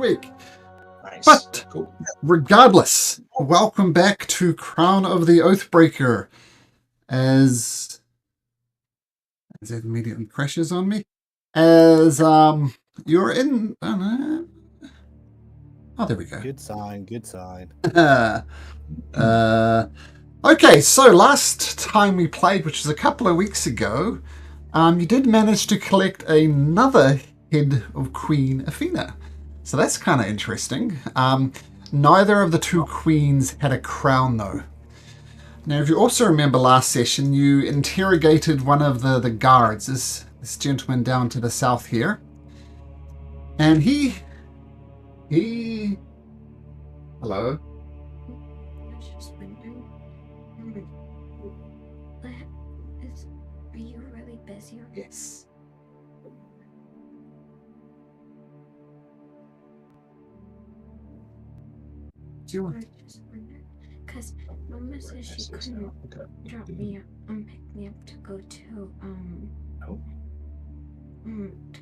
week. Nice. But cool. regardless, welcome back to Crown of the Oathbreaker. As it immediately crashes on me. As you're in. Oh, there we go. Good sign. Good sign. Okay, so last time we played, which was a couple of weeks ago, you did manage to collect another head of Queen Athena. So that's kind of interesting. Neither of the two queens had a crown, though. Now, if you also remember last session, you interrogated one of the guards, this gentleman down to the south here. And he... Hello? I was just wondering, are you really busy? Yes. Do you want... I was just wondering, because Mama says she couldn't drop me up and pick me up to go to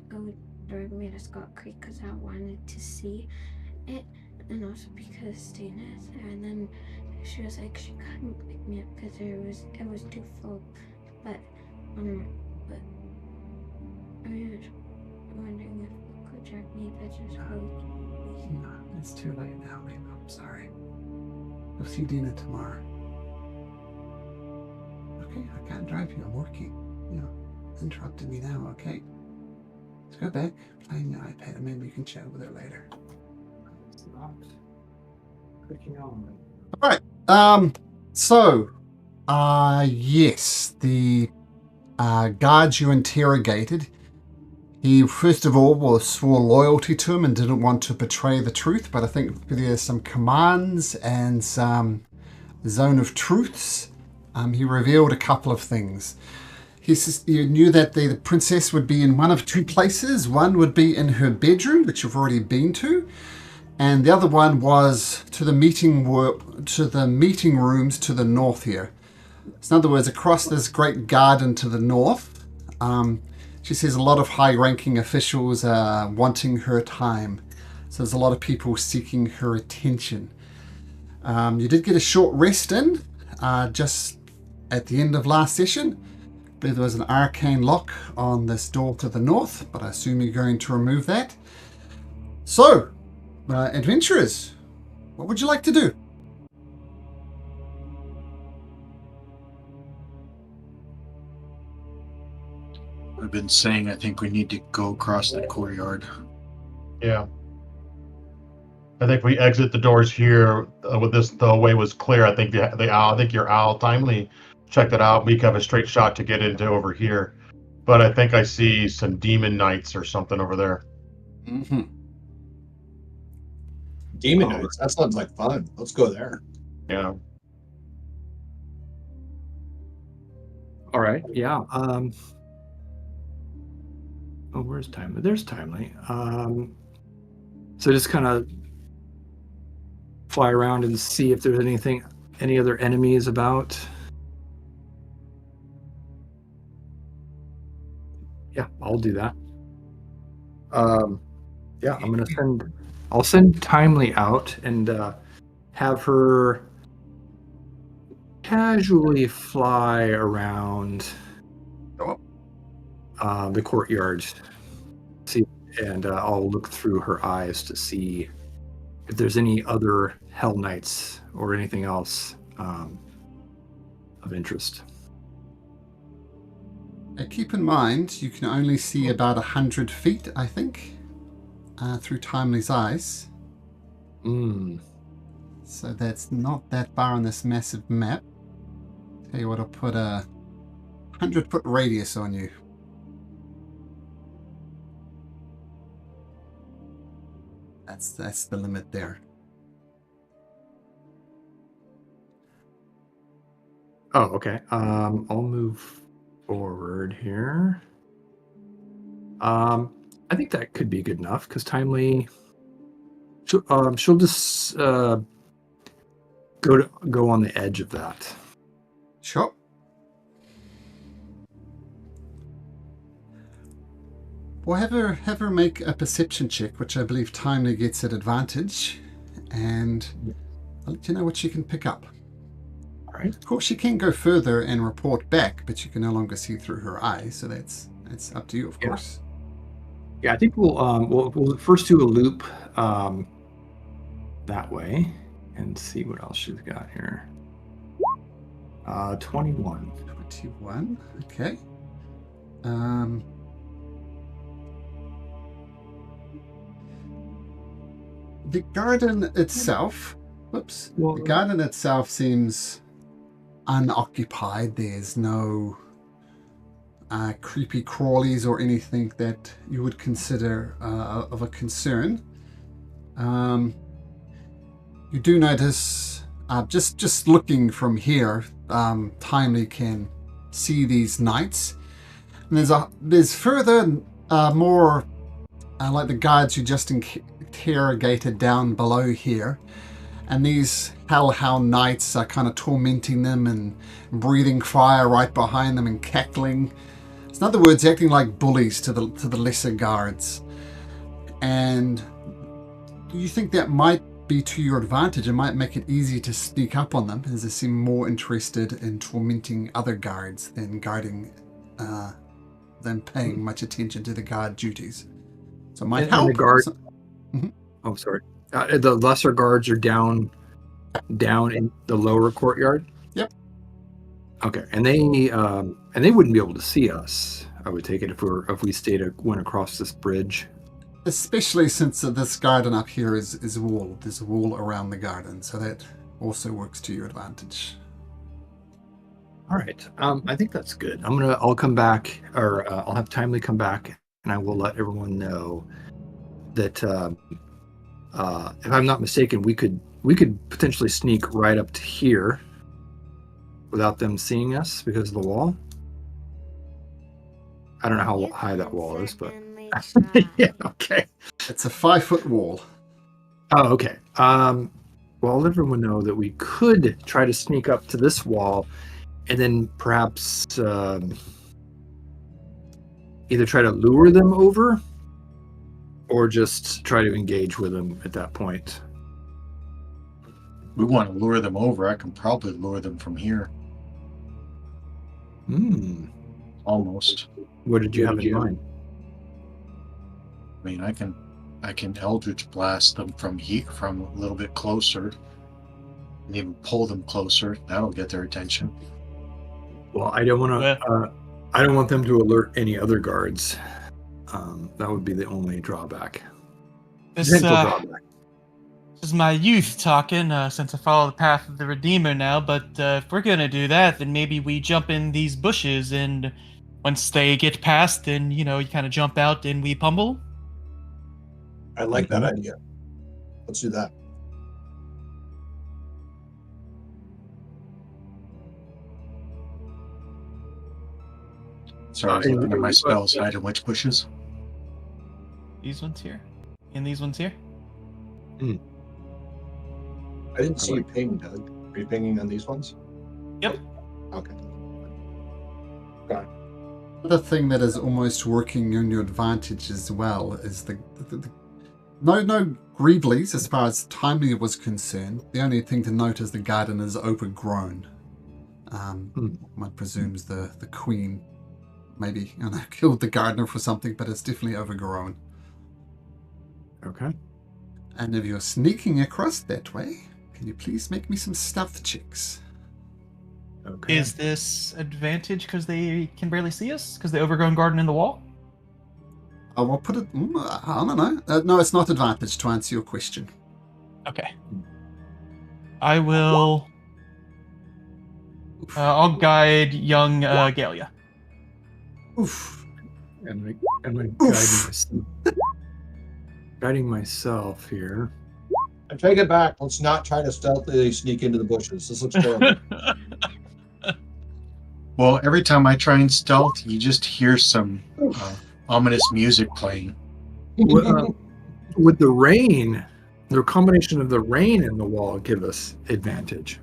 go directly to Scott Creek because I wanted to see it, and also because Dana is there. And then she was like she couldn't pick me up because it was too full. But I was wondering if you could drop me if I just go. No, it's too late now, babe. I'm sorry. You'll see Dina tomorrow. Okay, I can't drive you. I'm working. Interrupted me now, okay? Let's go back, play on your iPad, and maybe you can chat with her later. It's not clicking on. Alright, yes, the guard you interrogated, he first of all swore loyalty to him and didn't want to betray the truth, but I think there's some commands and some zone of truths. He revealed a couple of things. He knew that the princess would be in one of two places. One would be in her bedroom, which you've already been to, and the other one was to the meeting rooms to the north here. So in other words, across this great garden to the north, she says a lot of high-ranking officials are wanting her time. So there's a lot of people seeking her attention. You did get a short rest in just at the end of last session. There was an arcane lock on this door to the north, but I assume you're going to remove that. So, adventurers, what would you like to do? I've been saying I think we need to go across that courtyard. Yeah. I think we exit the doors here with this. The way was clear. I think I think your owl timely checked it out. We have a straight shot to get into over here, but I think I see some demon knights or something over there. Mm-hmm. Demon Knights. That sounds like fun. Let's go there. Yeah. All right. Yeah. Oh, where's Timely? There's Timely. So just kind of fly around and see if there's any other enemies about. Yeah, I'll do that. Yeah, I'll send Timely out and have her casually fly around the courtyard. See, and I'll look through her eyes to see if there's any other Hell Knights or anything else of interest. Keep in mind, you can only see about 100 feet, I think, through Timely's eyes. So that's not that far on this massive map. Tell you what, I'll put a 100-foot radius on you. That's the limit there. Oh, okay. I'll move forward here. I think that could be good enough because Timely, she'll just go on the edge of that. Sure. Well, have her make a perception check, which I believe Timely gets at advantage, and I'll let you know what she can pick up. All right. Of course, she can go further and report back, but you can no longer see through her eyes, so that's up to you, of course. Yeah, I think we'll first do a loop that way and see what else she's got here. 21. 21. Okay. The garden itself. Whoops. Well, The garden itself seems unoccupied. There's no creepy crawlies or anything that you would consider of a concern. You do notice, just looking from here, Timely can see these knights. And there's further more like the guards you just interrogated down below here. And these hellhound knights are kind of tormenting them and breathing fire right behind them and cackling. In other words, acting like bullies to the lesser guards. And you think that might be to your advantage. It might make it easy to sneak up on them, as they seem more interested in tormenting other guards than paying much attention to the guard duties. So it might help. And the guard. Mm-hmm. Oh, sorry. The lesser guards are down in the lower courtyard. Yep. Okay, and they wouldn't be able to see us. I would take it if we went across this bridge. Especially since this garden up here is wall. There's a wall around the garden, so that also works to your advantage. All right. I think that's good. I'll come back, or I'll have Timely come back, and I will let everyone know that if I'm not mistaken, we could potentially sneak right up to here without them seeing us because of the wall. I don't know how high that wall is, but yeah, okay. It's a 5-foot wall. Oh, okay. Well, I'll let everyone know that we could try to sneak up to this wall, and then perhaps either try to lure them over, or just try to engage with them at that point. We want to lure them over. I can probably lure them from here. Almost. What did you have in mind? I mean, I can Eldritch blast them from a little bit closer, and even pull them closer. That'll get their attention. Well, I don't want them to alert any other guards. That would be the only drawback. This is my youth talking, since I follow the path of the Redeemer now, but if we're gonna do that, then maybe we jump in these bushes, and once they get past, then, you kind of jump out and we pummel. I like that idea. Let's do that. So I was looking at my spells hide in which bushes? These ones here? And these ones here? I didn't see you ping, Doug. Are you pinging on these ones? Yep. Okay. The thing that is almost working in your advantage as well is no Greeblies as far as Timely was concerned. The only thing to note is the garden is overgrown. One presumes the queen maybe killed the gardener for something, but it's definitely overgrown. Okay. And if you're sneaking across that way, can you please make me some stealth checks? Okay. Is this advantage because they can barely see us? Because the overgrown garden in the wall? I will put it. I don't know. No, it's not advantage to answer your question. Okay. I will. I'll guide young Galia. Oof. And guiding myself here. I take it back. Let's not try to stealthily sneak into the bushes. This looks terrible. Well, every time I try and stealth, you just hear some ominous music playing. With the rain, the combination of the rain and the wall give us advantage.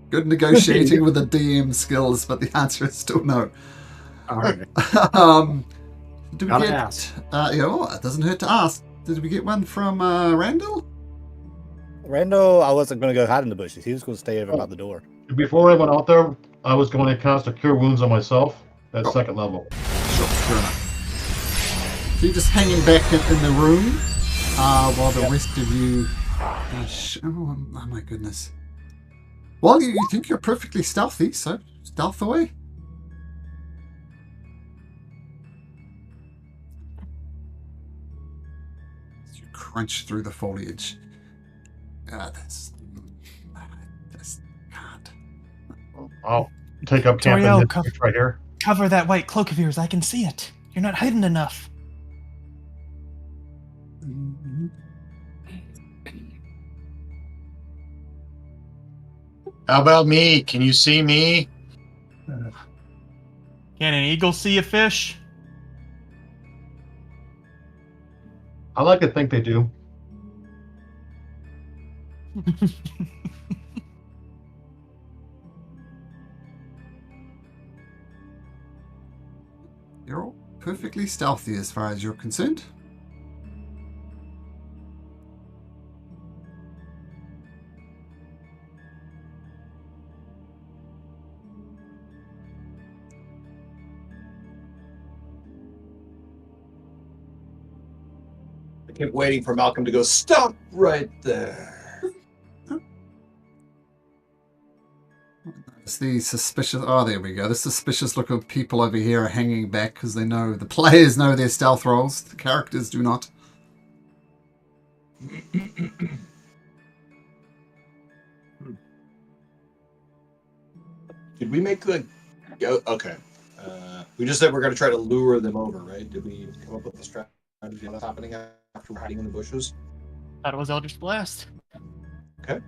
Good negotiating with the DM skills, but the answer is still no. All right. Did we Gotta get? ask. Yeah, well, it doesn't hurt to ask. Did we get one from Randall? Randall, I wasn't going to go hide in the bushes. He was going to stay over by the door. Before I went out there, I was going to cast a Cure Wounds on myself at second level. Sure, fair enough. So you're just hanging back in the room while the rest of you... oh my goodness. Well, you think you're perfectly stealthy, so stealth away. As you crunch through the foliage. I just can't. I'll take up camp Toriel, and it's right here. Cover that white cloak of yours. I can see it. You're not hidden enough. Mm-hmm. How about me? Can you see me? Can an eagle see a fish? I like to think they do. You're all perfectly stealthy as far as you're concerned. I kept waiting for Malcolm to go, stop right there. It's the suspicious... Oh, there we go. The suspicious look of people over here are hanging back because they know... The players know their stealth rolls. The characters do not. Did we make the... Okay. We just said we're going to try to lure them over, right? Did we come up with the strategy that's happening after we're hiding in the bushes? Thought it was Eldritch Blast. Okay.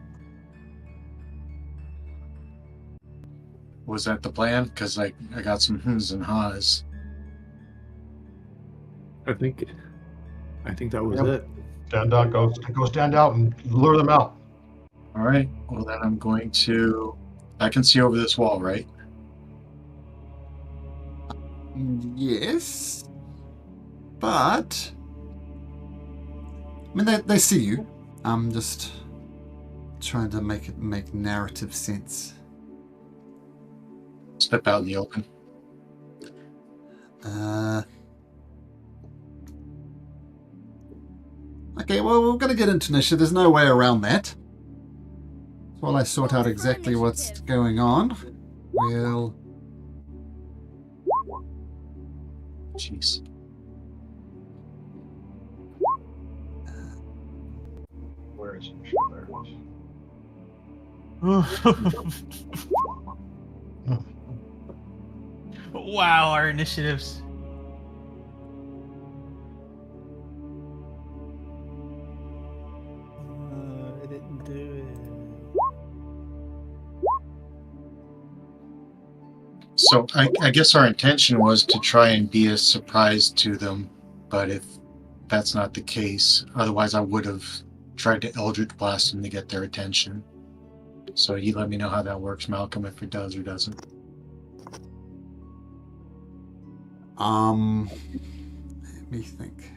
Was that the plan? Because I got some hms and ha's. I think that was Yep. it. Stand out, go stand out and lure them out. All right. Well, then I'm going to... I can see over this wall, right? Yes. But... I mean, they see you. I'm just trying to make narrative sense. Step out in the open. Okay, well, we're going to get into initiative. There's no way around that. So while I sort out exactly what's going on, we'll... Jeez. Where is it? There it is. Wow, our initiatives. I didn't do it. So I guess our intention was to try and be a surprise to them, but if that's not the case, otherwise I would have tried to Eldritch Blast them to get their attention. So you let me know how that works, Malcolm, if it does or doesn't. Let me think.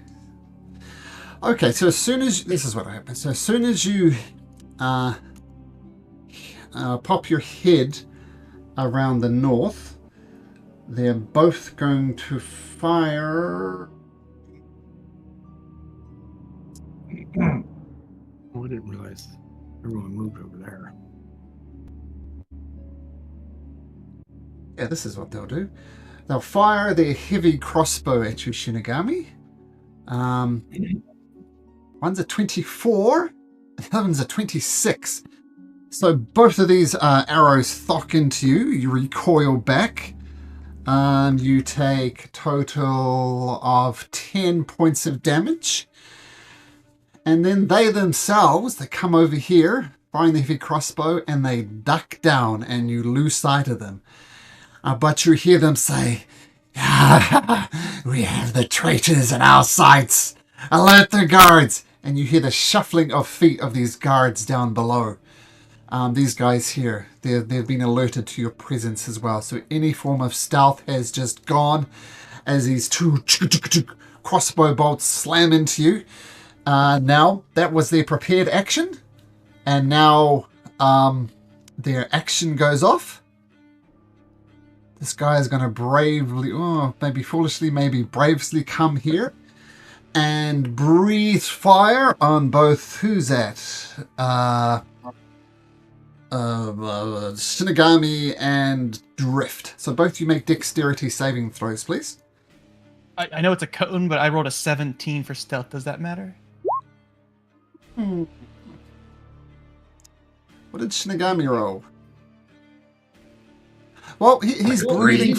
Okay, so as soon as... This is what happens. So as soon as you pop your head around the north, they're both going to fire... Oh, I didn't realize everyone moved over there. Yeah, this is what they'll do. They'll fire their heavy crossbow at you, Shinigami. One's a 24, the other one's a 26. So both of these arrows thock into you. You recoil back. You take a total of 10 points of damage. And then they themselves, they come over here, firing the heavy crossbow, and they duck down, and you lose sight of them. But you hear them say, "We have the traitors in our sights. Alert the guards." And you hear the shuffling of feet of these guards down below. These guys here, they've been alerted to your presence as well. So any form of stealth has just gone. as these two crossbow bolts slam into you. Now, that was their prepared action. And now their action goes off. This guy is going to bravely, maybe foolishly, maybe bravely come here and breathe fire on both, who's that? Shinigami and Drift. So both you make dexterity saving throws, please. I know it's a cone, but I rolled a 17 for stealth. Does that matter? What did Shinigami roll? Well, he's breathing.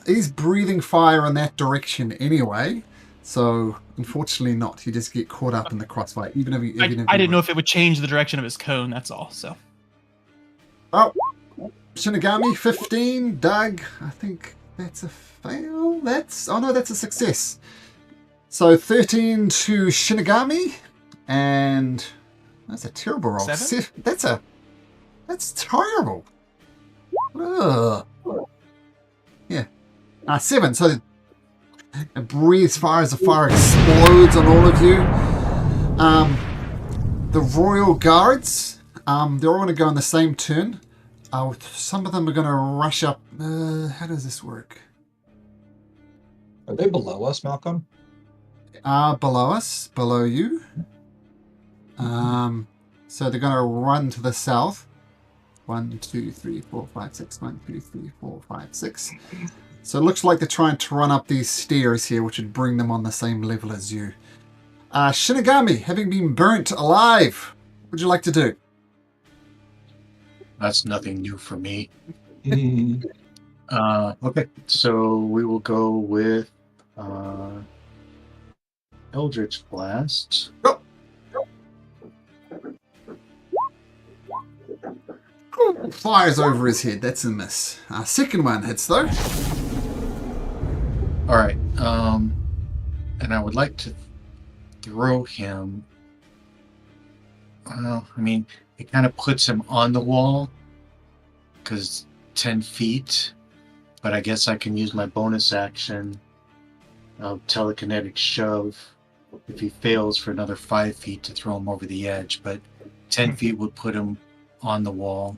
He's breathing fire in that direction anyway. So unfortunately, not. You just get caught up in the crossfire. Even if I didn't know if it would change the direction of his cone. That's all. So. Oh, Shinigami 15. Doug, I think that's a fail. That's a success. So 13 to Shinigami, and that's a terrible roll. 7? That's terrible. Ugh. Yeah. 7. So it breathes fire as the fire explodes on all of you. The Royal Guards, they're all going to go on the same turn. Some of them are going to rush up. How does this work? Are they below us, Malcolm? Below us, below you. So they're going to run to the south. 1, 2, 3, 4, 5, 6. 1, 2, 3, 4, 5, 6. So it looks like they're trying to run up these stairs here, which would bring them on the same level as you. Shinigami, having been burnt alive, what would you like to do? That's nothing new for me. Okay. So we will go with Eldritch Blast. Go! Fires over his head. That's a miss. Second one hits though. All right. And I would like to throw him. Well, I mean, it kind of puts him on the wall because 10 feet. But I guess I can use my bonus action of telekinetic shove if he fails for another 5 feet to throw him over the edge. But 10 feet would put him on the wall.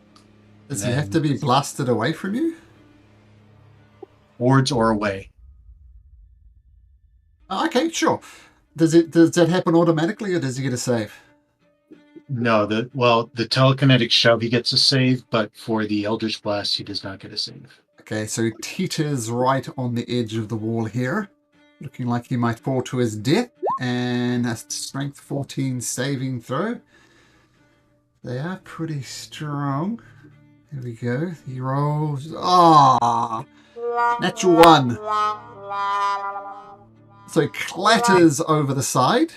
Does he have to be blasted away from you? Towards or away. Okay, sure. Does that happen automatically, or does he get a save? No, the telekinetic shove he gets a save, but for the Eldritch Blast he does not get a save. Okay, so he teeters right on the edge of the wall here, looking like he might fall to his death, and a strength 14 saving throw. They are pretty strong. Here we go. He rolls. Natural 1. So he clatters over the side.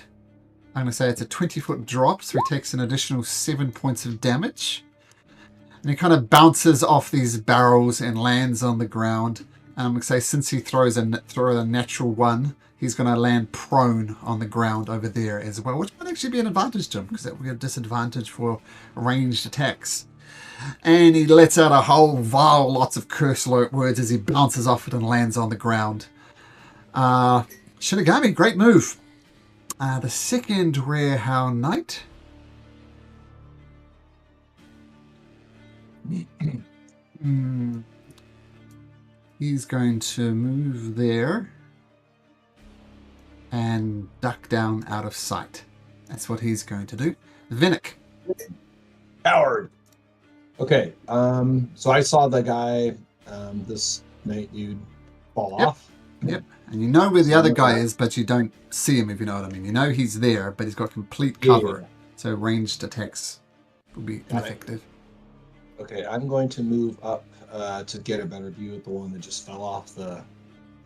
I'm going to say it's a 20-foot drop, so he takes an additional 7 points of damage. And he kind of bounces off these barrels and lands on the ground. And I'm going to say since he throws a natural 1, he's going to land prone on the ground over there as well, which might actually be an advantage to him because that will be a disadvantage for ranged attacks. And he lets out a whole vile lots of curse words as he bounces off it and lands on the ground. Shinigami, great move. The second Rare Hound Knight. He's going to move there and duck down out of sight. That's what he's going to do. Vinnick. Coward. Okay. So I saw the guy this night you'd fall off. Yep. And you know where the other guy is, but you don't see him, if you know what I mean. You know he's there, but he's got complete cover. Yeah. So ranged attacks will be ineffective. Okay, I'm going to move up to get a better view of the one that just fell off the...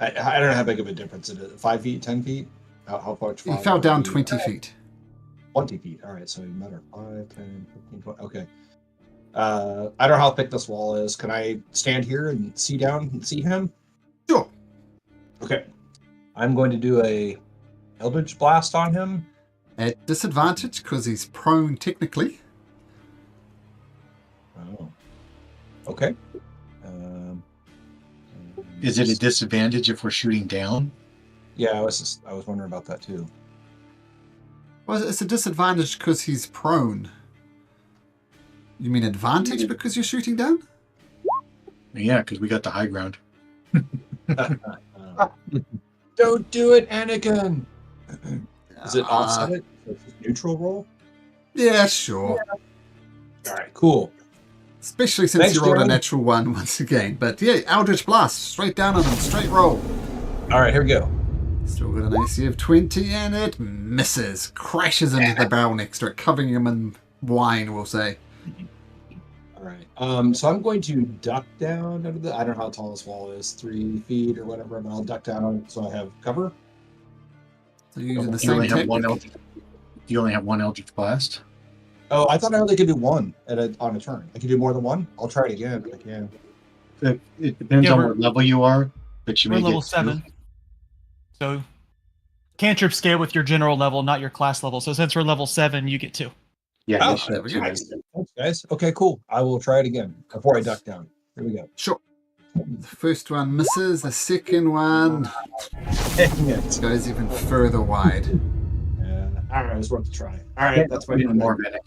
I don't know how big of a difference it is. 5 feet, 10 feet? How far? He fell down 20 feet. 20 feet. All right, so even better. 5, 10, 15, 20. Okay. I don't know how thick this wall is. Can I stand here and see down and see him? Sure. Okay. I'm going to do a Eldritch Blast on him. At disadvantage, because he's prone technically. Oh. Okay. Is it a disadvantage if we're shooting down? Yeah, I was wondering about that too. Well, it's a disadvantage because he's prone. You mean advantage because you're shooting down? Yeah, because we got the high ground. Don't do it, Anakin. Is it offset? It's a neutral roll? Yeah, sure. All right, cool. Especially since Thanks, you rolled a Jeremy. natural 1 once again. But yeah, Eldritch Blast, straight down on him, straight roll. All right, here we go. Still got an AC of 20 and it misses. Crashes into the barrel next to it, covering him in wine, we'll say. All right. So I'm going to duck down under the. I don't know how tall this wall is, 3 feet or whatever, but I'll duck down so I have cover. So you're using the You same only have technique. you only have one Eldritch Blast. Oh, I thought I only could do one on a turn. I can do more than one. I'll try it again if I can. It depends Yeah, on we're- what level you are, but you We're may level get 7. So cantrip scale with your general level, not your class level. So since we're level 7, you get 2. Yeah, Oh, you should there we have go. two. Excellent. Thanks, guys. Okay, cool. I will try it again before I duck down. Here we go. Sure. The first one misses, the second one Dang it. goes even further wide. All right, it's worth a try. All right, that's my More minute.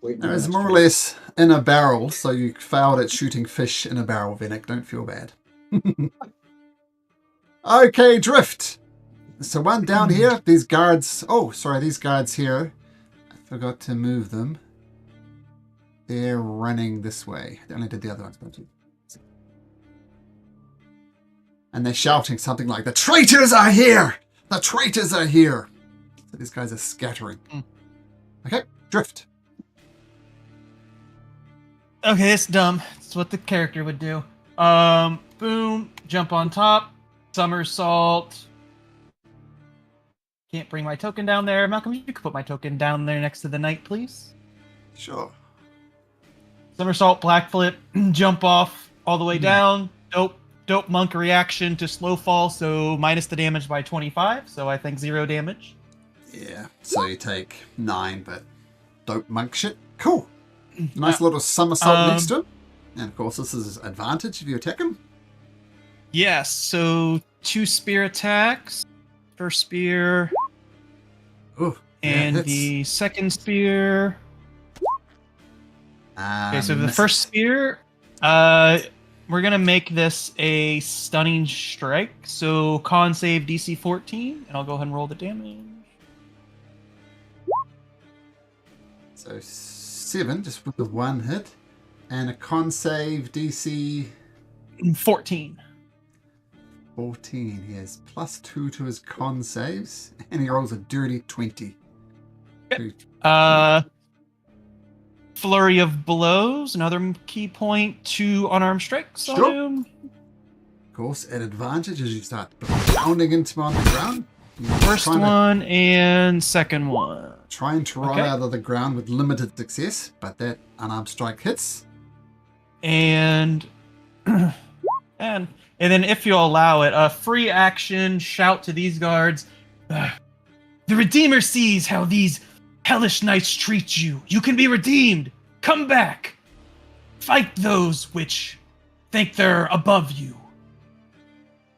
It was more or less in a barrel, so you failed at shooting fish in a barrel, Venick. Don't feel bad. Okay, Drift. So one down here, these guards... Oh, sorry, these guards here. I forgot to move them. They're running this way. I only did the other ones. And they're shouting something like, "The traitors are here! The traitors are here!" So these guys are scattering. Okay, Drift. Okay, it's dumb. It's what the character would do. Boom, jump on top, somersault. Can't bring my token down there. Malcolm, you could put my token down there next to the knight, please. Sure. Somersault, black flip, jump off all the way down. Dope monk reaction to slow fall, so minus the damage by 25, so I think 0 damage. Yeah, so you take 9, but dope monk shit. Cool. Nice little somersault next to him. And of course, this is advantage if you attack him. Yes, so 2 spear attacks. First spear, Oh, and the second spear. Okay, so the first spear, we're gonna make this a stunning strike. So con save DC 14, and I'll go ahead and roll the damage. So 7, just with the 1 hit. And a con save DC 14. 14. He has +2 to his con saves. And he rolls a dirty 20. Flurry of blows, another key point, 2 unarmed strikes Sure. on him. Of course, at advantage as you start pounding into him on the ground. First one and second one. Trying to roll Okay. out of the ground with limited success, but that unarmed strike hits. And and then if you allow it, a free action shout to these guards. The Redeemer sees how these hellish knights treat you. You can be redeemed. Come back. Fight those which think they're above you.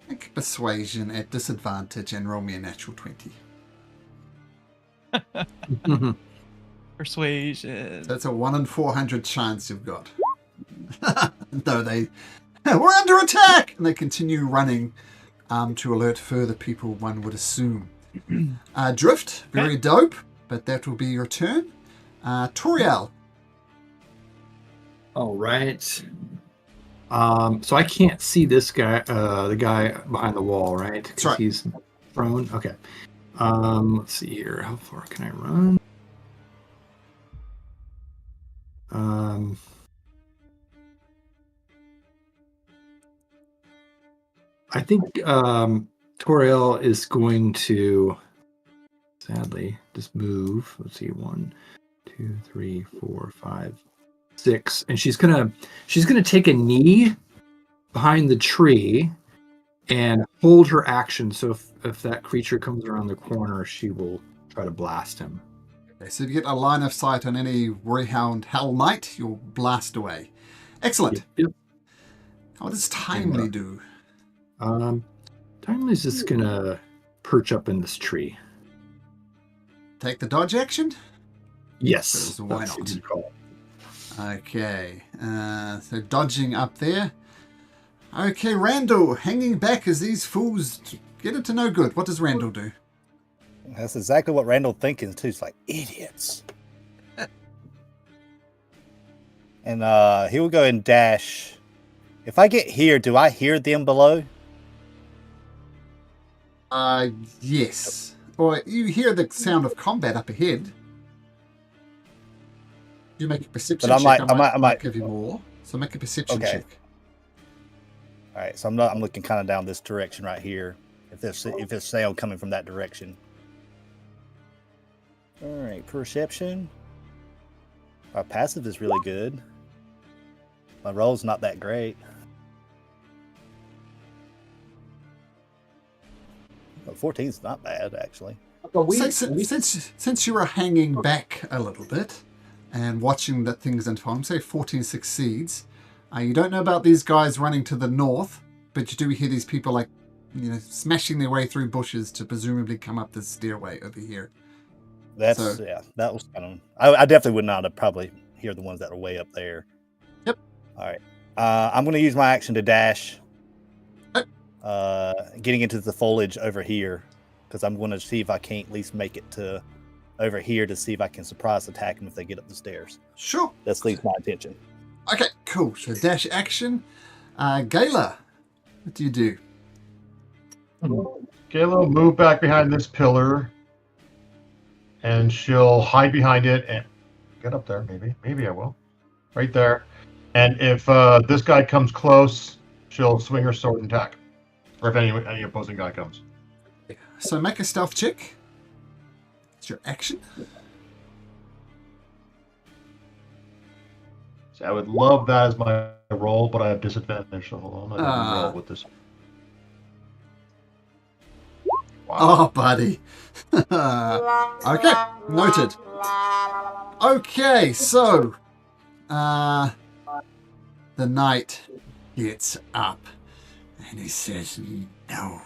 Make persuasion at disadvantage and roll me a natural 20. Persuasion. That's a 1 in 400 chance you've got. No, we're under attack! And they continue running to alert further people, one would assume. Drift, very dope, but that will be your turn. Toriel. All right. So I can't see this guy, the guy behind the wall, right? That's right. He's prone. Okay. Let's see here. How far can I run? I think Toriel is going to sadly just move. Let's see, 1, 2, 3, 4, 5, 6, and she's gonna take a knee behind the tree and hold her action. So if that creature comes around the corner, she will try to blast him. Okay, so if you get a line of sight on any Warhound Hell Knight, you'll blast away. Excellent. Yep. What does Timely do? Timely's just gonna perch up in this tree. Take the dodge action? Yes. So why that's a not? good call. Okay, so dodging up there. Okay, Randall, hanging back as these fools get into no good. What does Randall do? That's exactly what Randall thinking too. It's like idiots. And he will go and dash. If I get here, do I hear them below? Yes. Or you hear the sound of combat up ahead. You make a perception But check. I might give you more. So make a perception Okay. check. All right, so I'm looking kind of down this direction right here. If there's sound coming from that direction. All right, perception. My passive is really good. My roll's not that great. Well, 14's not bad actually. Since you were hanging back a little bit and watching that things unfold, say 14 succeeds. You don't know about these guys running to the north, but you do hear these people like, smashing their way through bushes to presumably come up the stairway over here. That was kind of. I definitely would not have probably hear the ones that are way up there. Yep. All right. I'm going to use my action to dash. Getting into the foliage over here because I'm going to see if I can't at least make it to over here to see if I can surprise attack them if they get up the stairs. Sure. That's at least my intention. Okay, cool. So dash action. Gayla, what do you do? Gayla will move back behind this pillar, and she'll hide behind it and get up there. Maybe I will. Right there. And if this guy comes close, she'll swing her sword and attack. Or if any opposing guy comes. So make a stealth check. It's your action. So I would love that as my roll, but I have disadvantage. So hold on, I can roll with this. Wow. Oh, buddy. Okay, noted. Okay, so the knight gets up and he says, "No,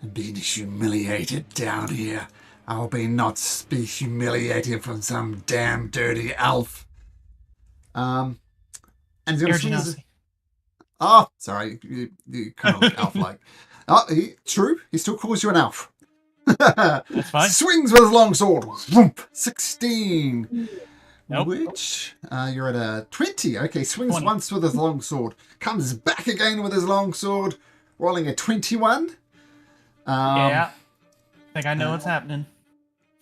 I'm being humiliated down here. I'll not be humiliated from some damn dirty elf." And he's going to swing his... Oh, sorry, you kind of look elf-like. True, he still calls you an elf. That's fine. Swings with his long sword. Whoomp, 16. Nope. Which, you're at a 20. Okay, swings 20. once with his long sword. Comes back again with his long sword. Rolling a 21. Yeah. I think I know what's happening.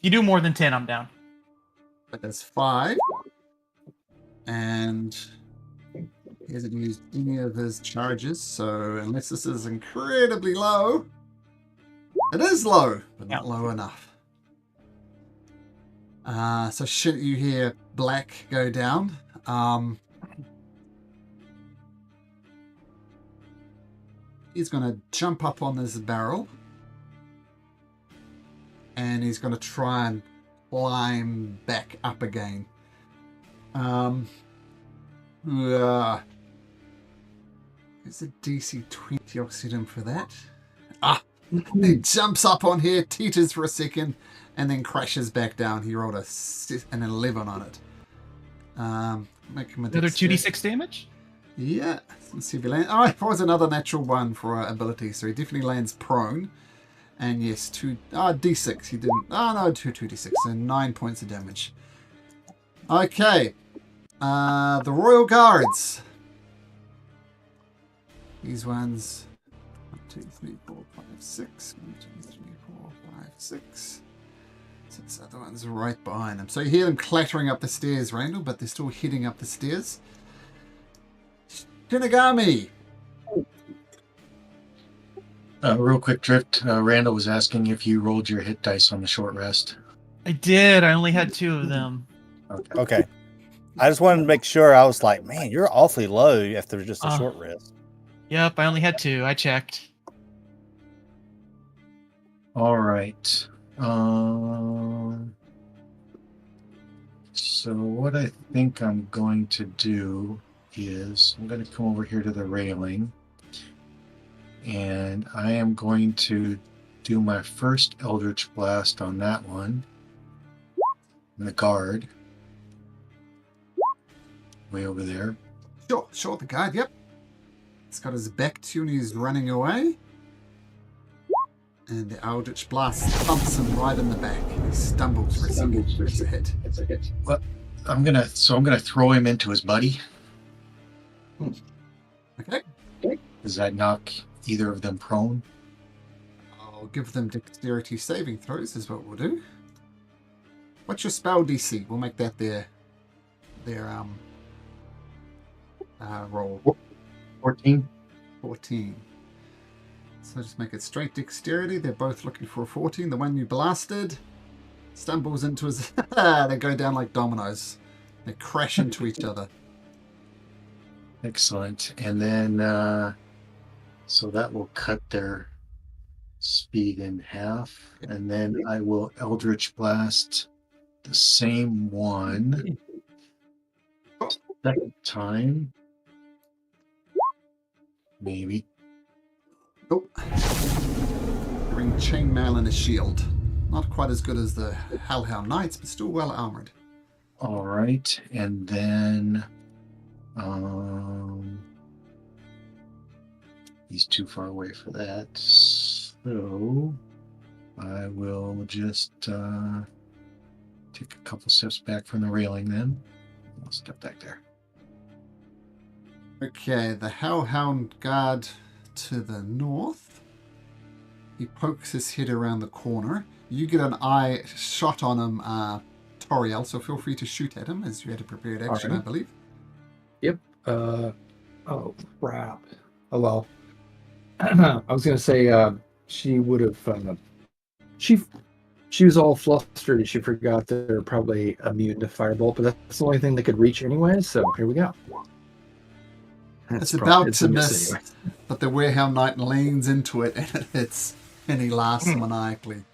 If you do more than 10, I'm down. But that's 5. And he hasn't used any of his charges, so unless this is incredibly low, it is low, but not low enough. So should you hear Black go down, he's going to jump up on this barrel, and he's going to try and climb back up again. It's a DC 20 oxygen for that. He jumps up on here, teeters for a second, and then crashes back down. He rolled an 11 on it. Make him Another 2d6 damage? Yeah. Let's see if he lands. Oh, it was another natural one for ability, so he definitely lands prone. And yes, d6. He didn't. Oh, no, 2d6. So 9 points of damage. Okay. The Royal Guards. These ones. 1, 2, 3, 4, 5, 6. 1, 2, 3, 4, 5, 6. 6 other ones right behind them. So you hear them clattering up the stairs, Randall, but they're still heading up the stairs. Shinigami. Real quick, Drift. Randall was asking if you rolled your hit dice on the short rest. I did. I only had 2 of them. Okay. I just wanted to make sure. I was like, man, you're awfully low after just a short rest. Yep, I only had 2. I checked. All right. So what I think I'm going to do is I'm going to come over here to the railing. And I am going to do my first Eldritch Blast on that one. The guard. Way over there. Sure, the guard, yep. He's got his back to you and he's running away. And the Eldritch Blast thumps him right in the back. He stumbles for a second. It's a hit. Well, I'm gonna throw him into his buddy. Okay. Does that knock either of them prone? I'll give them dexterity saving throws is what we'll do. What's your spell DC? We'll make that their roll. 14. 14. So just make it straight dexterity. They're both looking for a 14. The one you blasted stumbles into his... They go down like dominoes. They crash into each other. Excellent. And then, so that will cut their speed in half. And then I will Eldritch Blast the same one. Second time. Maybe. Nope. Wearing chainmail and a shield. Not quite as good as the Hellhound Knights, but still well armored. All right. And then he's too far away for that. So I will just take a couple steps back from the railing then. I'll step back there. Okay, the Hellhound guard to the north. He pokes his head around the corner. You get an eye shot on him, Toriel, so feel free to shoot at him as you had a prepared action, Alright. I believe. Yep. Oh, crap. Oh, well. I was going to say she would have... She was all flustered and she forgot that they're probably immune to firebolt, but that's the only thing that could reach anyway, so here we go. It's about it's to a miss, anyway. but the Werehound Knight leans into it and it hits, and he laughs maniacally.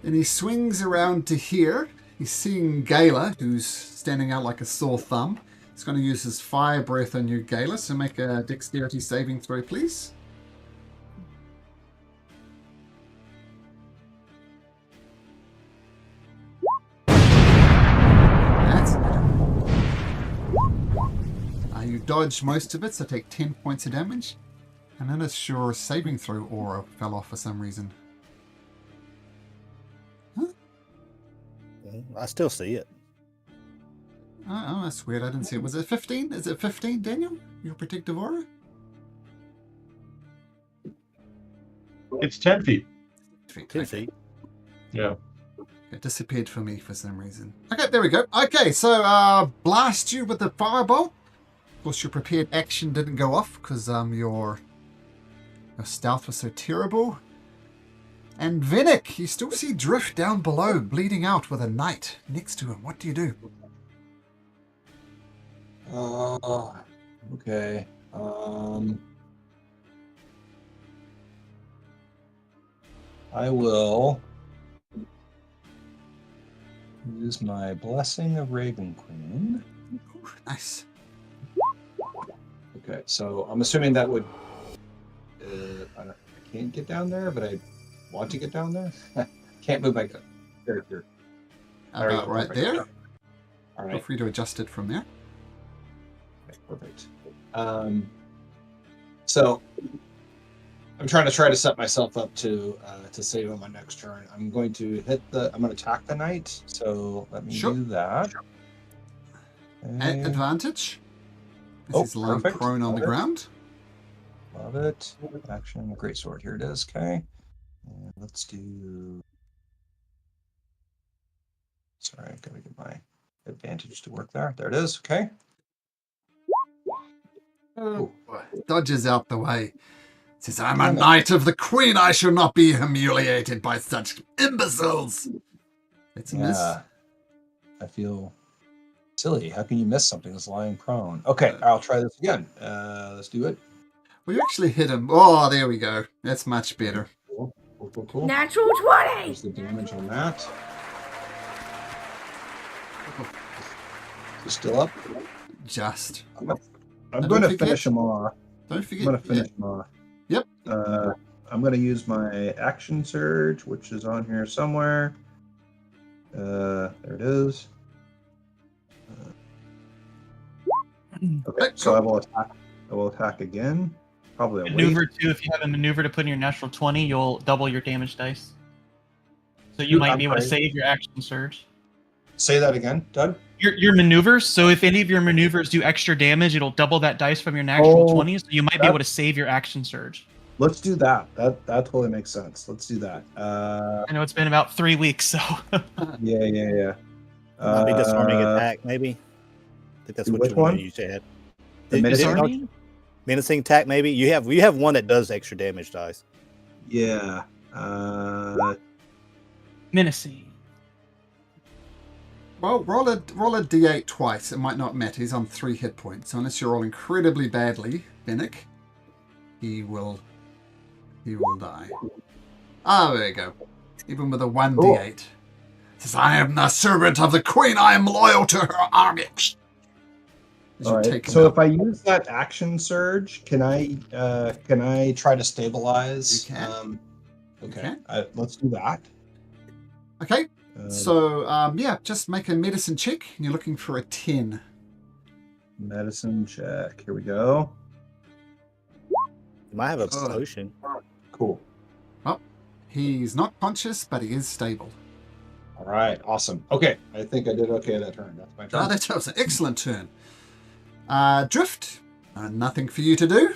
And he swings around to here. He's seeing Gala, who's standing out like a sore thumb. He's going to use his fire breath on you, Gala, so make a dexterity saving throw, please. That's better. You dodge most of it, so take 10 points of damage. And then it's your saving throw aura fell off for some reason. I still see it. Oh, that's weird. I didn't see it. Was it 15? Is it 15, Daniel? Your protective aura? It's 10 feet. 2 feet. Yeah. It disappeared for me for some reason. Okay, there we go. Okay, so blast you with the firebolt. Of course, your prepared action didn't go off because your stealth was so terrible. And Vinnick, you still see Drift down below, bleeding out with a knight next to him. What do you do? Okay. I will use my Blessing of Raven Queen. Ooh, nice. Okay, so I'm assuming that would... I can't get down there, but I want to get down there. Can't move my character. About right there. All Feel right, free to adjust it from there. okay, perfect. So I'm trying to set myself up to save on my next turn. I'm going to attack the knight. So let me Sure. do that. At Okay. advantage. Oh, He's lying perfect. prone on the Love it. ground. Love it. Action, great sword. Here it is. Okay. And let's do. Sorry, I gotta get my advantage to work there. There it is. Okay. Oh, Dodges out the way. Says, I'm a Damn it. knight of the queen. I shall not be humiliated by such imbeciles. It's a miss. yeah. I feel silly. How can you miss something that's lying prone? Okay, I'll try this again. Let's do it. Well, you actually hit him. Oh, there we go. That's much better. Cool. Cool. Natural 20! There's the damage on that. Is it still up? Just. I'm Don't going to forget- finish him off. Don't I'm forget. going to finish him off. Yep. I'm going to use my action surge, which is on here somewhere. There it is. Okay, so I will attack. I will attack again. Probably a Maneuver wait. too. If you have a maneuver to put in your natural 20, you'll double your damage dice. So you might be able to save your action surge. Say that again, Doug. Your maneuvers. So if any of your maneuvers do extra damage, it'll double that dice from your natural 20. So you might be able to save your action surge. Let's do that. That totally makes sense. Let's do that. I know it's been about 3 weeks, so. Yeah. Might be disarming attack, maybe. I think that's what which you want one? to use, Chad. Disarming? Menacing attack, maybe. You have one that does extra damage dice. Yeah. Menacing. Well, roll a d8 twice. It might not matter. He's on 3 hit points. Unless you roll incredibly badly, Bennick, he will die. Ah, there you go. Even with a 1d8. Says, I am the servant of the queen. I am loyal to her army. All right. So if I use that action surge, can I try to stabilize? You can. Okay. Let's do that. Okay. So, just make a medicine check. And you're looking for a 10. Medicine check. Here we go. You might have a potion. Cool. Well, he's not conscious, but he is stable. All right. Awesome. Okay. I think I did okay that turn. That's my turn. That was an excellent turn. Drift. Nothing for you to do.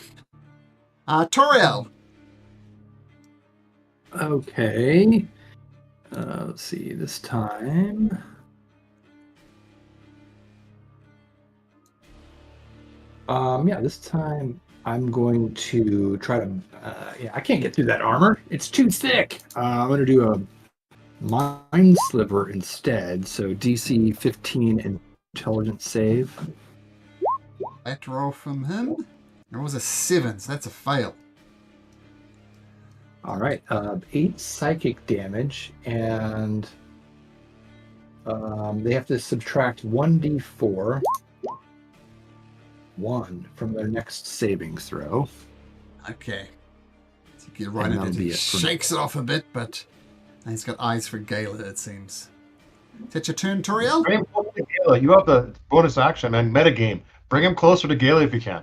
Toriel. Okay. Let's see, this time. This time I'm going to try to. I can't get through that armor. It's too thick. I'm going to do a Mind Sliver instead. So DC 15 intelligence save. That roll from him. There was a 7, so that's a fail. All right, 8 psychic damage, and they have to subtract 1d4, 1 from their next savings throw. Okay. So you run it and he shakes it off a bit, but he's got eyes for Gala, it seems. Is that your turn, Toriel? Bring him closer to Gala. You have the bonus action and metagame. Bring him closer to Gala if you can.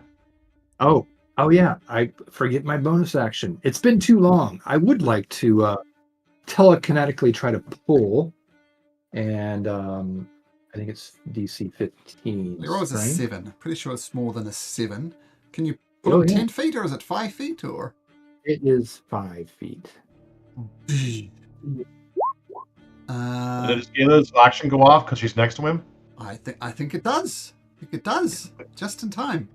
Oh yeah, I forget my bonus action. It's been too long. I would like to telekinetically try to pull, and I think it's DC 15. There was a right? 7. Pretty sure it's more than a 7. Can you pull 10 feet, or is it 5 feet, or? It is 5 feet. Does Gala's action go off because she's next to him? I think it does. Just in time.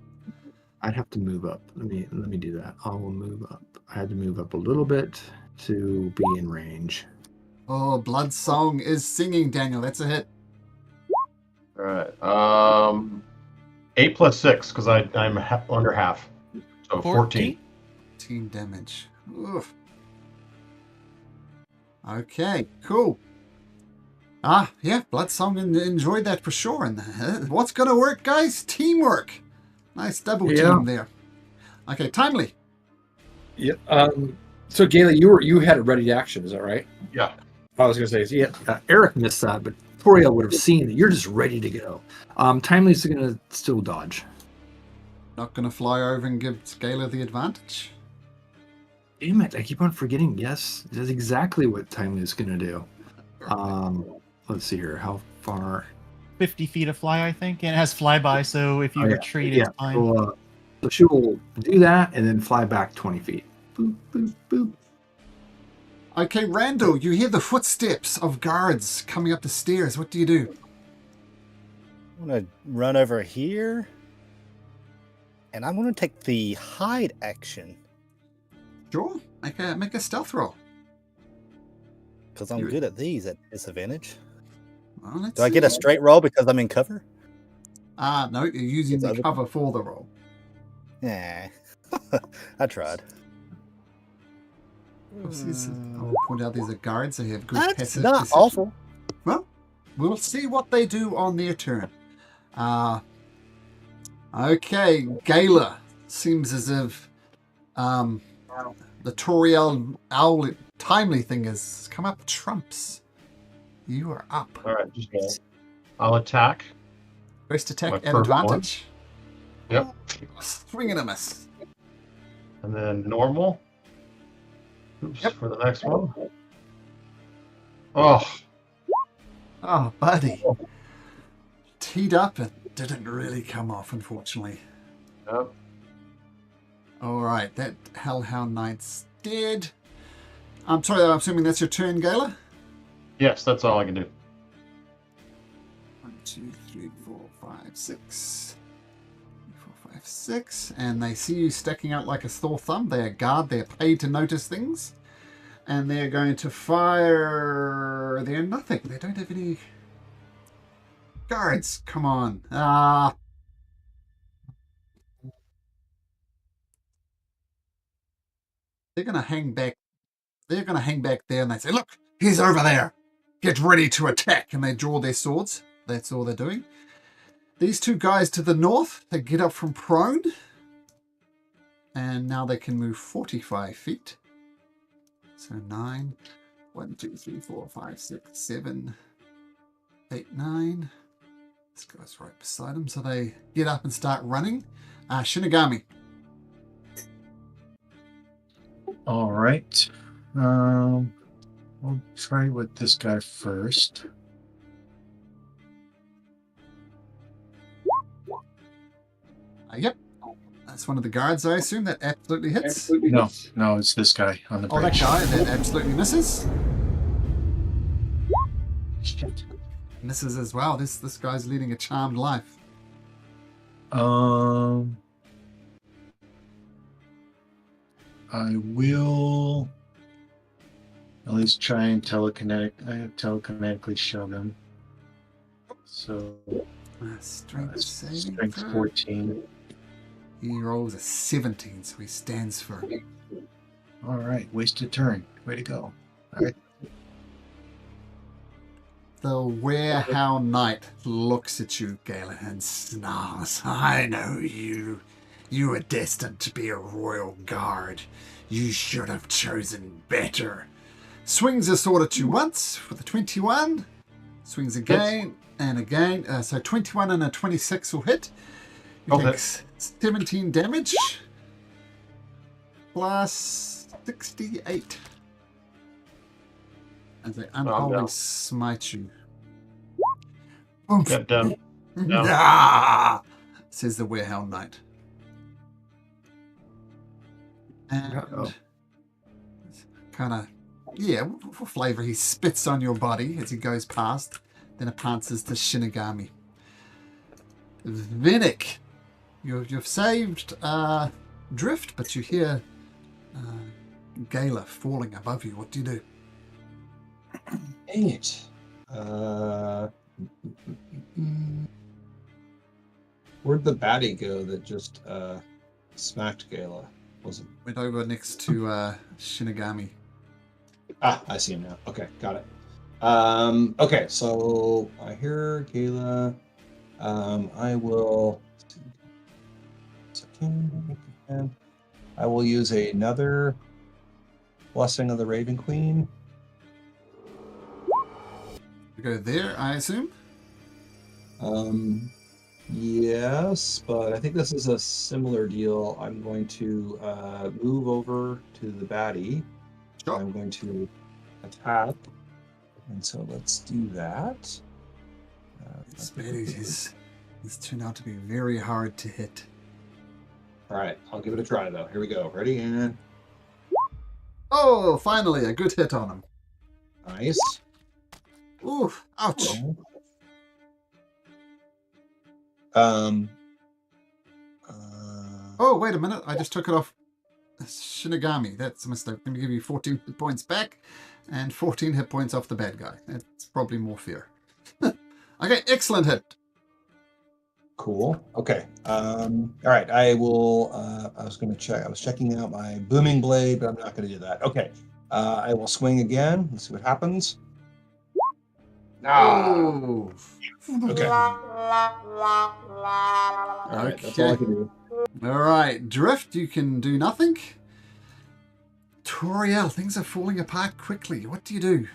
I'd have to move up. Let me do that. I will move up. I had to move up a little bit to be in range. Oh, Blood Song is singing, Daniel. That's a hit. All right. 8 plus 6 because I'm under half. So 14. 14 damage. Oof. Okay, cool. Blood Song enjoyed that for sure. And what's going to work, guys? Teamwork. Nice double team there. Okay, Timely. Yeah. So Gala, you had a ready action, is that right? Yeah. I was going to say, Eric missed that, but Toriel would have seen that you're just ready to go. Timely's going to still dodge. Not going to fly over and give Gala the advantage? Damn it, I keep on forgetting. Yes, that's exactly what Timely's going to do. Let's see here. How far? 50 feet of fly, I think, and it has flyby, so if you retreat, it's fine. So she will do that and then fly back 20 feet. Boop, boop, boop. Okay, Randall, you hear the footsteps of guards coming up the stairs. What do you do? I'm going to run over here, and I'm going to take the hide action. Sure, make a stealth roll. Because I'm good at these at disadvantage. Well, Do I get a straight roll because I'm in cover? No, you're using the cover for the roll. Yeah, I tried. I'll point out these are guards, so you have good That's passive not perception. awful. Well, we'll see what they do on their turn. Okay, Gala seems as if the Toriel owl timely thing has come up trumps. You are up. All right, just roll. I'll attack. First attack My at first one. advantage. Yep. Swing and a miss. And then normal. Oops, Yep. for the next one. Oh, Oh, buddy. Teed up and didn't really come off, unfortunately. yep. All right, that Hellhound Knight's dead. I'm sorry, I'm assuming that's your turn, Gala? Yes, that's all I can do. 1, 2, 3, 4, 5, 6. 4, 5, 6. And they see you stacking out like a sore thumb. They are guard. They're paid to notice things. And they're going to fire... They're nothing. They don't have any... Guards, come on. They're going to hang back. They're going to hang back there and they say, look, he's over there. Get ready to attack. And they draw their swords. That's all they're doing. These two guys to the north, they get up from prone. And now they can move 45 feet. So 9. 1, 2, 3, 4, 5, 6, 7, 8, 9. This guy's right beside him. So they get up and start running. Shinigami. All right. We'll try with this guy first. Yep. That's one of the guards, I assume. That absolutely hits. No, it's this guy on the Oh, bridge. that guy. That absolutely misses. Shit. Misses as well. This guy's leading a charmed life. I will at least try and telekinetically shove him. So Strength saving strength throw. 14. He rolls a 17, so he stands for it. All right, wasted turn. Way to go. All right. The Warehound Knight looks at you, Galen, and snarls. I know you. You are destined to be a royal guard. You should have chosen better. Swings a sword at you once with a 21. Swings again and again. So 21 and a 26 will hit. You Okay. take 17 damage. Plus 68. As they unholy no. smite you. Oomph. Yep, done. No. Ah, says the Warehound Knight. And Uh-oh. kind of, yeah, for flavor, he spits on your body as he goes past. Then it passes to Shinigami. Vinnick, you've saved Drift, but you hear Gala falling above you. What do you do? Dang it. Where'd the baddie go that just smacked Gala? Was it? Went over next to Shinigami. Ah, I see him now. Okay, got it. Okay, so I hear Gala. I will. I will use another Blessing of the Raven Queen. You go there, I assume? Yes, but I think this is a similar deal. I'm going to move over to the baddie. Sure. I'm going to attack. And so let's do that. This baddie has turned out to be very hard to hit. All right, I'll give it a try though. Here we go. Ready and Oh, finally, a good hit on him. nice. Ooh, ouch. Oh, wait a minute. I just took it off Shinigami. That's a mistake. Let me give you 14 hit points back and 14 hit points off the bad guy. That's probably more fair. Okay, excellent hit. Cool. Okay. All right. I will. I was going to check. I was checking out my booming blade, but I'm not going to do that. Okay. I will swing again. Let's see what happens. Oh. Okay. All right. That's all I can do. All right. Drift, you can do nothing. Toriel, things are falling apart quickly. What do you do?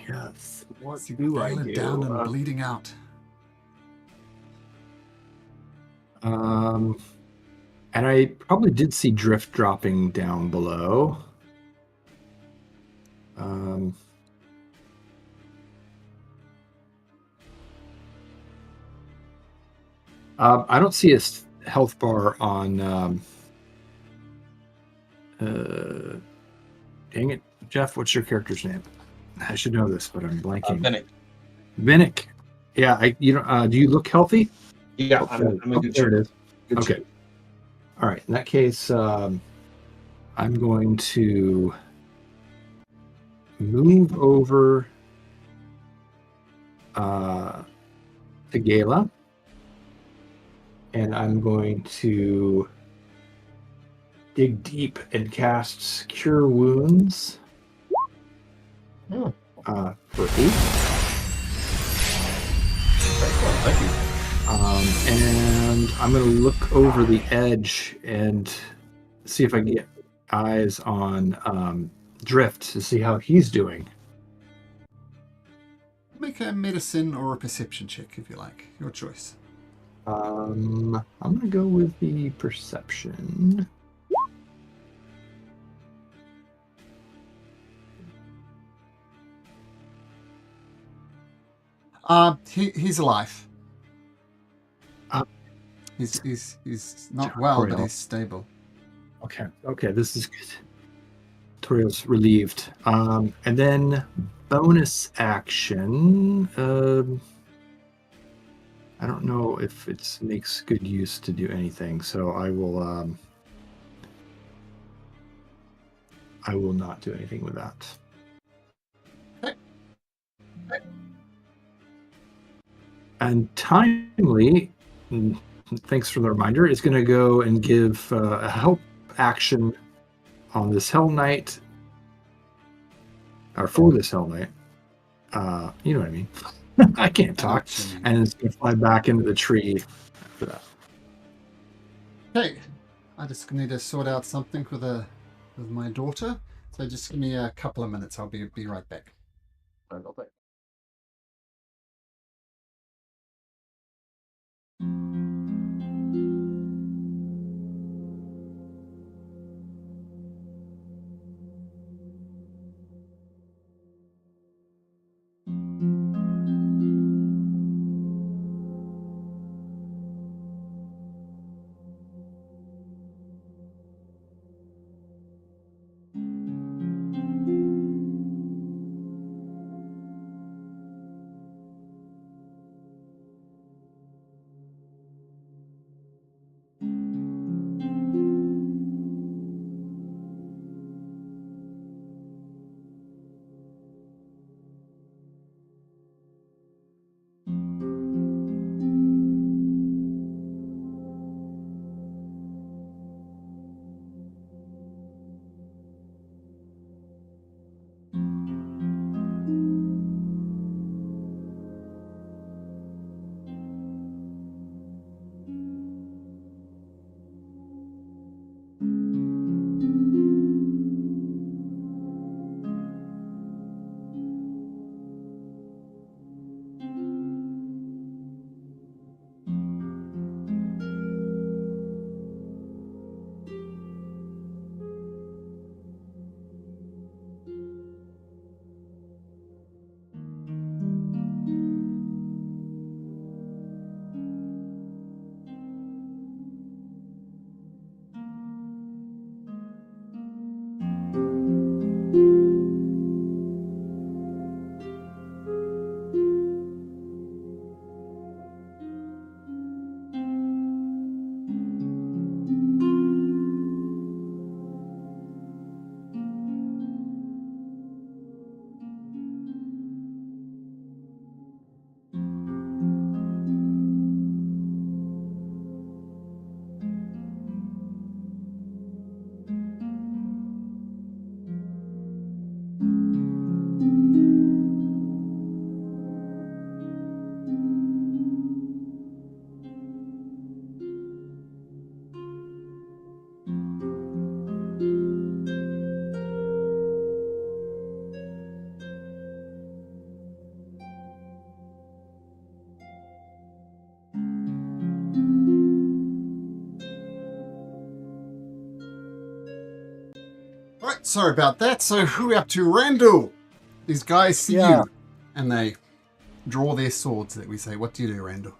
Yes. What See do I Valen do? down and bleeding out. And I probably did see Drift dropping down below. I don't see a health bar on. Dang it, Jeff! What's your character's name? I should know this, but I'm blanking. Bennett. Vinnick. Yeah, do you look healthy? Yeah, I'm in good There shape. it is. Good Okay. shape. All right. In that case, I'm going to move over to Gala, and I'm going to dig deep and cast Cure Wounds for 8. Thank you. And I'm going to look over the edge and see if I can get eyes on Drift to see how he's doing. Make a medicine or a perception check if you like. Your choice. I'm going to go with the perception. He's alive. He's not well, but he's stable. Okay, this is good. Toriel's relieved. And then bonus action. I don't know if it makes good use to do anything, so I will not do anything with that. Okay. And Timely, thanks for the reminder, is going to go and give a help action on this Hell Knight, or for this Hell Knight. You know what I mean. I can't talk. And it's going to fly back into the tree for that. Okay. I just need to sort out something with my daughter. So just give me a couple of minutes. I'll be right back. Right, sorry about that. So who are we up to? Randall. These guys see Yeah. you, and they draw their swords. That we say, what do you do, Randall?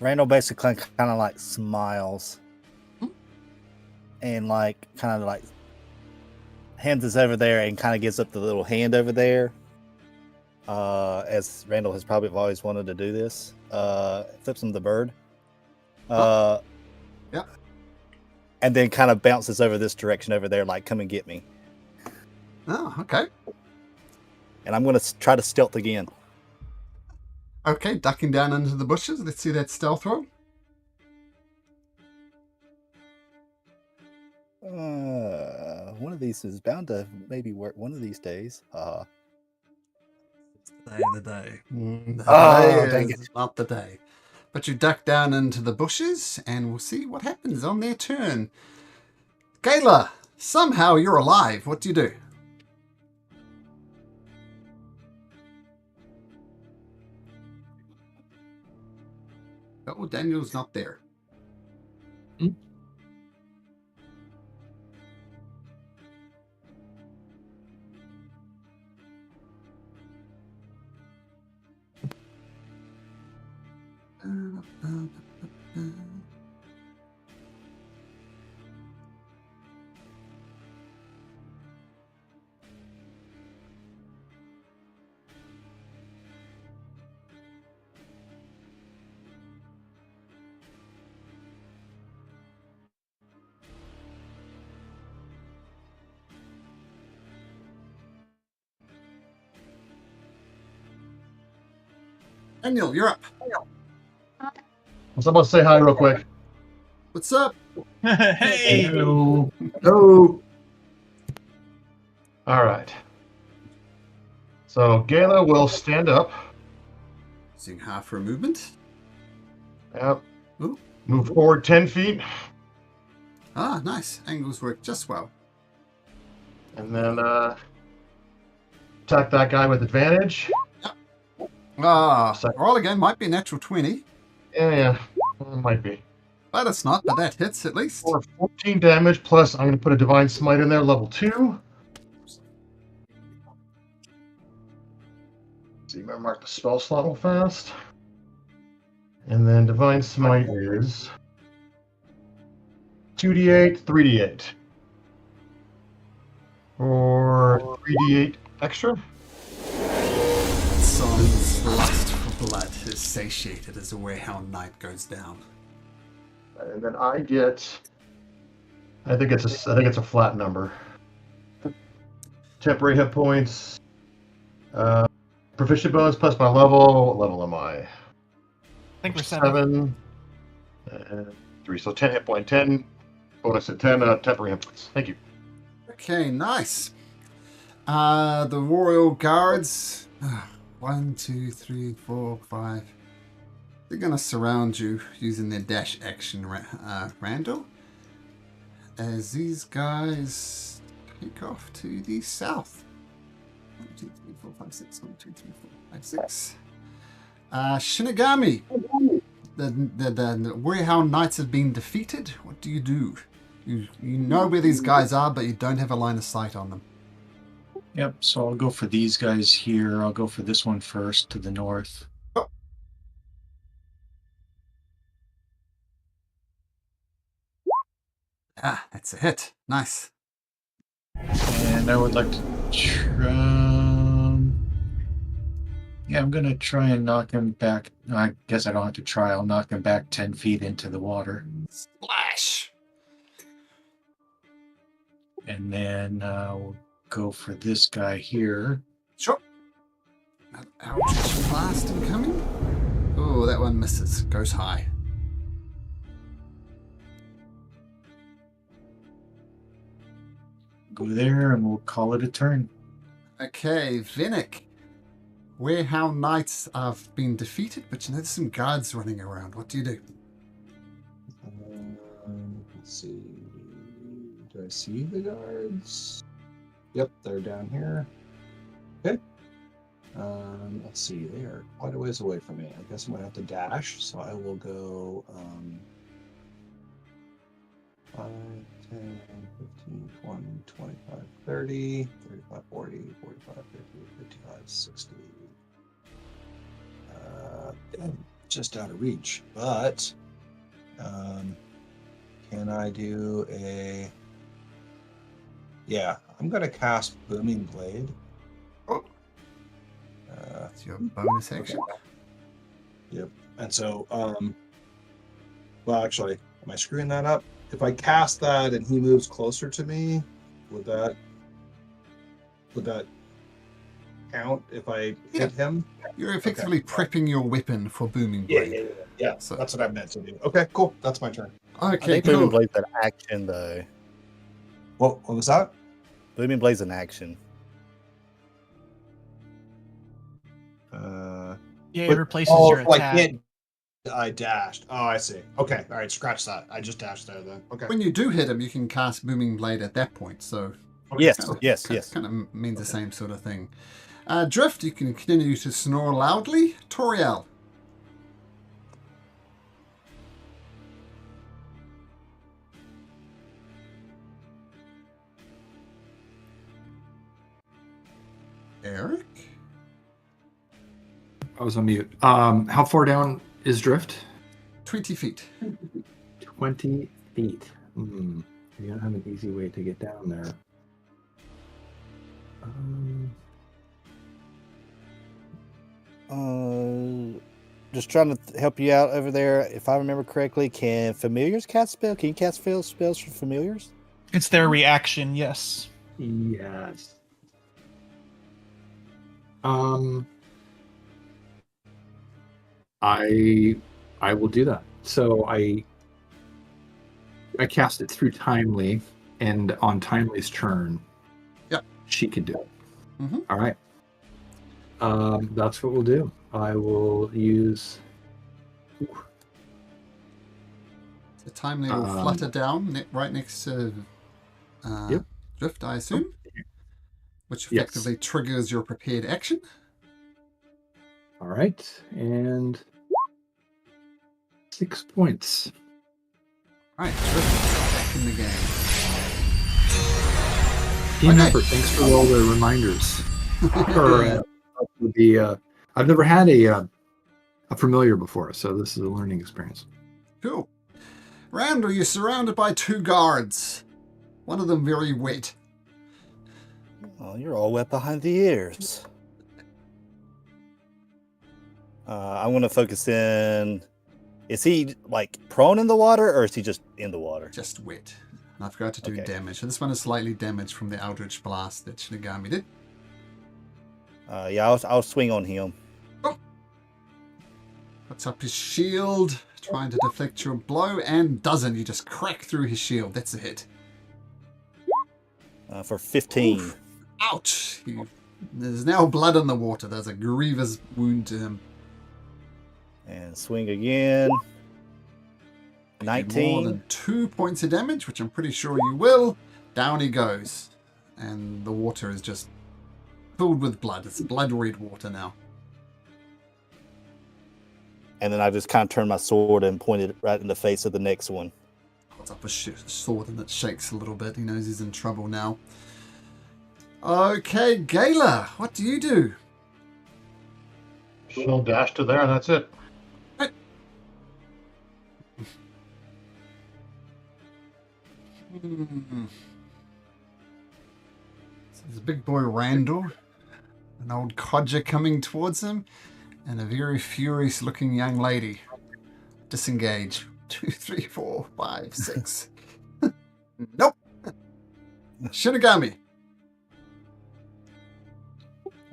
Randall basically kind of like smiles Hmm? and like kind of like hands us over there and kind of gives up the little hand over there. As Randall has probably always wanted to do this. Flips him the bird. Yeah. And then kind of bounces over this direction over there, like, come and get me. Oh, okay. And I'm going to try to stealth again. Okay, ducking down into the bushes. Let's see that stealth roll. One of these is bound to maybe work one of these days. Day of the day. The Oh, day dang is not the day. But you duck down into the bushes, and we'll see what happens on their turn. Kayla, somehow you're alive. What do you do? Oh, Daniel's not there. Daniel, you're up. Someone say hi real quick. What's up? Hey. Hello. Oh, All right. So Gala will stand up. Using half for a movement. Yep. Ooh. Move forward 10 feet. Ah, nice. Angles work just well. And then attack that guy with advantage. Ah, So- roll again. Might be a natural 20. Yeah. It might be. But it's not, but that hits at least. For 14 damage, plus I'm going to put a Divine Smite in there, level 2. See, I'm going to mark the spell slot real fast. And then Divine Smite is 2d8, 3d8. Or 3d8 extra. Son's lust for blood is satiated as the Warehound Knight goes down. And then I get, I think it's a flat number. Temporary hit points, proficient bonus plus my level. What level am I? I think we're 7. 7 and 3. So 10 hit point, 10 bonus at 10 temporary hit points. Thank you. Okay, nice. The Royal Guards. 1, 2, 3, 4, 5. They're going to surround you using their dash action, Randall. As these guys take off to the south. 1, 2, 3, 4, 5, 6. 1, 2, 3, 4, 5, 6. Shinigami. The Warehound Knights have been defeated. What do? You know where these guys are, but you don't have a line of sight on them. yep. So I'll go for these guys here. I'll go for this one first to the north. Ah, that's a hit. Nice. And I would like to try. Yeah, I'm gonna try and knock him back. I guess I don't have to try. I'll knock him back 10 feet into the water, Splash! and then we'll go for this guy here. Sure. Ouch, blast incoming. Oh, that one misses. Goes high. Go there, and we'll call it a turn. Okay, Vinnick. Warehound Knights have been defeated, but you know there's some guards running around. What do you do? Let's see. Do I see the guards? Yep, they're down here. Okay. Let's see. They are quite a ways away from me. I guess I'm gonna have to dash. So I will go 5, 10, 15, 20, 25, 30, 35, 40, 45, 50, 55, 60. Just out of reach. But can I do a... Yeah, I'm going to cast Booming Blade. Oh. That's your bonus action. Yep. And so, well, actually, am I screwing that up? If I cast that and he moves closer to me, would that count if I hit him? You're effectively prepping your weapon for Booming Yeah, Blade. So that's what I meant to do. Okay, cool. That's my turn. I Okay, think Booming cool. Blade's an action, though. What was that? Booming Blade's an action. Yeah, it But- replaces your I attack. can't. I dashed. Oh, I see. Okay, all right, scratch that. I just dashed there then. Okay. When you do hit him, you can cast Booming Blade at that point. So Yes, yes. kind of means the same sort of thing. Drift, you can continue to snore loudly. Toriel. Eric? I was on mute. How far down is Drift? 20 feet. 20 feet. You don't have an easy way to get down there. Just trying to help you out over there. If I remember correctly, can familiars cast spell? Can you cast spells for familiars? It's their reaction, yes. Yes. I will do that. So I cast it through Timely, and on Timely's turn, she can do it. Mhm. All right. That's what we'll do. I will use. The Timely will flutter down right next to Drift, I assume, which effectively triggers your prepared action. All right, and 6 points. All right, Drift back in the game. Team Okay. effort. Thanks for all the reminders. I've never had a familiar before, so this is a learning experience. Cool. Randall, you're surrounded by 2 guards. One of them very wet. Oh, you're all wet behind the ears. I want to focus in. Is he like prone in the water, or is he just in the water? Just wet. And I forgot to do Okay. damage. So this one is slightly damaged from the Eldritch Blast that Shinigami did. Yeah, I'll swing on him. Puts up his shield, trying to deflect your blow, and doesn't. You just crack through his shield. That's a hit. For 15. Oof. Ouch! There's now blood in the water. There's a grievous wound to him. And swing again. More 19. than 2 points of damage, which I'm pretty sure you will. Down he goes. And the water is just filled with blood. It's blood red water now. And then I just kind of turn my sword and point it right in the face of the next one. Holds up a sword and it shakes a little bit. He knows he's in trouble now. Okay, Gala, what do you do? She'll dash to there, and that's it. So there's a big boy Randall, an old codger coming towards him, and a very furious looking young lady. Disengage. 2, 3, 4, 5, 6. Nope. Shinigami.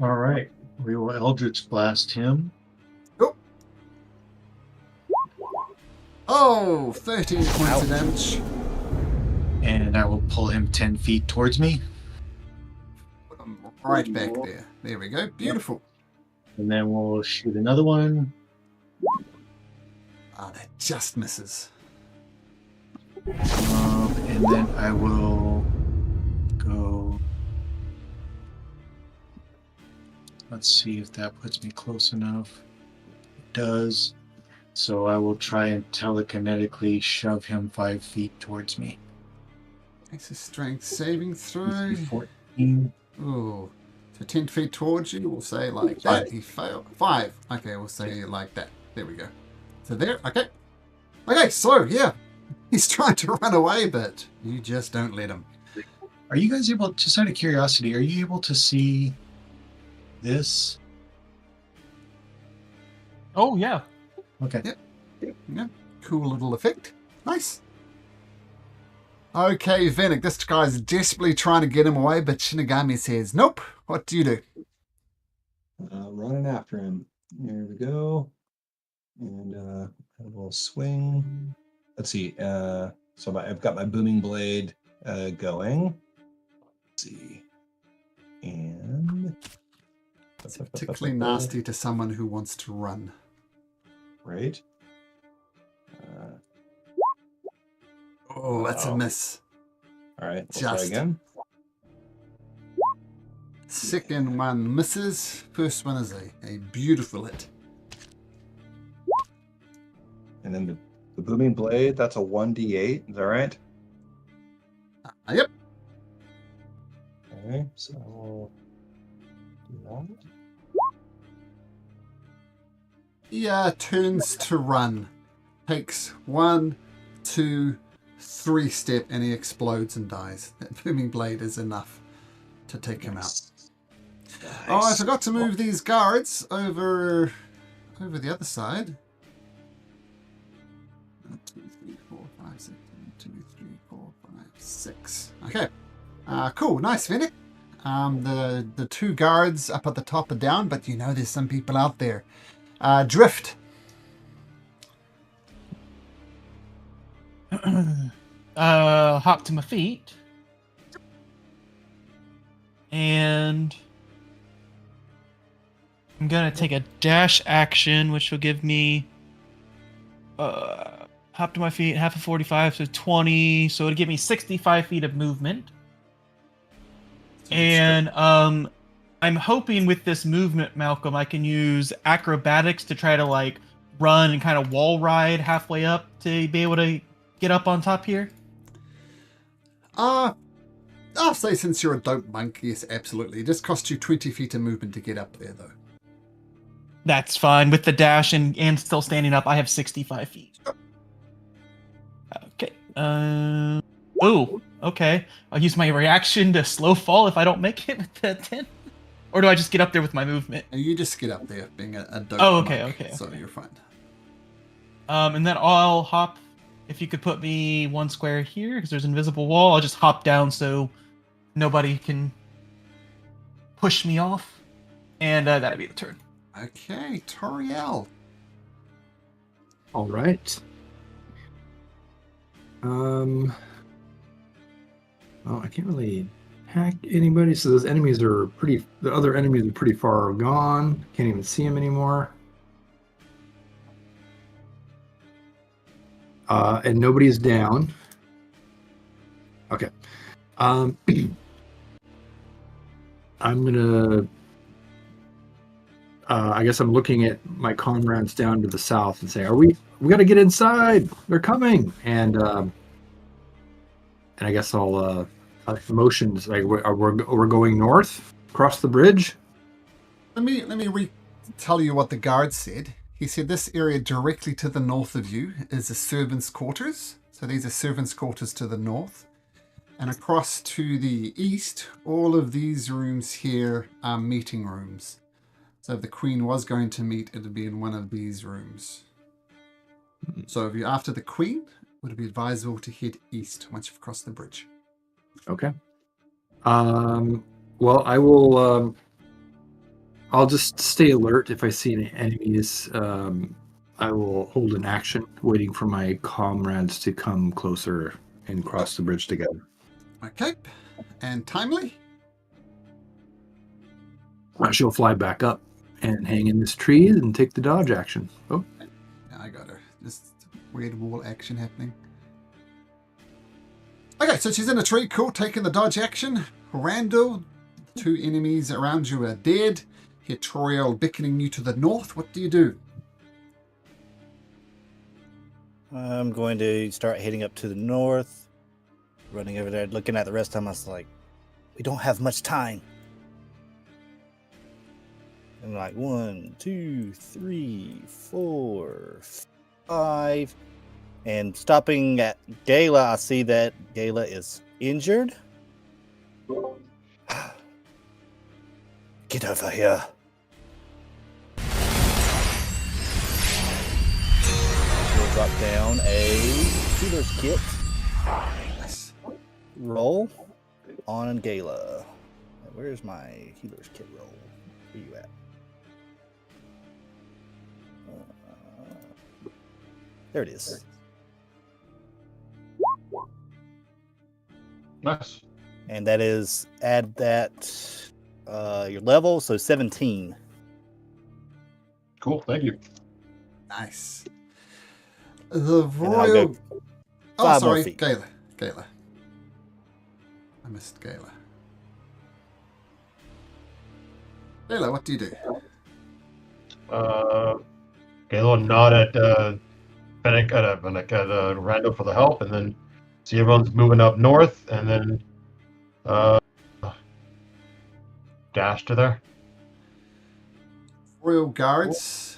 All right. We will Eldritch Blast him. Oh, 13 points of damage. And I will pull him 10 feet towards me. Put him right back there. There we go. Beautiful. And then we'll shoot another one. Ah, that just misses. And then I will go. Let's see if that puts me close enough. It does. So I will try and telekinetically shove him 5 feet towards me. It's a strength saving throw. 14. Ooh. So 10 feet towards you, we'll say like that. He failed. 5. Okay, we'll say like that. There we go. So there, okay. Okay, so yeah. He's trying to run away, but you just don't let him. Are you guys able, just out of curiosity, are you able to see this? Oh yeah. Okay. Yeah. Cool little effect. Nice. Okay, Venik, this guy's desperately trying to get him away, but Shinigami says, nope. What do you do? Running after him. There we go. And I will swing. Let's see. So I've got my booming blade going. Let's see. And It's particularly nasty to someone who wants to run. Right. Oh, that's a miss. All right. We'll try again. Second one misses. First one is a beautiful hit. And then the booming blade, that's a 1d8. Is that right? Yep. Okay. So I'll do that. He turns to run. Takes 1, 2, 3 step, and he explodes and dies. That booming blade is enough to take him out. Nice. Oh, I forgot to move these guards over the other side. 1, 2, 3, 4, 5, 6, 7, 2, 3, 4, 5, 6. Okay. Cool. Nice, Venik. The 2 guards up at the top are down, but you know there's some people out there. Drift. Hop to my feet. And I'm gonna take a dash action, which will give me hop to my feet, half of 45, so 20, so it'll give me 65 feet of movement. And I'm hoping with this movement, Malcolm, I can use acrobatics to try to like run and kind of wall ride halfway up to be able to get up on top here. I'll say since you're a dope monk, yes, absolutely. It just costs you 20 feet of movement to get up there, though. That's fine. With the dash and still standing up, I have 65 feet. Okay. Oh, okay. I'll use my reaction to slow fall if I don't make it with the 10. Or do I just get up there with my movement? You just get up there, being a dope okay, monk, okay. So you're fine. And then I'll hop. If you could put me 1 square here, because there's an invisible wall, I'll just hop down so nobody can push me off. And that'd be the turn. Okay, Toriel. All right. Well, I can't really hack anybody, so those enemies are the other enemies are pretty far gone. Can't even see them anymore. And nobody's down. Okay. I'm gonna I guess I'm looking at my comrades down to the south and say, we got to get inside. They're coming. And I guess I'll motions like we're going north across the bridge. Let me tell you what the guard said. He said this area directly to the north of you is the servants' quarters. So these are servants' quarters to the north. And across to the east, all of these rooms here are meeting rooms. So if the Queen was going to meet, it would be in one of these rooms. So if you're after the Queen, would it be advisable to head east once you've crossed the bridge? Okay. Well, I will. I'll just stay alert if I see any enemies. I will hold an action, waiting for my comrades to come closer and cross the bridge together. Okay. And Timely? She'll fly back up and hang in this tree and take the dodge action. Oh. Yeah, I got her. Just weird wall action happening. Okay, so she's in a tree. Cool. Taking the dodge action. Randall, 2 enemies around you are dead. Here, Toriel beckoning you to the north. What do you do? I'm going to start heading up to the north, running over there, looking at the rest of them. I was like, we don't have much time. I'm like, 1, 2, 3, 4, 5. And stopping at Gala, I see that Gala is injured. Get over here. We'll drop down a healer's kit. Nice. Roll on Gala. Where's my healer's kit roll? Where you at? There it is. Nice. And that is add that your level, so 17. Cool. Thank you. Nice. The I'll royal. go Oh, 5 more sorry, feet. Gala. I missed Gala. Gala, what do you do? Galo nod at Fennec at Randall for the help, and then see everyone's moving up north, and then dash to there. Royal guards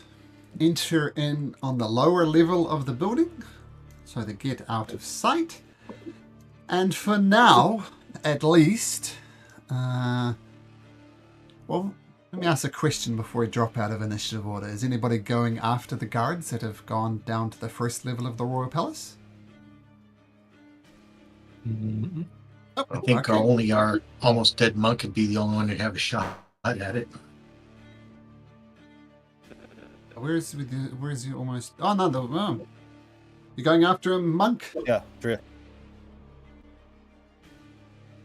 enter in on the lower level of the building, so they get out of sight. And for now, at least, well, let me ask a question before we drop out of initiative order. Is anybody going after the guards that have gone down to the first level of the Royal Palace? Mm-hmm. Oh, I think okay. only our almost dead monk could be the only one to have a shot at it. Where's you almost? Oh no, you're going after him, monk. Yeah, drift.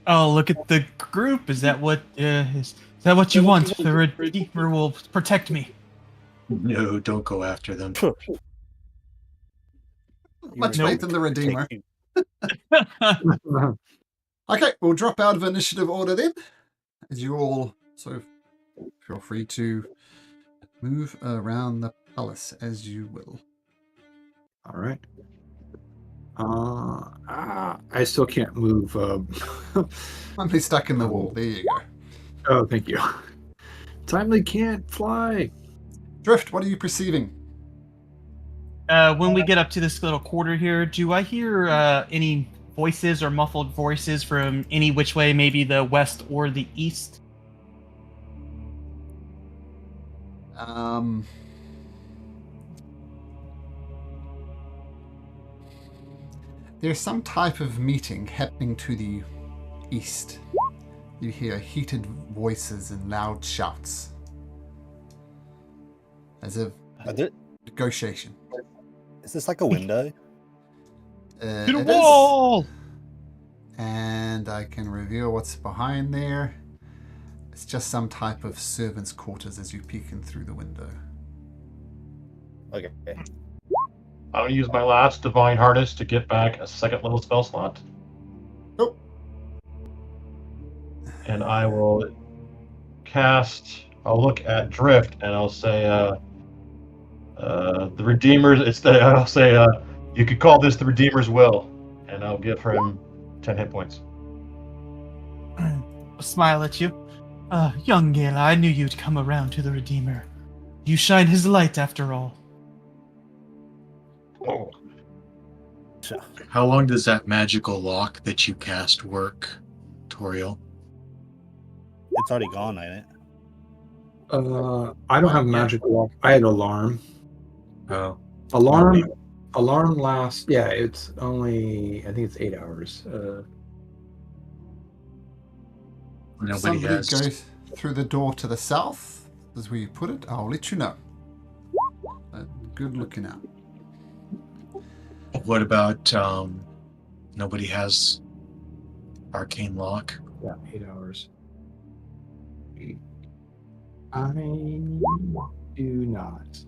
Oh, look at the group. Is that what is that what you want? The Redeemer will protect me. No, don't go after them. Much Nope. faith in the Redeemer. Okay, we'll drop out of initiative order then, as you all sort of feel free to move around the palace as you will. All right. I still can't move. Only stuck in the wall. There you go. Oh, thank you. Timely can't fly. Drift, what are you perceiving? When we get up to this little quarter here, do I hear any voices or muffled voices from any which way, maybe the west or the east? There's some type of meeting happening to the east. You hear heated voices and loud shouts. As if negotiation. Is this like a window? To the It wall! is. And I can reveal what's behind there. It's just some type of servant's quarters as you peek in through the window. Okay. I'm gonna use my last divine harness to get back a second level spell slot. Oh. And I will cast. I'll look at Drift and I'll say, the Redeemer's. I'll say, you could call this the Redeemer's will, and I'll give him 10 hit points. I'll smile at you. Young Gala, I knew you'd come around to the Redeemer. You shine his light after all. Oh. How long does that magical lock that you cast work, Toriel? It's already gone, ain't it? I don't have magic lock. I had alarm. Oh. Alarm lasts. Yeah, it's only. I think it's 8 hours. Nobody Somebody has. goes through the door to the south. Is where you put it. I'll let you know. Good looking out. What about nobody has arcane lock? Yeah, 8 hours. I do not.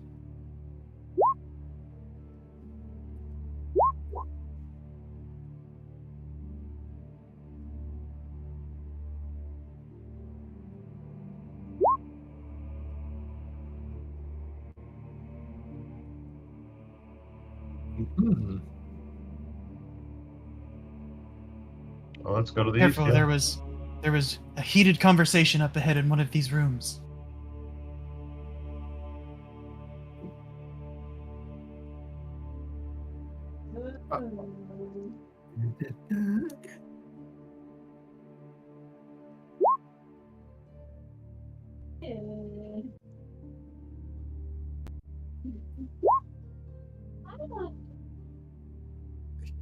Well, let's go to the Careful, east. Yeah. there was a heated conversation up ahead in one of these rooms.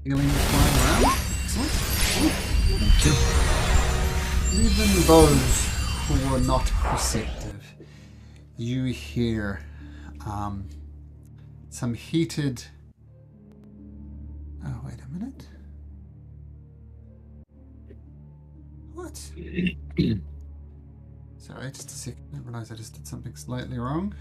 Healing is flying around. Excellent. Even those who were not perceptive, you hear some heated. Oh, wait a minute. What? Sorry, just a second. I realized I just did something slightly wrong.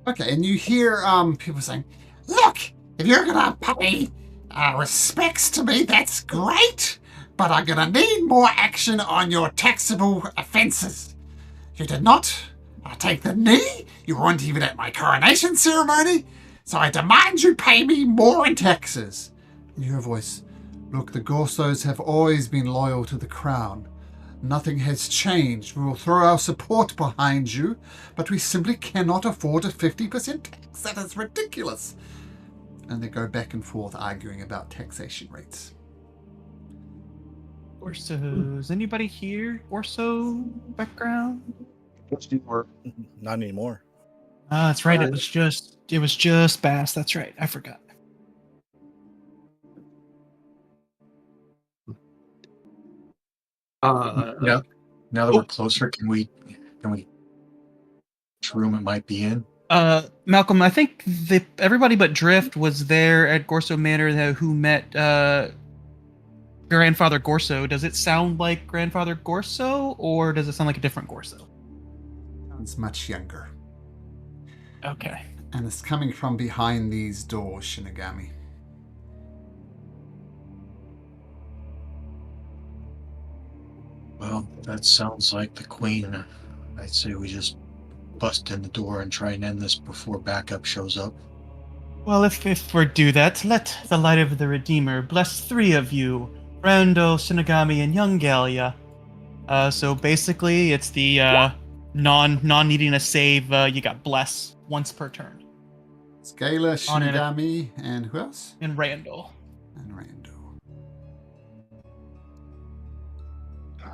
Okay, and you hear people saying, "Look, if you're gonna pay respects to me, that's great, but I'm gonna need more action on your taxable offences. You did not take the knee. You weren't even at my coronation ceremony, so I demand you pay me more in taxes." And you hear a voice, "Look, the Gorsos have always been loyal to the crown. Nothing has changed. We will throw our support behind you, but we simply cannot afford a 50% tax. That is ridiculous." And they go back and forth arguing about taxation rates. Orsos. Anybody here? Orso background? Let's do more. Not anymore. Ah, that's right. It was just Bass. That's right. I forgot. Yeah. Now that we're closer, can we which room it might be in? Malcolm, I think everybody but Drift was there at Gorso Manor who met Grandfather Gorso. Does it sound like Grandfather Gorso, or does it sound like a different Gorso? Sounds much younger. Okay. And it's coming from behind these doors, Shinigami. Well, that sounds like the queen. I'd say we just bust in the door and try and end this before backup shows up. Well, if we do that, let the light of the Redeemer bless 3 of you, Randall, Shinigami, and young Galia. So basically, it's the non needing a save. You got bless once per turn. Scala, Shinigami, and who else? And Randall. And Randall.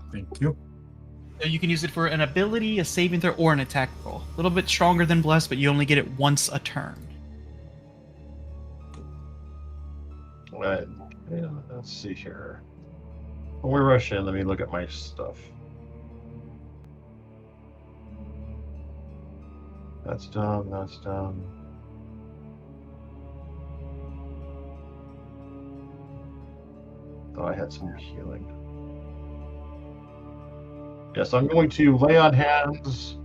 Thank you. So you can use it for an ability, a saving throw, or an attack roll. A little bit stronger than bless, but you only get it once a turn. Right. Yeah, let's see here. When we rush in, let me look at my stuff. That's done. That's done. Thought I had some healing. Yes, I'm going to lay on hands.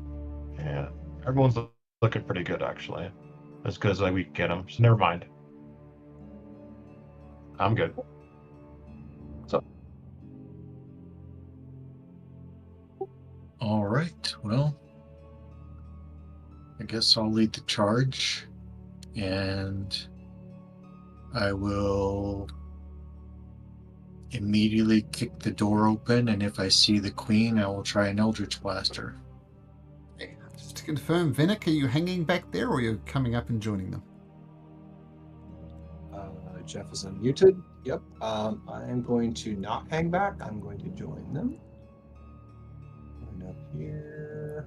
Yeah, everyone's looking pretty good, actually. As good as we can get them, so never mind. I'm good. So. All right. Well, I guess I'll lead the charge, and I will immediately kick the door open, and if I see the queen, I will try an Eldritch Blast her. Okay, just to confirm, Venik, are you hanging back there, or are you coming up and joining them? Jeff is unmuted. Yep. I am going to not hang back. I'm going to join them. Going up here.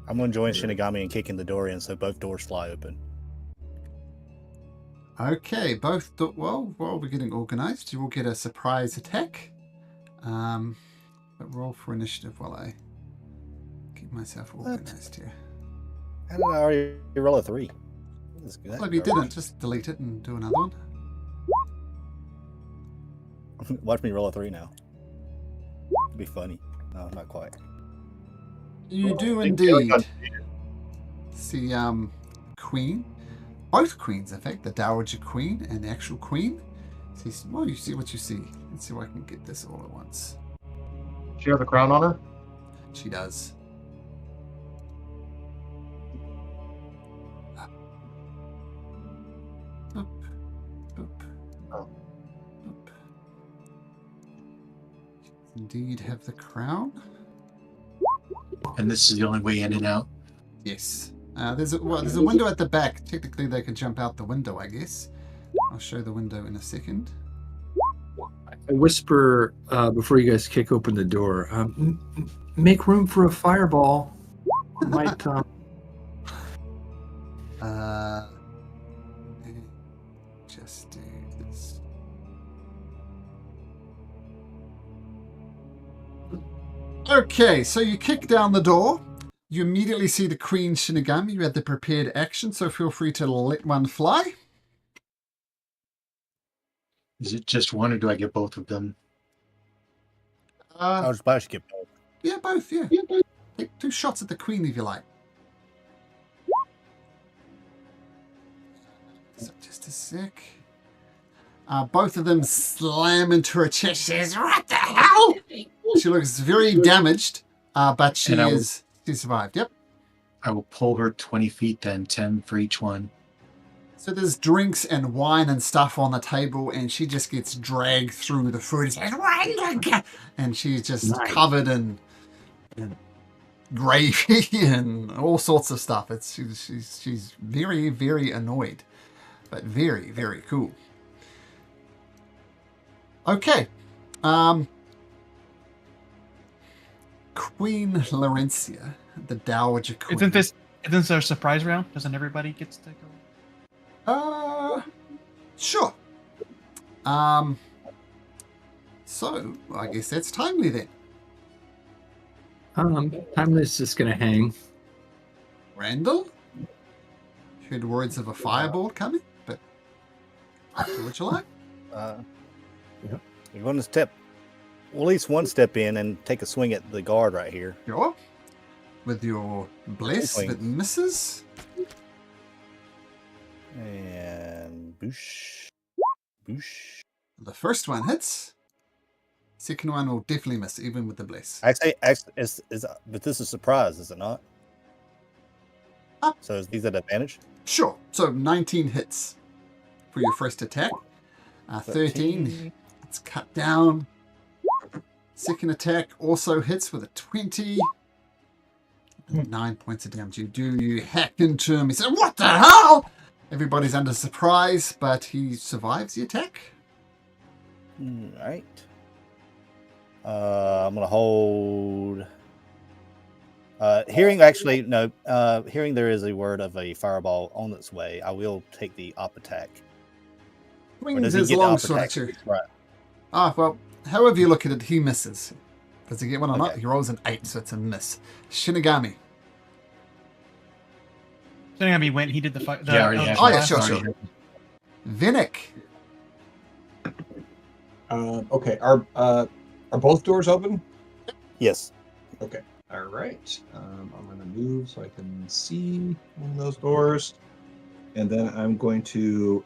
I'm going to join Shinigami and kicking the door in so both doors fly open. Okay, well, while we're getting organized, you will get a surprise attack. But roll for initiative while I keep myself organized here. How did I already roll a 3? Well, if you didn't, just delete it and do another one. Watch me roll a 3 now. It'd be funny. No, not quite. You do indeed see Queen. Both queens, in fact, the Dowager Queen and the actual Queen. Well, you see what you see. Let's see if I can get this all at once. She have the crown on her? She does. Indeed, have the crown. And this is the only way in and out. Yes. There's a window at the back. Technically, they could jump out the window, I guess. I'll show the window in a second. I whisper before you guys kick open the door. Make room for a fireball. Might. Just do this. Okay, so you kick down the door. You immediately see the Queen Shinigami. You had the prepared action, so feel free to let one fly. Is it just one, or do I get both of them? I'll just skip both. Yeah, both, yeah. Take 2 shots at the Queen if you like. So just a sec. Both of them slam into her chest. She says, "What the hell?" She looks very damaged, but she survived. Yep. I will pull her 20 feet then, 10 for each one. So there's drinks and wine and stuff on the table, and she just gets dragged through the food. And she's just covered in gravy and all sorts of stuff. She's very, very annoyed, but very, very cool. Okay. Queen Laurencia, the Dowager Queen. Isn't this our surprise round? Doesn't everybody gets to go? Sure. So I guess that's timely then. Timeless is just gonna hang. Randall? Heard words of a fireball coming, but do what you like. You're going to step, well, at least one step in and take a swing at the guard right here. Sure. With your bless that misses. And boosh. Boosh. The first one hits. Second one will definitely miss, even with the bless. Actually, but this is a surprise, is it not? So is these at advantage? Sure. So 19 hits for your first attack. 13. It's cut down. Second attack also hits with a 20. 9 points of damage. You hack into him. He said, "What the hell?" Everybody's under surprise, but he survives the attack. Right. I'm gonna hold. Hearing there is a word of a fireball on its way. I will take the op attack. Swings his long sword at you. Right. Well, however you look at it, he misses. Does he get one or not? He rolls an 8, so it's a miss. Shinigami. Shinigami went. He did the fight. Sure. Vinik. Okay. Are both doors open? Yes. Okay. All right. I'm going to move so I can see one of those doors, and then I'm going to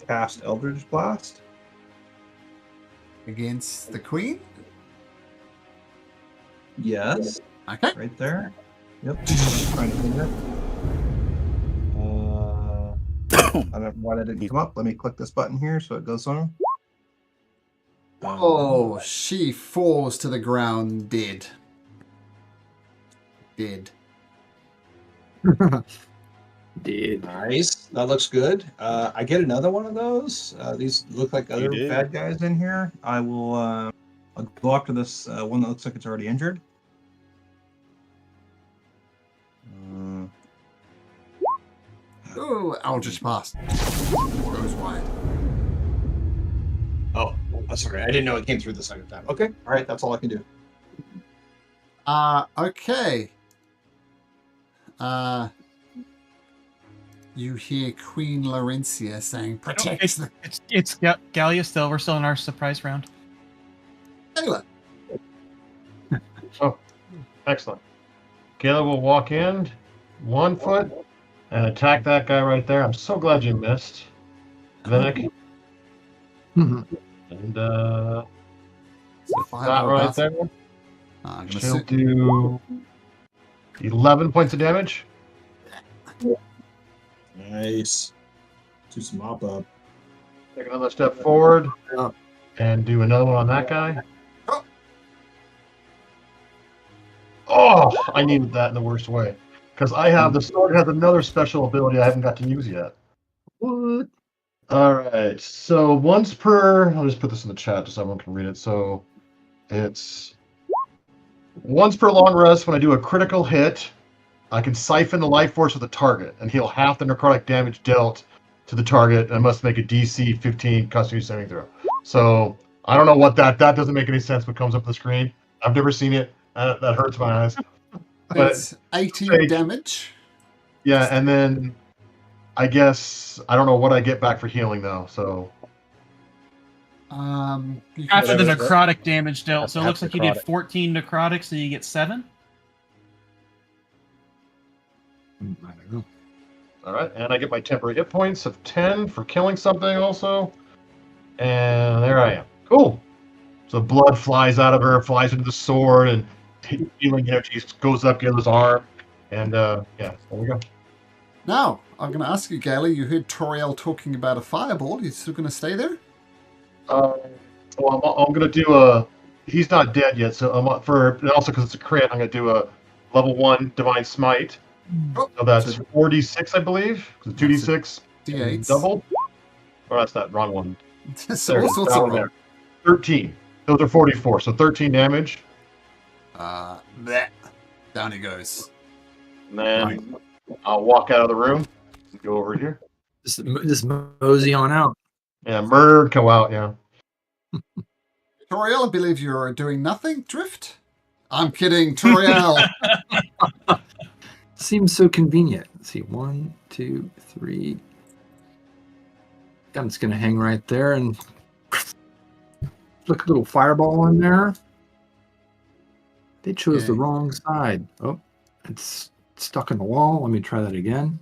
cast Eldritch Blast Against the Queen? Yes. Okay. Right there. Yep. Trying to find it. I don't know why that didn't come up. Let me click this button here so it goes on. Oh, she falls to the ground dead. Dead. Dead. Nice. That looks good. I get another one of those. These look like other bad guys in here. I will I'll go after this one that looks like it's already injured. Oh, Eldritch Blast. Goes wide. Oh, that's all right. I didn't know it came through the second time. Okay. All right. That's all I can do. Okay. You hear Queen Laurencia saying, "Protect the..." It's Gallia still. We're still in our surprise round. Taylor. Oh, excellent. Gayla will walk in 1 foot and attack that guy right there. I'm so glad you missed, Vinik. And with that right there, she'll do 11 points of damage. Nice. Do some mop up. Take another step forward Yeah. and do another one on that guy. Oh. Oh, I needed that in the worst way. Because the sword has another special ability I haven't got to use yet. What? All right. So once per, I'll just put this in the chat so everyone can read it. So it's once per long rest when I do a critical hit, I can siphon the life force of the target and heal half the necrotic damage dealt to the target, and I must make a DC 15 Constitution saving throw. So I don't know what that doesn't make any sense. What comes up on the screen? I've never seen it. That hurts my eyes. But That's 18 damage. yeah, and then I guess I don't know what I get back for healing though. So You After the Whatever. necrotic damage dealt, That's so it looks like you necrotic. did 14 necrotic, so you get 7. I don't know. all right, and I get my temporary hit points of 10 for killing something also. And there I am. Cool. So blood flies out of her, flies into the sword, and healing energy goes up Gayla's arm. And yeah, there we go. Now, I'm going to ask you, Gaila, you heard Toriel talking about a fireball. You still going to stay there? Well, I'm going to do he's not dead yet, so and also because it's a crit, I'm going to do a level 1 Divine Smite. Oh, So that's so 4d6, I believe. So 2d6 D8s. double. Or that's that wrong one. So There, all sorts that of one roll. there. 13. Those are 44, so 13 damage. Bleh. Down he goes. And then I'll walk out of the room and go over here. Just mosey on out. Yeah, murder, go out, yeah. Toriel, I believe you're doing nothing. Drift? I'm kidding, Toriel. Seems so convenient. Let's see, 1, 2, 3. I'm just gonna hang right there and look a little fireball in there. They chose the Okay. wrong side. Oh, it's stuck in the wall. Let me try that again.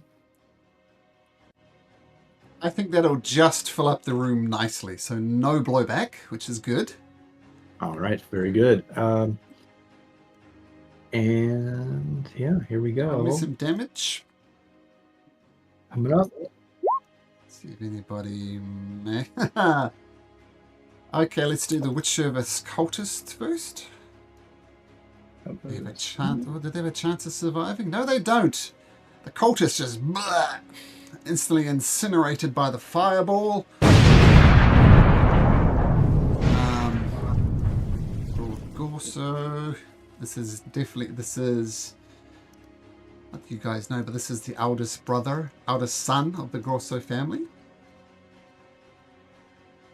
I think that'll just fill up the room nicely. So no blowback, which is good. All right, very good. And yeah, here we Roll me go. some damage. Coming up. See if anybody may. Okay, let's do the Witch Service Cultist first. They have a chance. Oh, did they have a chance of surviving? No, they don't. The cultist just instantly incinerated by the fireball. Gorso. This is. What you guys know, but this is the eldest son of the Grosso family.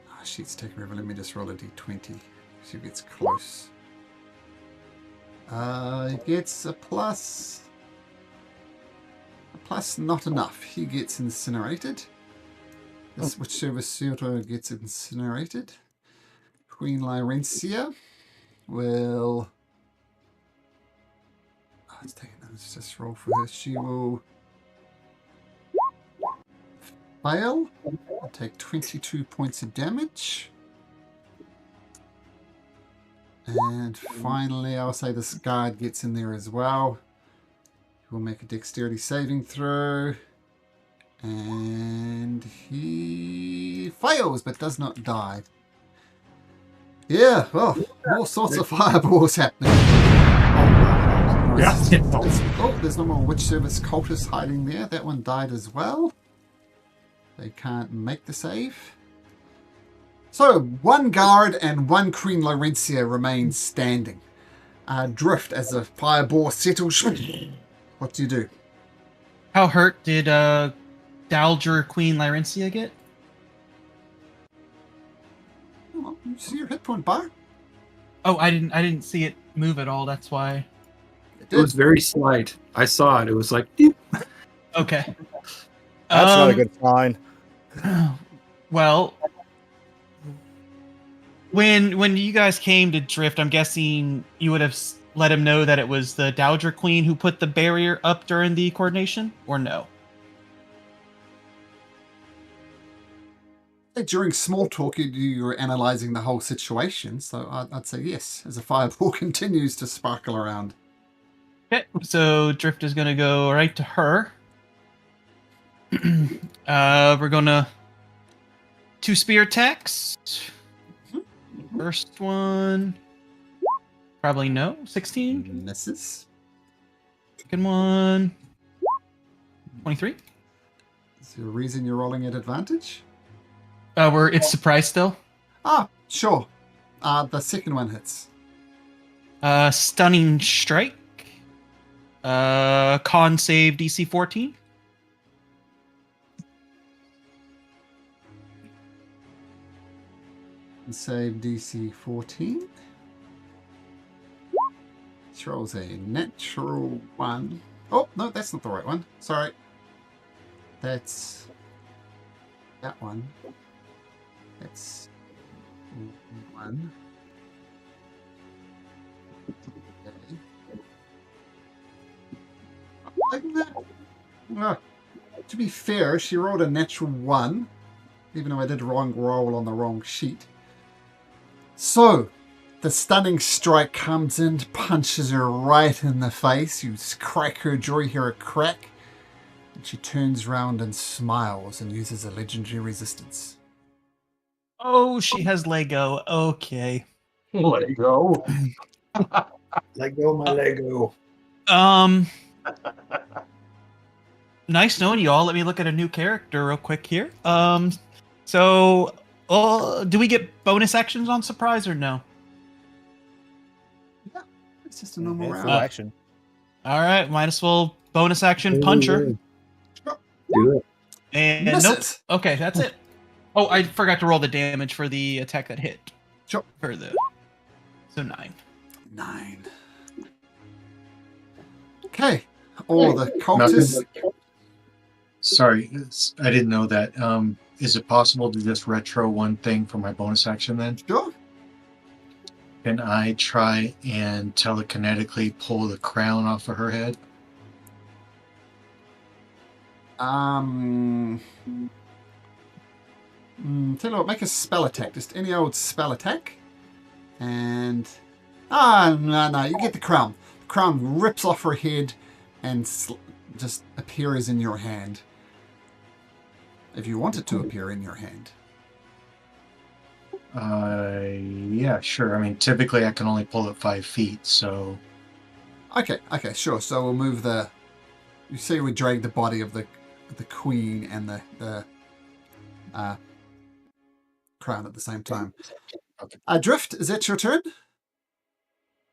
Oh, she's taking forever. Let me just roll a d20. She gets close. Gets a plus. A plus, not enough. He gets incinerated. This Witch Service Suitor gets incinerated. Queen Lyrencia will. Oh, let's just roll for her. She will fail and take 22 points of damage. And finally, I'll say this guard gets in there as well. He will make a dexterity saving throw. And he fails, but does not die. Yeah, well, all sorts of fireballs happening. Oh, there's no more Witch Service cultists hiding there. That one died as well. They can't make the save. So, one guard and one Queen Laurentia remain standing. Drift as the fireball settles. What do you do? How hurt did Dowager Queen Lyrencia get? Oh, you see your hit point bar? Oh, I didn't see it move at all. That's why. It was very slight. I saw it. It was like, doop. Okay. That's not a good sign. Well, when you guys came to Drift, I'm guessing you would have let him know that it was the Dowager Queen who put the barrier up during the coordination, or no? During small talk, you were analysing the whole situation, so I'd say yes, as the fireball continues to sparkle around. Okay, so Drift is going to go right to her. We're gonna 2 spear attacks. First one, probably no. 16. Misses. Second one, 23. Is there a reason you're rolling at advantage? It's surprise still. Ah, sure. The second one hits. Stunning strike. Con save DC 14. Save DC 14. She rolls a natural 1. Oh, no, that's not the right one. Sorry. That's that one. That's 1. Okay. Like that. Well, to be fair, she rolled a natural 1, even though I did wrong roll on the wrong sheet. So, the stunning strike comes in, punches her right in the face. You crack her jaw, you hear a crack, and she turns round and smiles and uses a legendary resistance. Oh, she has Lego. Okay. Lego. Let go, my Lego. Nice knowing you all. Let me look at a new character real quick here. Do we get bonus actions on surprise or no? Yeah, it's just a normal Full round. action. All right, might as well bonus action puncher. Do it. And Miss nope. it. Okay, that's it. Oh, I forgot to roll the damage for the attack that hit. Sure. So 9. 9. Okay. All the cultists. Sorry, I didn't know that. Is it possible to just retro one thing for my bonus action then? Sure. Can I try and telekinetically pull the crown off of her head? Tell you what, make a spell attack. Just any old spell attack. And... no, you get the crown. The crown rips off her head and just appears in your hand. If you want it to appear in your hand. Yeah, sure. I mean, typically I can only pull it 5 feet, so... Okay, sure. So we'll move the... You say we drag the body of the queen and the crown at the same time. Okay. Drift, is that your turn?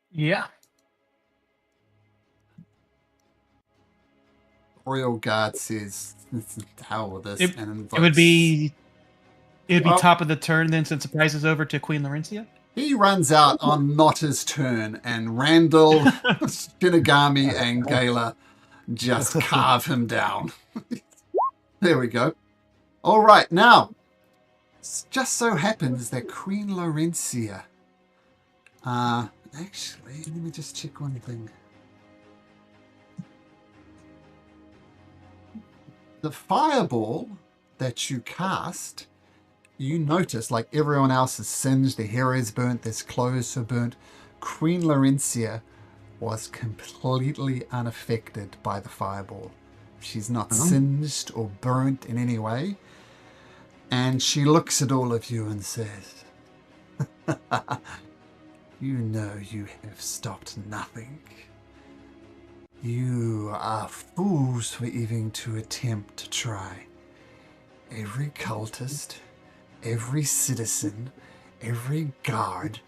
Yeah. Royal Guard says, hell with this. It, and it would be Well- top of the turn then, since the prize is over to Queen Laurencia. He runs out on not his turn, and Randall, Shinigami, and Gala just carve him down. There we go. All right, now, it just so happens that Queen Laurencia... actually, let me just check one thing. The fireball that you cast... You notice, like everyone else is singed, their hair is burnt, their clothes are burnt. Queen Laurencia was completely unaffected by the fireball. She's not singed or burnt in any way. And she looks at all of you and says, you know you have stopped nothing. You are fools for even to attempt to try. Every cultist, every citizen, every guard,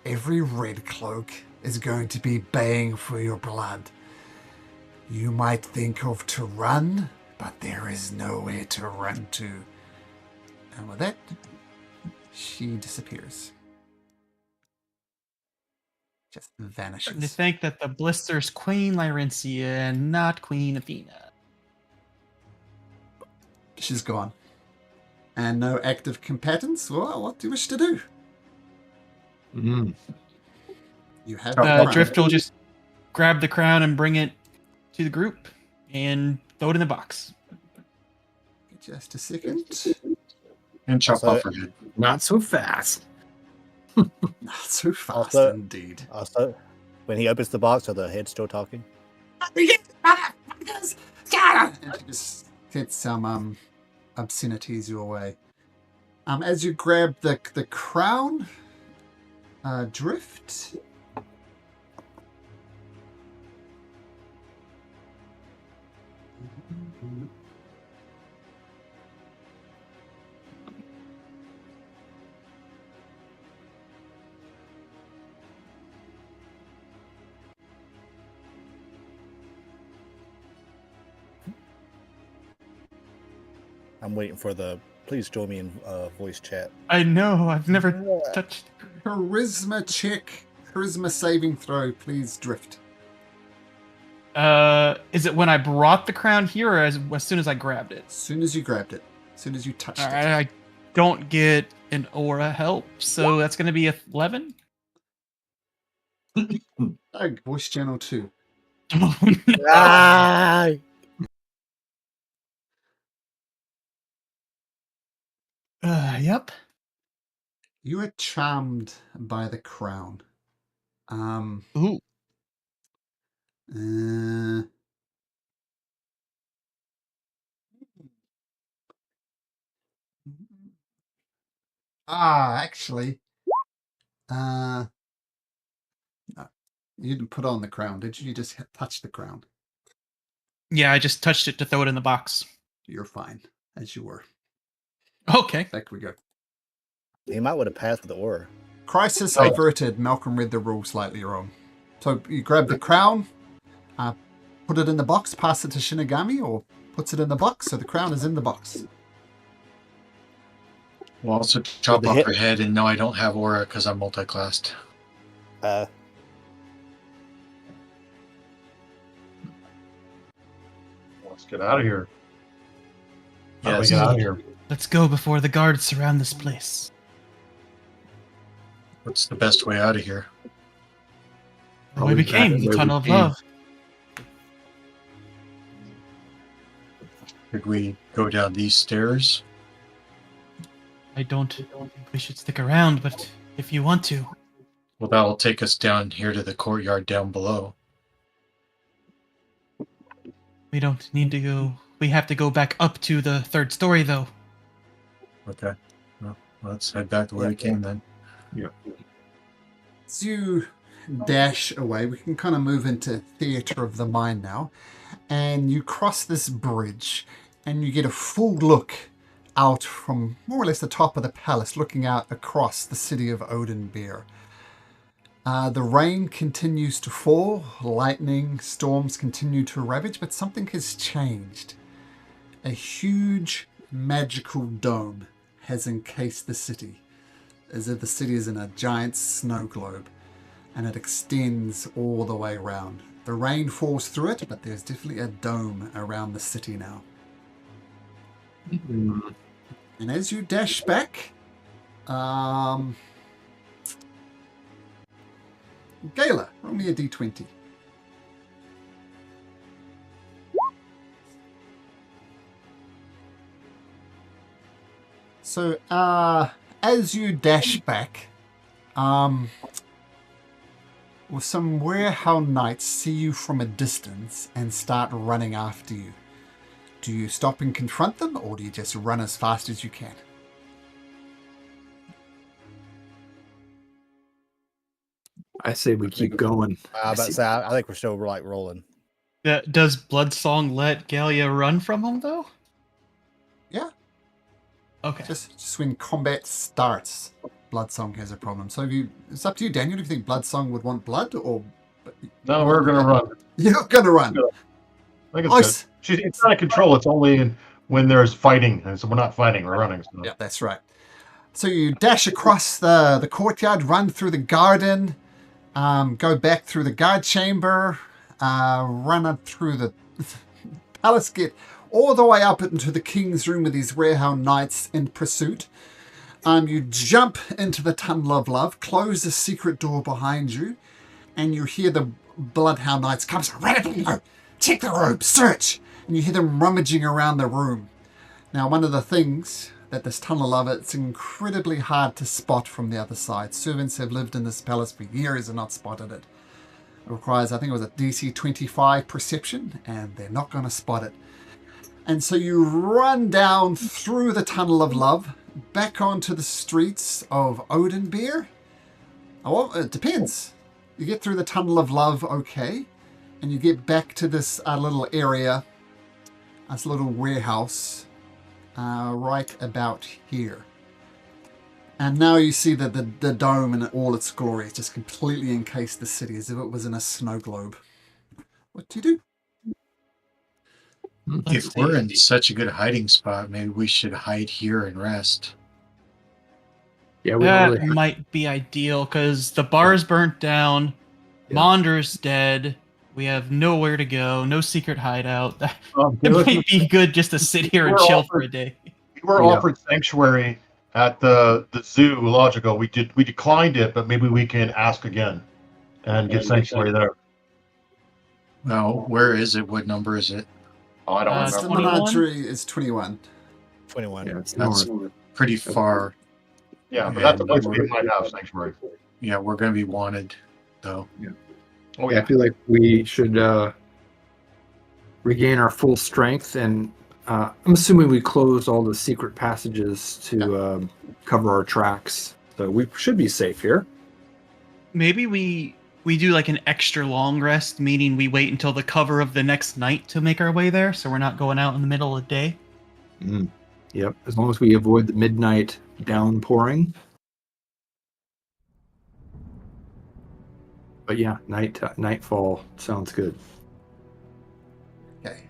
every red cloak is going to be baying for your blood. You might think of to run, but there is nowhere to run to. And with that, she disappears. Just To vanishes. think that the blister's Queen Laurencia and not Queen Athena. She's gone. And no active combatants? Well, what do you wish to do? Mm. You have the crown. Drift will just grab the crown and bring it to the group and throw it in the box. Just a second. And chop So- off her head. Not so fast. Not so fast, Also- indeed. Also, when he opens the box, are the heads still talking? And she just gets some obscenities your way. As you grab the crown, Drift. I'm waiting for the. Please join me in voice chat. I know. I've never touched. Charisma check. Charisma saving throw, please, Drift. Is it when I brought the crown here, or as soon as I grabbed it? As soon as you grabbed it. As soon as you touched All it. right, I don't get an aura help, so that's going to be 11. Oh, voice channel 2. Oh, no. Ah! Yep. You are charmed by the crown. Ooh. Actually, no, you didn't put on the crown, did you? You just touched the crown. Yeah, I just touched it to throw it in the box. You're fine, as you were. Okay. Back we go. He might would have passed with the aura. Crisis averted. Malcolm read the rule slightly wrong. So you grab the crown, put it in the box, pass it to Shinigami, or puts it in the box, so the crown is in the box. We'll also chop the off hit- her head, and no, I don't have aura because I'm multi-classed. Let's get out of here. How do we Yes. get out of here? Let's go before the guards surround this place. What's the best way out of here? The way we came, the tunnel of love. Could we go down these stairs? I don't think we should stick around, but if you want to. Well, that will take us down here to the courtyard down below. We don't need to go. We have to go back up to the third story, though. Okay. Well, let's head back the way we came then. As you dash away, we can kind of move into theatre of the mind now, and you cross this bridge, and you get a full look out from more or less the top of the palace, looking out across the city of Oathbreaker. The rain continues to fall, lightning storms continue to ravage, but something has changed. A huge magical dome has encased the city, as if the city is in a giant snow globe, and it extends all the way around. The rain falls through it, but there's definitely a dome around the city now. And as you dash back, Gayla, roll me a d20. So, as you dash back, well, some Warehell Knights see you from a distance and start running after you. Do you stop and confront them, or do you just run as fast as you can? I say we keep going. I think we're still like rolling. Does Bloodsong let Galia run from him, though? Yeah. Okay. Just when combat starts, Bloodsong has a problem. So it's up to you, Daniel, if you think Bloodsong would want blood, or... No, we're going to run. You're going to run. I think it's good. It's not a control. It's only when there's fighting. And so we're not fighting. We're running. So. Yeah, that's right. So you dash across the courtyard, run through the garden, go back through the guard chamber, run up through the palace, get all the way up into the king's room with these Warehell Knights in pursuit. You jump into the tunnel of love, close the secret door behind you, and you hear the Bloodhound Knights come. Check the robe, search! And you hear them rummaging around the room. Now, one of the things that this tunnel of it's incredibly hard to spot from the other side. Servants have lived in this palace for years and not spotted it. It requires, I think it was a DC 25 perception, and they're not going to spot it. And so you run down through the Tunnel of Love, back onto the streets of Oathbreaker. Oh, it depends. You get through the Tunnel of Love, okay, and you get back to this little area, this little warehouse, right about here. And now you see that the dome in all its glory has just completely encased the city as if it was in a snow globe. What do you do? If we're in such a good hiding spot, maybe we should hide here and rest. Yeah, we don't That really. might be ideal because the bar's burnt down, Yeah. Monder's dead. We have nowhere to go, no secret hideout. It Galen, might be good just to sit here and We're chill offered- for a day. we were Yeah. offered sanctuary at the zoological. We declined it, but maybe we can ask again and get sanctuary there. Well, where is it? What number is it? Oh, I don't Uh, The remember. 21? menagerie is 21. 21. Yeah, it's That's north. pretty far. Yeah, but that's a place Yeah. we might have sanctuary. Yeah, we're going to be wanted, though. Oh, I feel like we should regain our full strength, and I'm assuming we closed all the secret passages to cover our tracks, so we should be safe here. Maybe we do like an extra long rest, meaning we wait until the cover of the next night to make our way there, so we're not going out in the middle of the day. Yep, as long as we avoid the midnight downpouring. But yeah, nightfall sounds good. Okay.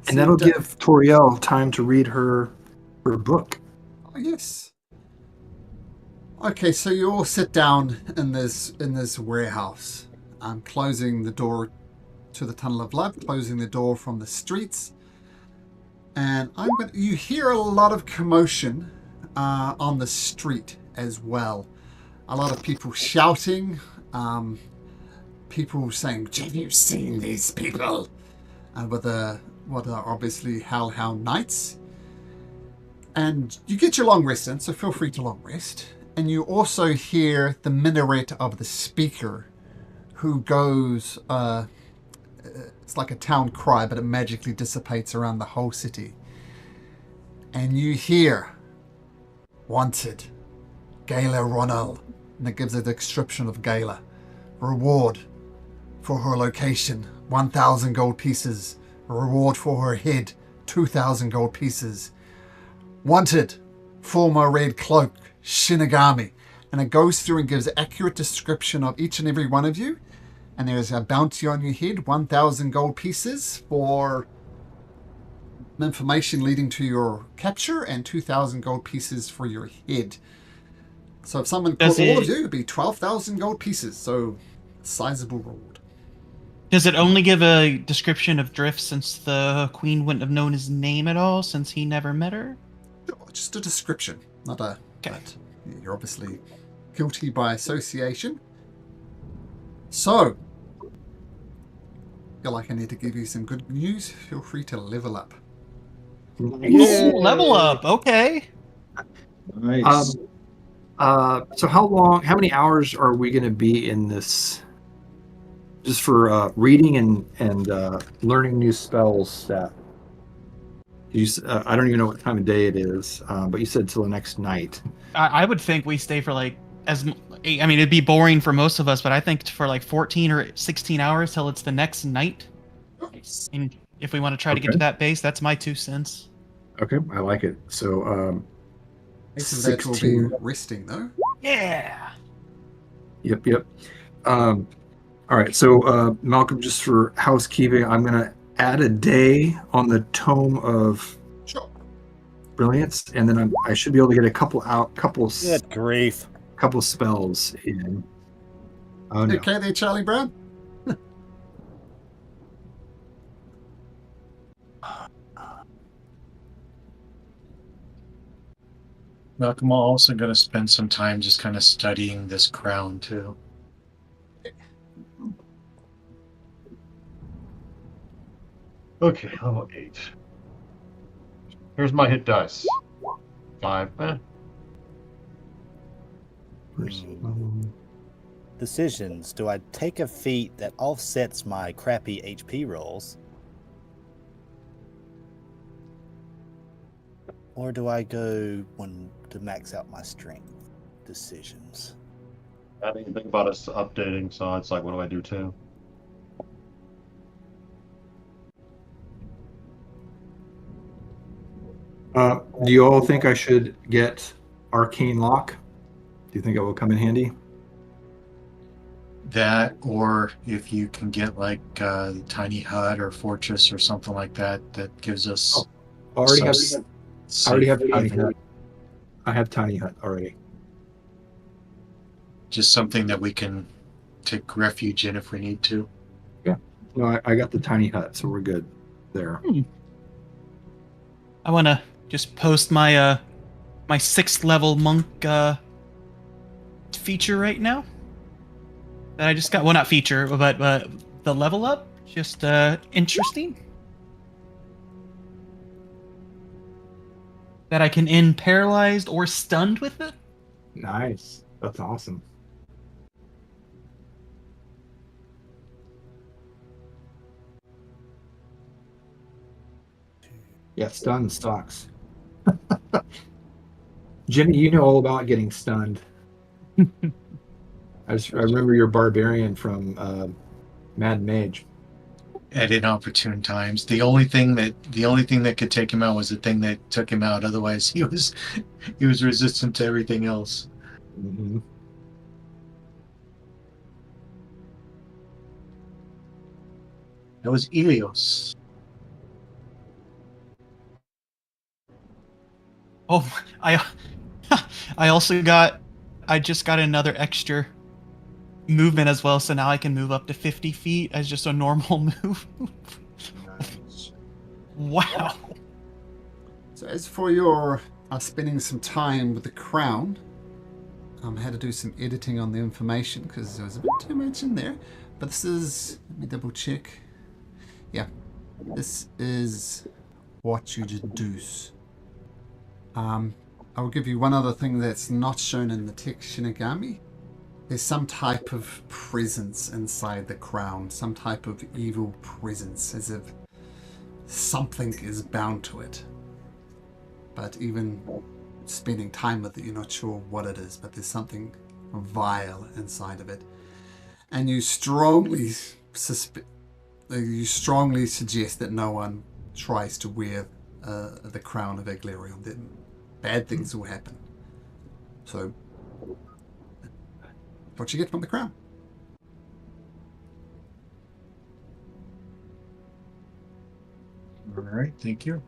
And that'll give Toriel time to read her book. Oh, yes. Okay, so you all sit down in this warehouse. I'm closing the door to the Tunnel of Love, closing the door from the streets, and you hear a lot of commotion on the street as well. A lot of people shouting, people saying, "Have you seen these people?" With what are obviously Hellhound Knights. And you get your long rest in, so feel free to long rest. And you also hear the minaret of the speaker, who goes, it's like a town cry, but it magically dissipates around the whole city. And you hear, "Wanted, Gala Ronald," and it gives a description of Gala. "Reward for her location, 1,000 gold pieces. Reward for her head, 2,000 gold pieces. Wanted, former red cloak, Shinigami." And it goes through and gives accurate description of each and every one of you. And there's a bounty on your head, 1,000 gold pieces for information leading to your capture, and 2,000 gold pieces for your head. So if someone caught all of you, it'd be 12,000 gold pieces. So sizable reward. Does it only give a description of Drift, since the queen wouldn't have known his name at all since he never met her? Just a description, not a... Okay. But you're obviously guilty by association. So, feel like I need to give you some good news. Feel free to level up. Ooh, level up. Okay. Nice. So how many hours are we going to be in this, just for reading and learning new spells? That I don't even know what time of day it is, but you said till the next night. I would think we stay for like I mean, it'd be boring for most of us, but I think for like 14 or 16 hours till it's the next night. And if we want to try to get to that base, that's my 2 cents. Okay, I like it. So, Most of that will 16. be resting, though. Yeah. Yep. All right, so Malcolm, just for housekeeping, I'm going to add a day on the Tome of Sure. Brilliance, and then I should be able to get a couple Good grief. spells in. Oh no. Okay there, Charlie Brown? Malcolm, I'm also going to spend some time just kind of studying this crown, too. Okay, level 8. Here's my hit dice. 5. Decisions. Do I take a feat that offsets my crappy HP rolls? or do I go one to max out my strength decisions? I didn't even think about us updating, so it's like, what do I do too? Do you all think I should get Arcane Lock? Do you think it will come in handy? That, or if you can get like tiny hut or fortress or something like that, that gives us. I already have. some I already have safe Tiny haven. Hut. I have Tiny Hut already. Just something that we can take refuge in if we need to. No, I got the Tiny Hut, so we're good there. I want to just post my my 6th level monk feature right now. That I just got. Well, not feature, but the level up. Just interesting. That I can end paralyzed or stunned with it. Nice. That's awesome. Yeah, stun sucks. Jimmy, you know all about getting stunned. I remember your barbarian from Mad Mage. At inopportune times. The only thing that could take him out was the thing that took him out. Otherwise, he was resistant to everything else. Mm-hmm. That was Ilios. Oh, I I just got another extra movement as well, so now I can move up to 50 feet as just a normal move. Nice. Wow. So as for your spending some time with the crown, I had to do some editing on the information because there was a bit too much in there. But this is, let me double check. Yeah, this is what you deduce. I will give you one other thing that's not shown in the text, Shinigami. There's some type of presence inside the crown, some type of evil presence, as if something is bound to it. But even spending time with it, you're not sure what it is, but there's something vile inside of it. And you strongly suggest that no one tries to wear the crown of Aglarion. Then bad things will happen. So, what you get from the crown. All right, thank you.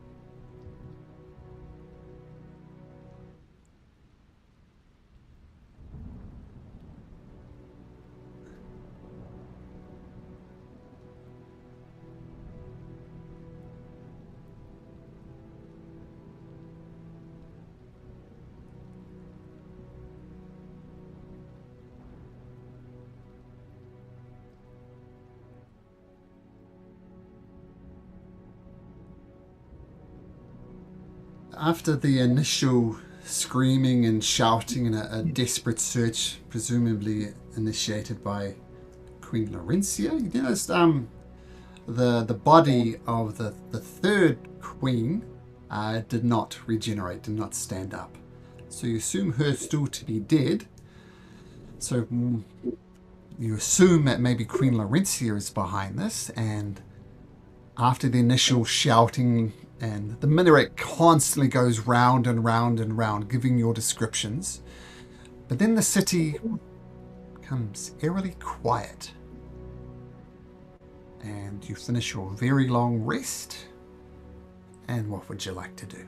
After the initial screaming and shouting and a desperate search, presumably initiated by Queen Laurencia, you noticed the body of the third queen did not regenerate, did not stand up. So you assume her still to be dead. So you assume that maybe Queen Laurencia is behind this, and after the initial shouting, and the minaret constantly goes round and round and round, giving your descriptions. But then the city becomes eerily quiet. And you finish your very long rest. And what would you like to do?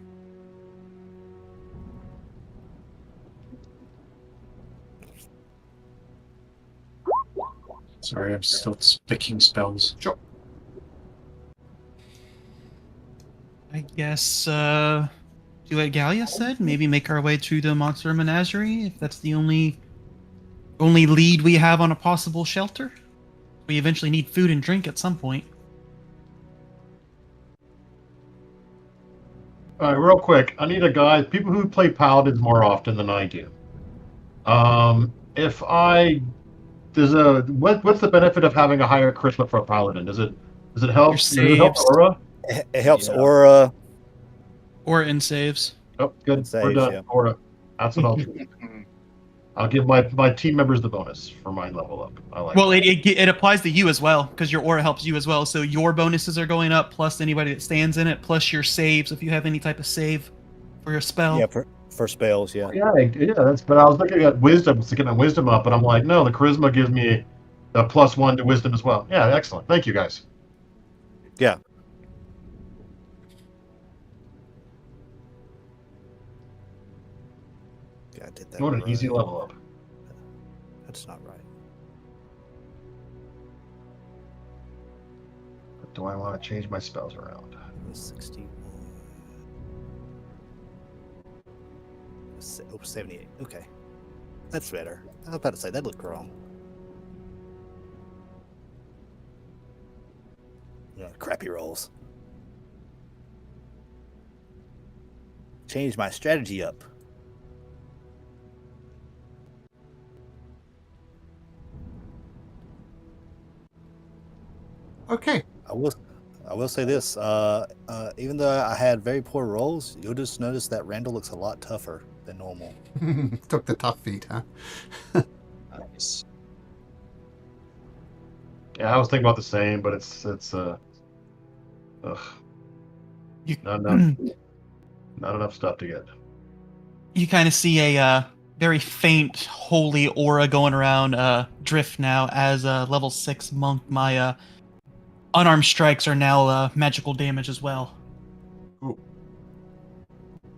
Sorry, I'm still picking spells. Sure. I guess do what Gallia said. Maybe make our way to the Monster Menagerie if that's the only lead we have on a possible shelter. We eventually need food and drink at some point. All right, real quick. I need a guy. People who play paladins more often than I do. If I what's the benefit of having a higher charisma for a paladin? Does it help? Does it help saves. aura? It helps Yeah. aura. Or in saves. Oh, good. Saves, We're done. yeah. Aura. That's what I'll do. I'll give my team members the bonus for my level up. I like Well, that. it applies to you as well, because your aura helps you as well. So your bonuses are going up, plus anybody that stands in it, plus your saves if you have any type of save for your spell. Yeah, for spells, yeah. Yeah, that's. But I was looking at wisdom to get my wisdom up, but I'm like, no, the charisma gives me a +1 to wisdom as well. Yeah, excellent. Thank you, guys. Yeah. Yeah, I did that. What an easy right. level up. That's not right. Do I want to change my spells around? 61. 78. Okay. That's better. I was about to say, that looked wrong. Crappy rolls. Change my strategy up. Okay. I will say this. Even though I had very poor rolls, you'll just notice that Randall looks a lot tougher than normal. Took the tough feat, huh? Nice. Yeah, I was thinking about the same, but it's ugh, You, not enough, not enough stuff to get. you kind of see a very faint holy aura going around Drift now as a level 6 monk. My unarmed strikes are now magical damage as well. Ooh.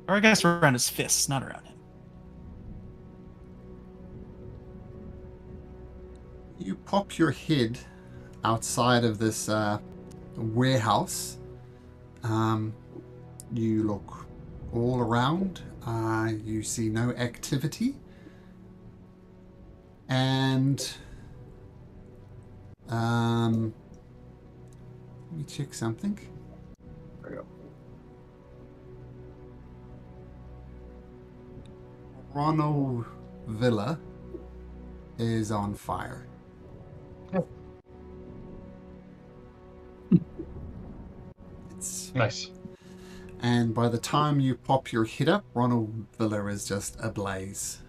Or I guess around his fists, not around him. You pop your head outside of this warehouse. You look all around. You see no activity. And let me check something. There we go. Ronald Villa is on fire. It's Nice. And by the time you pop your head up, Ronald Villa is just ablaze.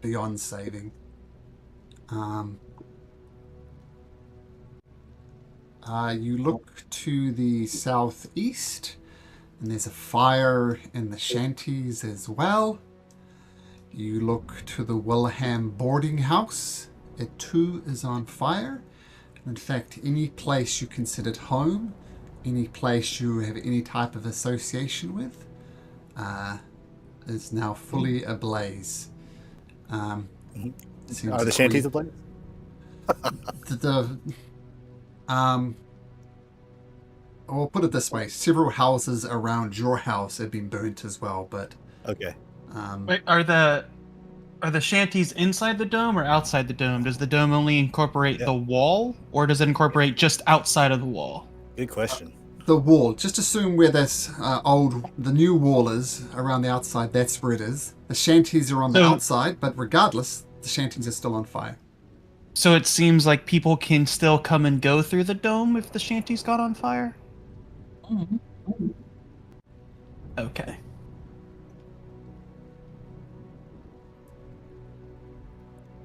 Beyond saving. You look to the southeast, and there's a fire in the shanties as well. You look to the Wilhelm boarding house. It too is on fire. In fact, any place you considered home, any place you have any type of association with, is now fully ablaze. Are Seems the shanties ablaze? I'll put it this way: several houses around your house have been burnt as well. But Okay. Wait, are the shanties inside the dome or outside the dome? Does the dome only incorporate Yeah. the wall, or does it incorporate just outside of the wall? Good question. the wall, just assume where this the new wall is around the outside. That's where it is. The shanties are on the outside, but regardless, the shanties are still on fire. So it seems like people can still come and go through the dome if the shanties got on fire? Okay.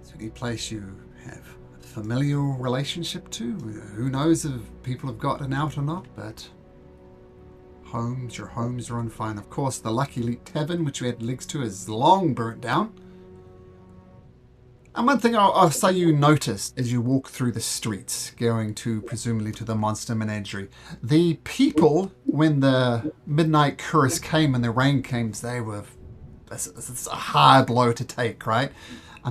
Is there any place you have a familial relationship to? Who knows if people have gotten out or not, but your homes are on fire. And of course, the Lucky Leap Tavern, which you had links to, is long burnt down. And one thing I'll say you notice as you walk through the streets, going to presumably to the Monster Menagerie, the people, when the midnight curse came and the rain came, they were it's a hard blow to take, right?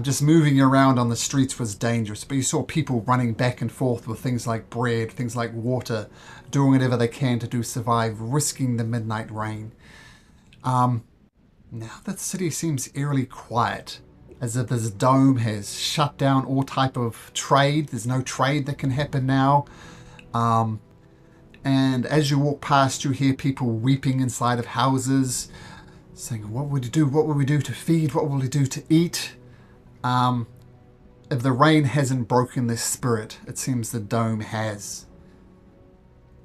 Just moving around on the streets was dangerous, but you saw people running back and forth with things like bread, things like water, doing whatever they can to survive, risking the midnight rain. Now the city seems eerily quiet, as if this dome has shut down all type of trade. There's no trade that can happen now. And as you walk past, you hear people weeping inside of houses, saying, what would you do? What will we do to feed? What will we do to eat? If the rain hasn't broken this spirit, it seems the dome has.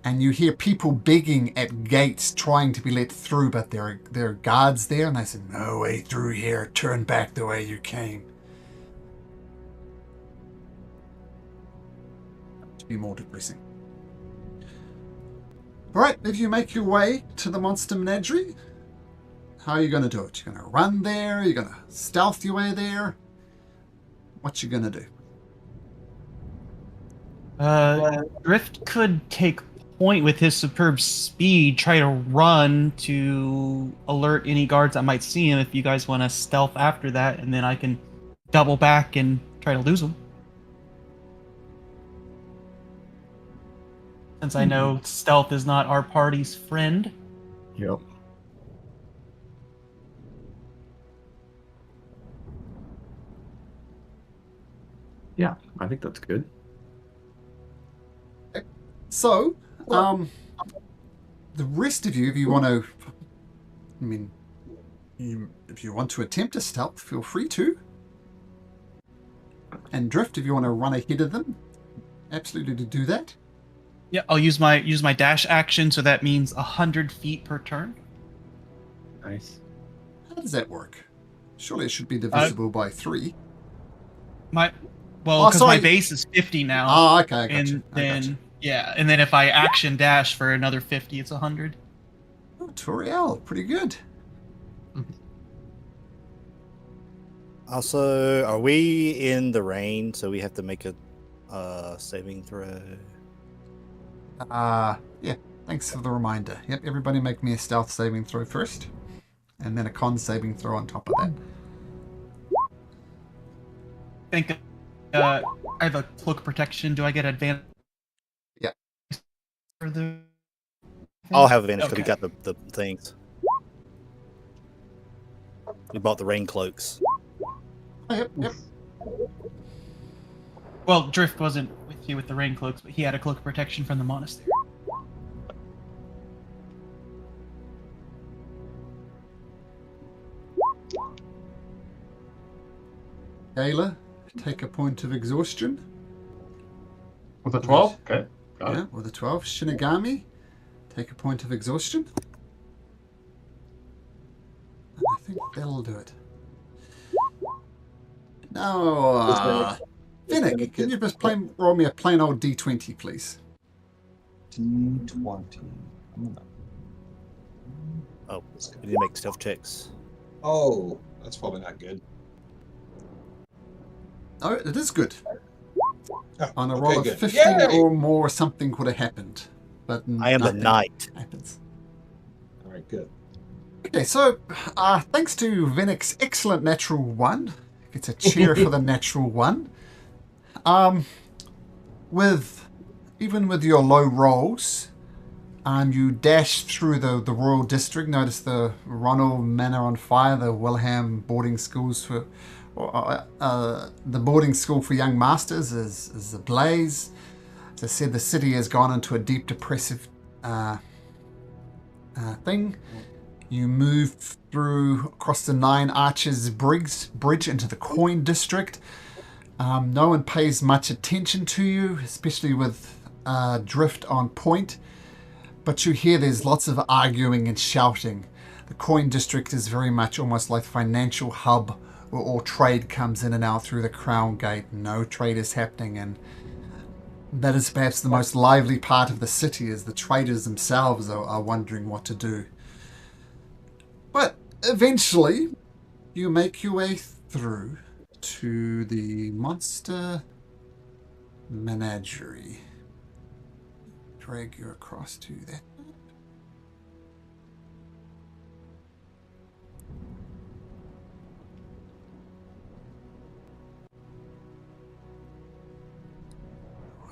And you hear people begging at gates trying to be let through, but there are guards there, and they say, "No way through here. Turn back the way you came." To be more depressing. Alright, if you make your way to the monster menagerie, how are you going to do it? You're going to run there? You're going to stealth your way there? What you going to do? Drift could take point with his superb speed, try to run to alert any guards that might see him if you guys want to stealth after that, and then I can double back and try to lose him. Since I know stealth is not our party's friend. Yep. Yeah, I think that's good. So, the rest of you, if you want to, I mean, if you want to attempt a stealth, feel free to. And Drift, if you want to run ahead of them, absolutely to do that. Yeah, I'll use my dash action, so that means 100 feet per turn. Nice. How does that work? Surely it should be divisible by 3. Because sorry. my base is 50 now. Oh, okay, I got and you. then and then if I action dash for another 50, it's 100. Oh, Toriel, pretty good. Also, are we in the rain? So we have to make a saving throw. Yeah, thanks for the reminder. Yep, everybody make me a stealth saving throw first. And then a con saving throw on top of that. I think I have a cloak protection. Do I get advantage? Yeah. For the... I'll have advantage because we Okay. got the things. We bought the rain cloaks. Oh, yep. Well, Drift wasn't with you with the rain cloaks, but he had a cloak protection from the monastery. Ayla, take a point of exhaustion. With a 12? Okay. Got Yeah, it. with a 12. Shinigami, take a point of exhaustion. And I think that'll do it. No, Finnick, can you just roll me a plain old D20, please? D20. Oh, we need to make stealth checks. Oh, that's probably not good. Oh, it is good. Oh, On a okay, roll of good. 50 Yay! or more, something could have happened. But I am the nothing knight. happens. All right, good. Okay, so thanks to Vinnick's excellent natural 1, gets a cheer for the natural 1. Even with your low rolls, you dash through the royal district. Notice the Ronald Manor on fire, the Wilhelm boarding schools for the boarding school for young masters is ablaze. As I said, the city has gone into a deep depressive thing. You move through across the Nine Arches bridge into the coin district. No one pays much attention to you, especially with Drift on point. But you hear there's lots of arguing and shouting. The coin district is very much almost like a financial hub where all trade comes in and out through the Crown Gate. No trade is happening, and that is perhaps the most lively part of the city, as the traders themselves are wondering what to do. But eventually, you make your way through to the monster menagerie. Drag you across to that.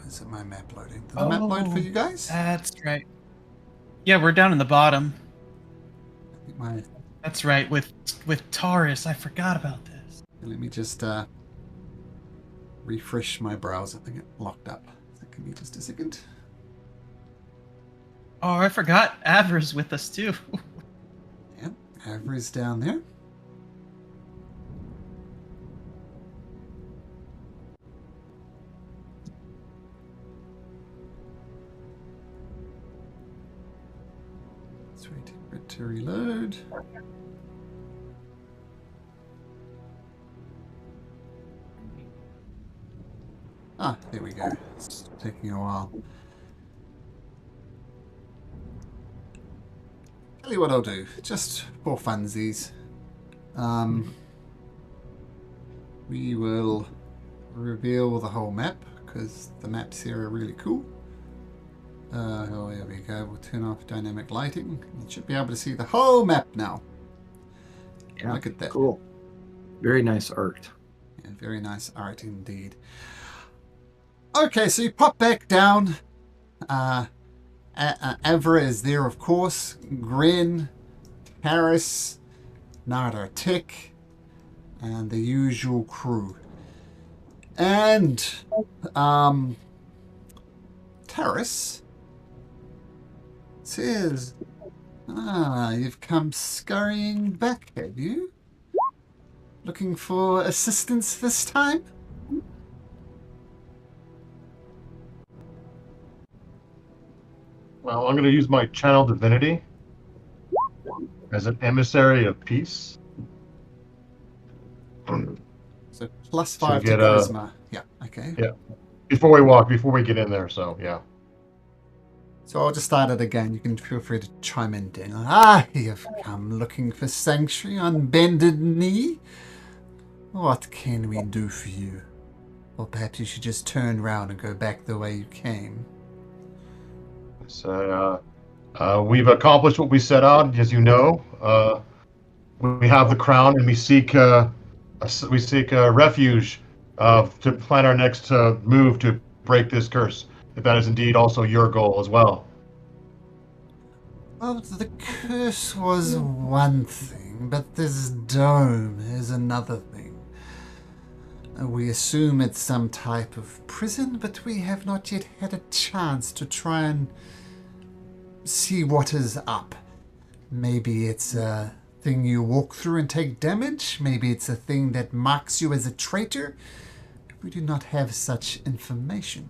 Is it my map loading? Did the map load for you guys? That's right. Yeah, we're down in the bottom. I think my That's right, with Taurus. I forgot about this. Let me just refresh my browser. I think it locked up. So give me just a second. Oh, I forgot Avra's with us too. Yeah, Avra's down there. Just waiting for it to reload. Ah, there we go. It's taking a while. Tell you what I'll do, just for funsies. We will reveal the whole map, because the maps here are really cool. Oh, there we go. We'll turn off dynamic lighting. You should be able to see the whole map now. Yeah, look at that. Cool. Very nice art. Yeah, very nice art indeed. Okay, so you pop back down. Evra is there, of course. Grin, Harris, Nada Tick, and the usual crew. And Terrace says, you've come scurrying back, have you? Looking for assistance this time? Well, I'm going to use my channel divinity as an emissary of peace. So +5 to get charisma. Yeah, okay. Yeah. Before we get in there, so yeah. So I'll just start it again. You can feel free to chime in, Daniel. You've come looking for sanctuary on bended knee? What can we do for you? Or perhaps you should just turn round and go back the way you came. So we've accomplished what we set out, as you know. We have the crown, and we seek refuge to plan our next move to break this curse. If that is indeed also your goal as well. Well, the curse was one thing, but this dome is another thing. We assume it's some type of prison, but we have not yet had a chance to try and see what is up. Maybe it's a thing you walk through and take damage. Maybe it's a thing that marks you as a traitor. We do not have such information.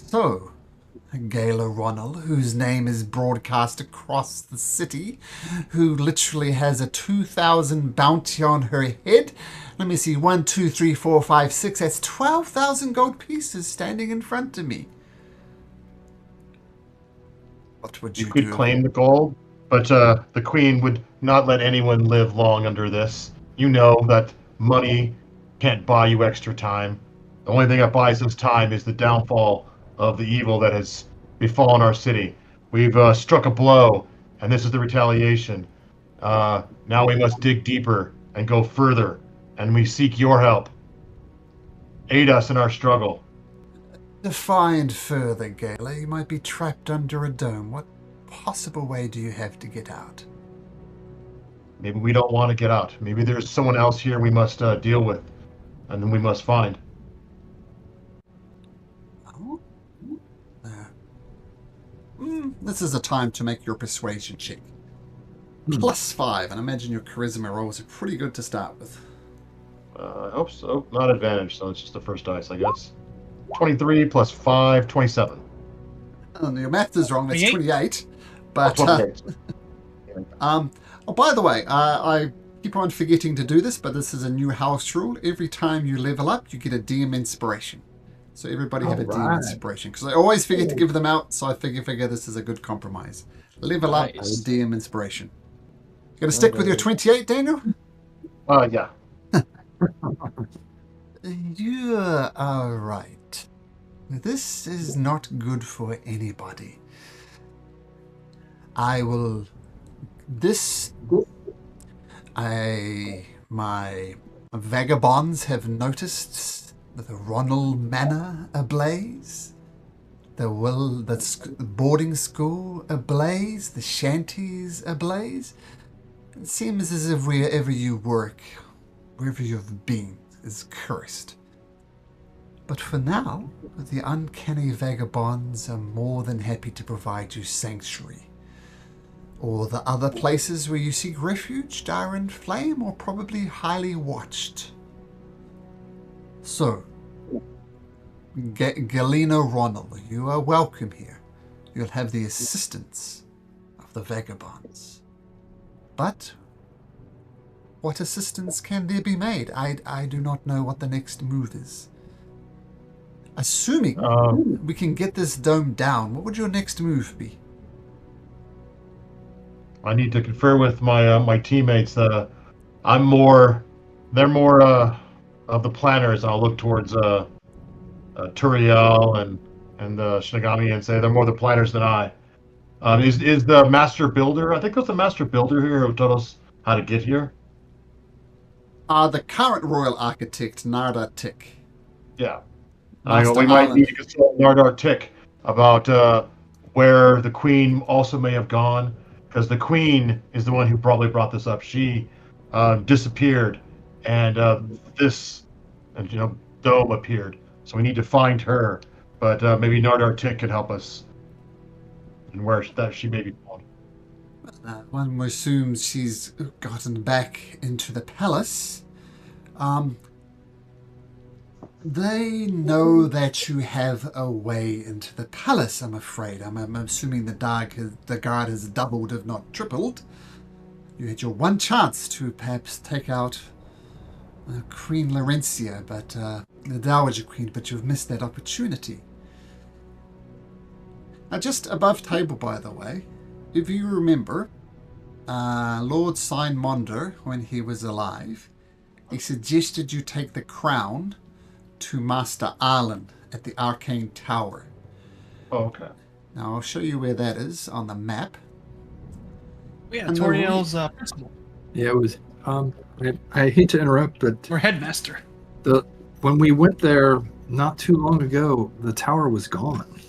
So, Gayla Ronald, whose name is broadcast across the city, who literally has a 2,000 bounty on her head. Let me see, 1, 2, 3, 4, 5, 6. That's 12,000 gold pieces standing in front of me. What would you do? You could claim the gold, but the queen would not let anyone live long under this. You know that money can't buy you extra time. The only thing that buys us time is the downfall of the evil that has befallen our city. We've struck a blow, and this is the retaliation. Now we must dig deeper and go further, and we seek your help. Aid us in our struggle. Define further, Gayla. You might be trapped under a dome. What possible way do you have to get out? Maybe we don't want to get out. Maybe there's someone else here we must deal with, and then we must find. Oh? This is a time to make your persuasion check. +5, and I imagine your charisma rolls are pretty good to start with. I hope so. Not advantage, so it's just the first dice, I guess. 23 plus 5, 27. Your math is wrong. That's 28. 28. But 28. oh, by the way, I keep on forgetting to do this, but this is a new house rule. Every time you level up, you get a DM inspiration. So everybody have a DM inspiration, because I always forget to give them out. So I figure this is a good compromise. Level up, DM inspiration. You gonna stick with your 28, Daniel? Yeah. You are right. This is not good for anybody. My vagabonds have noticed the Ronald Manor ablaze, the boarding school ablaze, the shanties ablaze. It seems as if wherever you work, wherever you've been, is cursed. But for now, the uncanny vagabonds are more than happy to provide you sanctuary. Or the other places where you seek refuge are in flame or probably highly watched. So, Galena Ronald, you are welcome here. You'll have the assistance the vagabonds. But what assistance can there be made? I do not know what the next move is. Assuming we can get this dome down, what would your next move be? I need to confer with my my teammates. They're more of the planners. I'll look towards Turiel and Shinigami and say they're more the planners than I. Is the master builder? I think it was the master builder here who told us how to get here. The current royal architect, Narda Tick. Yeah. Master We might Island. need to consult Nardar Tick about where the queen also may have gone, because the queen is the one who probably brought this up. She disappeared, and this, dome appeared. So we need to find her. But maybe Nardar Tick could help us, and where that she may be gone. One assumes she's gotten back into the palace. They know that you have a way into the palace, I'm afraid. I'm assuming the guard has doubled, if not tripled. You had your one chance to perhaps take out Queen Laurentia, but the Dowager Queen, but you've missed that opportunity. Now, just above table, by the way, if you remember, Lord Signmonder, when he was alive, he suggested you take the crown to Master Arlen at the Arcane Tower. Oh, okay. Now, I'll show you where that is on the map. Yeah, And Toriel's principal Yeah, it was. I hate to interrupt, but or headmaster. when we went there not too long ago, the tower was gone.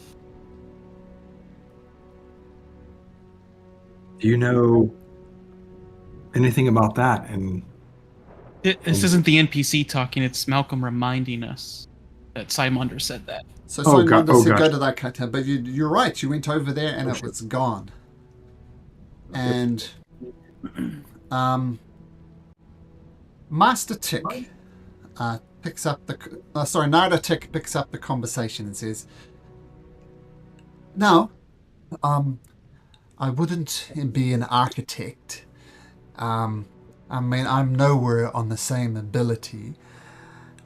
Do you know anything about that? And This isn't the NPC talking, it's Malcolm reminding us that Simonder said that. So Oh, Signmonder said gosh. go to that cut, but you're right. You went over there and it was gone. And Master Tick picks up Narda Tick picks up the conversation and says, "Now, I wouldn't be an architect. I mean, I'm nowhere on the same ability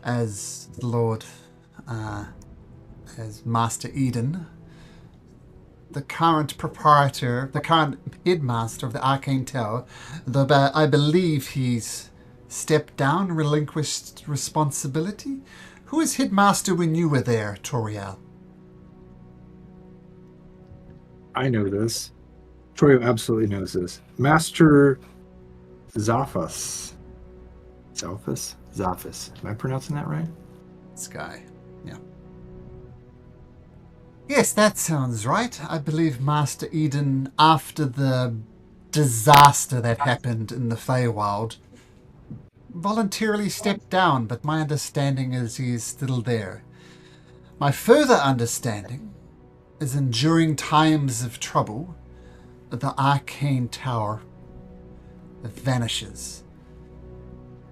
as Lord, as Master Eden. The current proprietor, the current headmaster of the Arcane Tower, though I believe he's stepped down, relinquished responsibility. Who was headmaster when you were there, Toriel?" I know this. Troy absolutely knows this. Master Zaphus. Zaphus. Am I pronouncing that right? This guy, yeah. Yes, that sounds right. I believe Master Eden, after the disaster that happened in the Feywild, voluntarily stepped down, but my understanding is he is still there. My further understanding is during times of trouble, the Arcane Tower vanishes.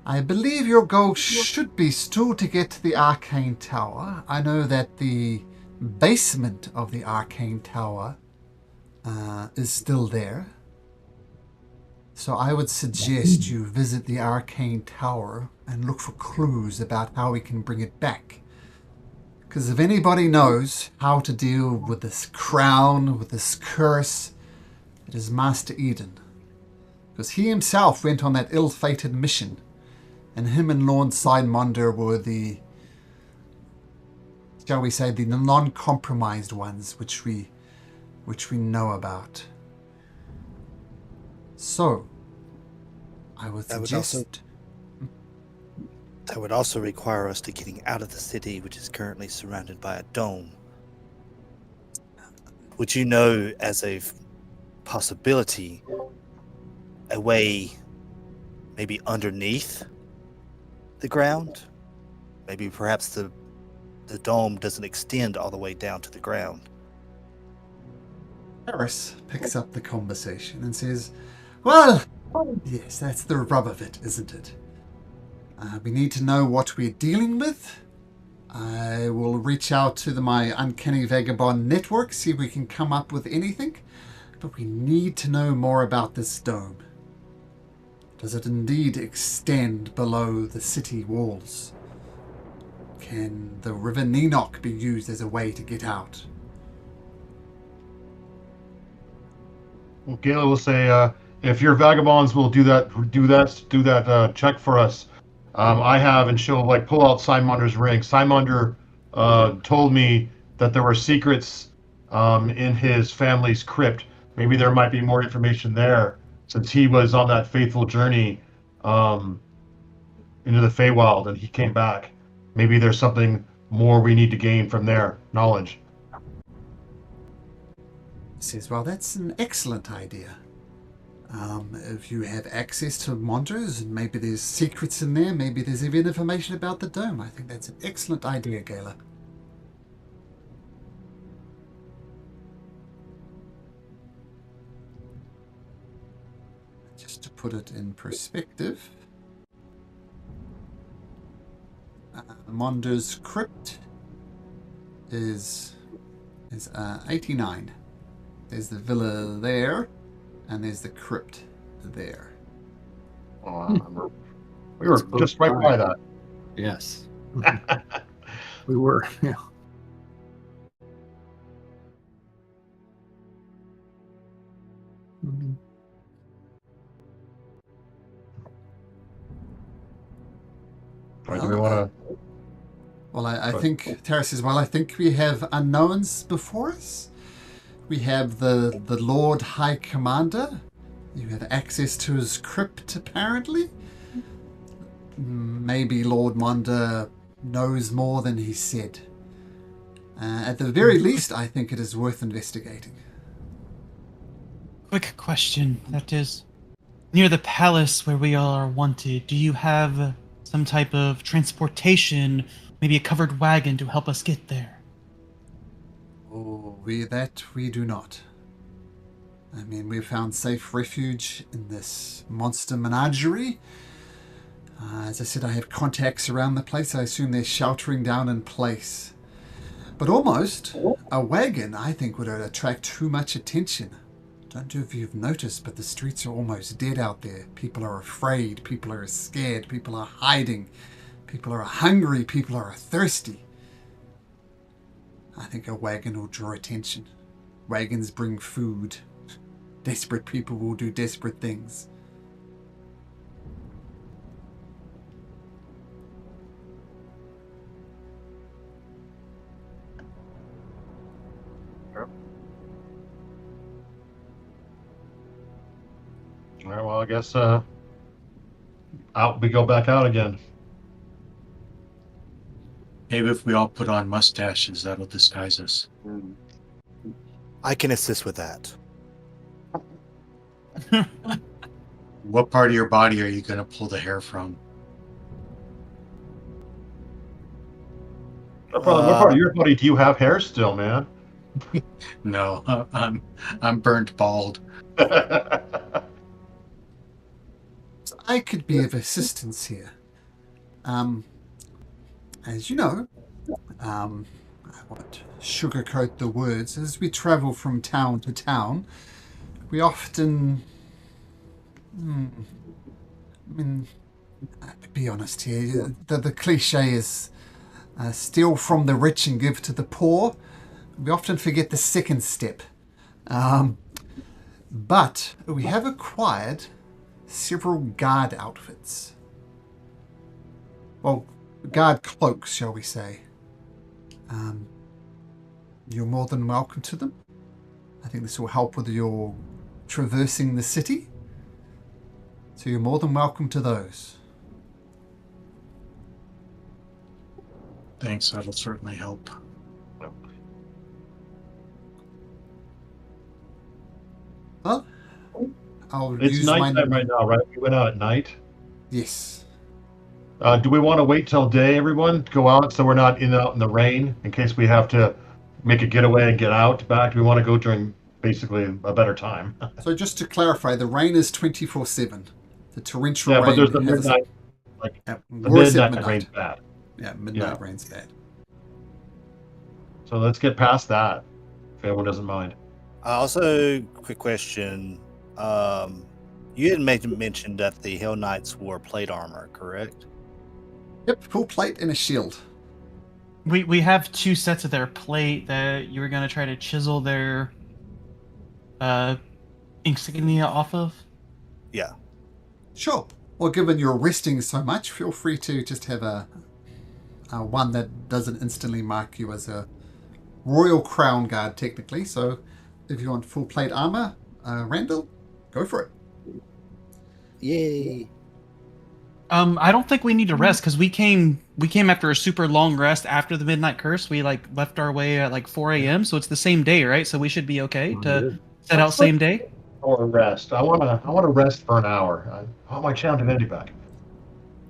I believe your goal should be still to get to the Arcane Tower. I know that the basement of the Arcane Tower is still there. So I would suggest you visit the Arcane Tower and look for clues about how we can bring it back. Because if anybody knows how to deal with this crown, with this curse, it is Master Eden. Because he himself went on that ill-fated mission, and him and Lord Signmonder were the, shall we say, the non-compromised ones, which we know about. So, I would suggest... That would also require us to getting out of the city, which is currently surrounded by a dome. Would you know, as a possibility, a way maybe underneath the ground? Maybe perhaps the dome doesn't extend all the way down to the ground. Harris picks up the conversation and says, "Well, yes, that's the rub of it, isn't it? We need to know what we're dealing with. I will reach out to my Uncanny Vagabond network, see if we can come up with anything. But we need to know more about this dome. Does it indeed extend below the city walls? Can the River Nenoch be used as a way to get out? Well, Gayla will say, if your vagabonds will do that check for us. I have, and she'll like pull out Simonder's ring. Simonder told me that there were secrets in his family's crypt. Maybe there might be more information there, since he was on that faithful journey into the Feywild and he came back. Maybe there's something more we need to gain from there. Knowledge. He says, well, that's an excellent idea. If you have access to monsters, and maybe there's secrets in there, maybe there's even information about the dome. I think that's an excellent idea, Gayla. Just to put it in perspective, Monder's crypt is 89. There's the villa there, and there's the crypt there. Oh, we were just right by that. Yes. We were. Yeah. Mhm. Right, do we want to? Well, I think Tara says, well, I think we have unknowns before us. We have the Lord High Commander. You have access to his crypt, apparently. Maybe Lord Monder knows more than he said. At the very least, I think it is worth investigating. Quick question. That is, near the palace where we all are wanted, do you have some type of transportation, maybe a covered wagon to help us get there? Oh, we do not. I mean, we've found safe refuge in this monster menagerie. As I said, I have contacts around the place. I assume they're sheltering down in place. But almost, a wagon, I think, would attract too much attention. Don't know if you've noticed, but the streets are almost dead out there. People are afraid. People are scared. People are hiding. People are hungry. People are thirsty. I think a wagon will draw attention. Wagons bring food. Desperate people will do desperate things. All right, well, I guess out we go back out again. Maybe if we all put on mustaches, that'll disguise us. I can assist with that. What part of your body are you going to pull the hair from? What part of your body do you have hair still, man? No, I'm burnt bald. So I could be of assistance here. As you know, I won't sugarcoat the words. As we travel from town to town, we often... I mean, to be honest here, the cliche is steal from the rich and give to the poor. We often forget the second step. But we have acquired several guard outfits. Well, guard cloaks, shall we say. You're more than welcome to them. I think this will help with your traversing the city. So you're more than welcome to those. Thanks, that'll certainly help. Well, I'll It's use nighttime right now, right? We went out at night. Yes. Do we want to wait till day, everyone, to go out so we're not out in the rain in case we have to make a getaway and get out back? Do we want to go during basically a better time? So just to clarify, the rain is 24/7. The torrential Yeah, rain. but there's the has- midnight. Yeah, The worse at midnight rain's bad. Yeah, midnight Yeah. rain's bad. So let's get past that, if anyone doesn't mind. Also, quick question. You had mentioned that the Hell Knights wore plate armor, correct? Yep, full plate and a shield. We have 2 sets of their plate that you were gonna try to chisel their insignia off of. Yeah. Sure. Well, given you're resting so much, feel free to just have a one that doesn't instantly mark you as a royal crown guard, technically. So, if you want full plate armor, Randall, go for it. Yay. I don't think we need to rest because we came after a super long rest after the Midnight Curse. We like left our way at like 4 a.m. So it's the same day, right? So we should be okay to set out same day. Or rest. I wanna rest for an hour. I want my channel divinity back.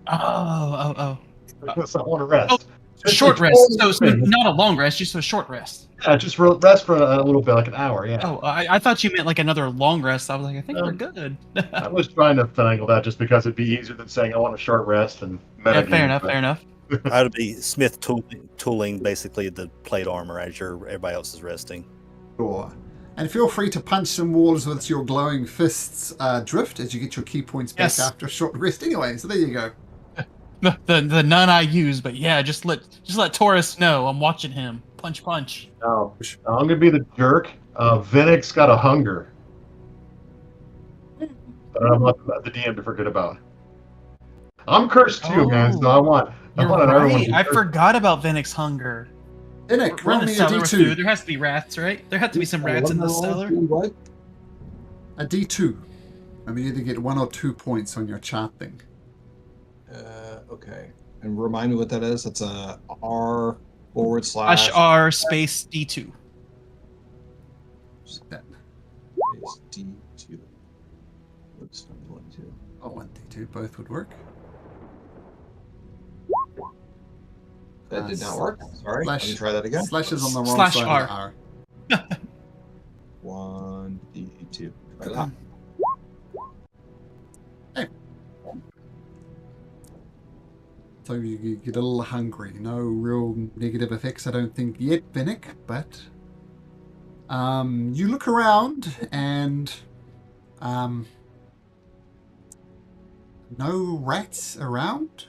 Oh. Because I want to rest. It's Short like rest. So 12 minutes. not a long rest, just a short rest. Yeah, just rest for a little bit, like an hour. Yeah. Oh, I thought you meant like another long rest. I was like, I think we're good. I was trying to finagle that just because it'd be easier than saying I want a short rest and Yeah, fair enough. I would be Smith tooling basically the plate armor as everybody else is resting. Sure. And feel free to punch some walls with your glowing fists drift as you get your key points back Yes. after a short rest anyway. So there you go. The none I use, but yeah, just let Taurus know I'm watching him. Punch. No, I'm gonna be the jerk. Vinnick's got a hunger. But I want the DM to forget about. I'm cursed too, man. So I want You're everyone to right. be I cursed. forgot about Vinnick's hunger. Innick, We're roll in me the a cellar with food. D2. There has to be rats, right? There have to be some rats in the cellar. What? A D2. I mean, you either get 1 or 2 points on your chart thing. Okay. And remind me what that is. That's a R / /R space D2. That. D2. Oops, I'm pulling 2. Oh, 1 D2, both would work. That did not work. Sorry. Let me Slash- try that again. Slashes on the wrong Slash side R. of the R. 1 D2. Try that. So you get a little hungry. No real negative effects, I don't think, yet, Vinnick, but you look around and no rats around.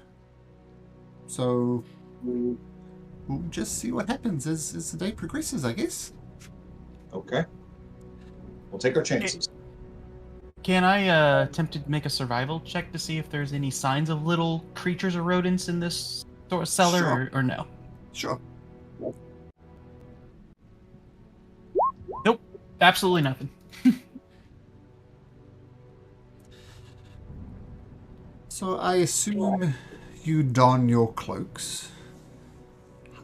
So we'll just see what happens as the day progresses, I guess. Okay. We'll take our chances. Can I attempt to make a survival check to see if there's any signs of little creatures or rodents in this sort of cellar, Sure. or no? Sure. Nope, absolutely nothing. So I assume you don your cloaks.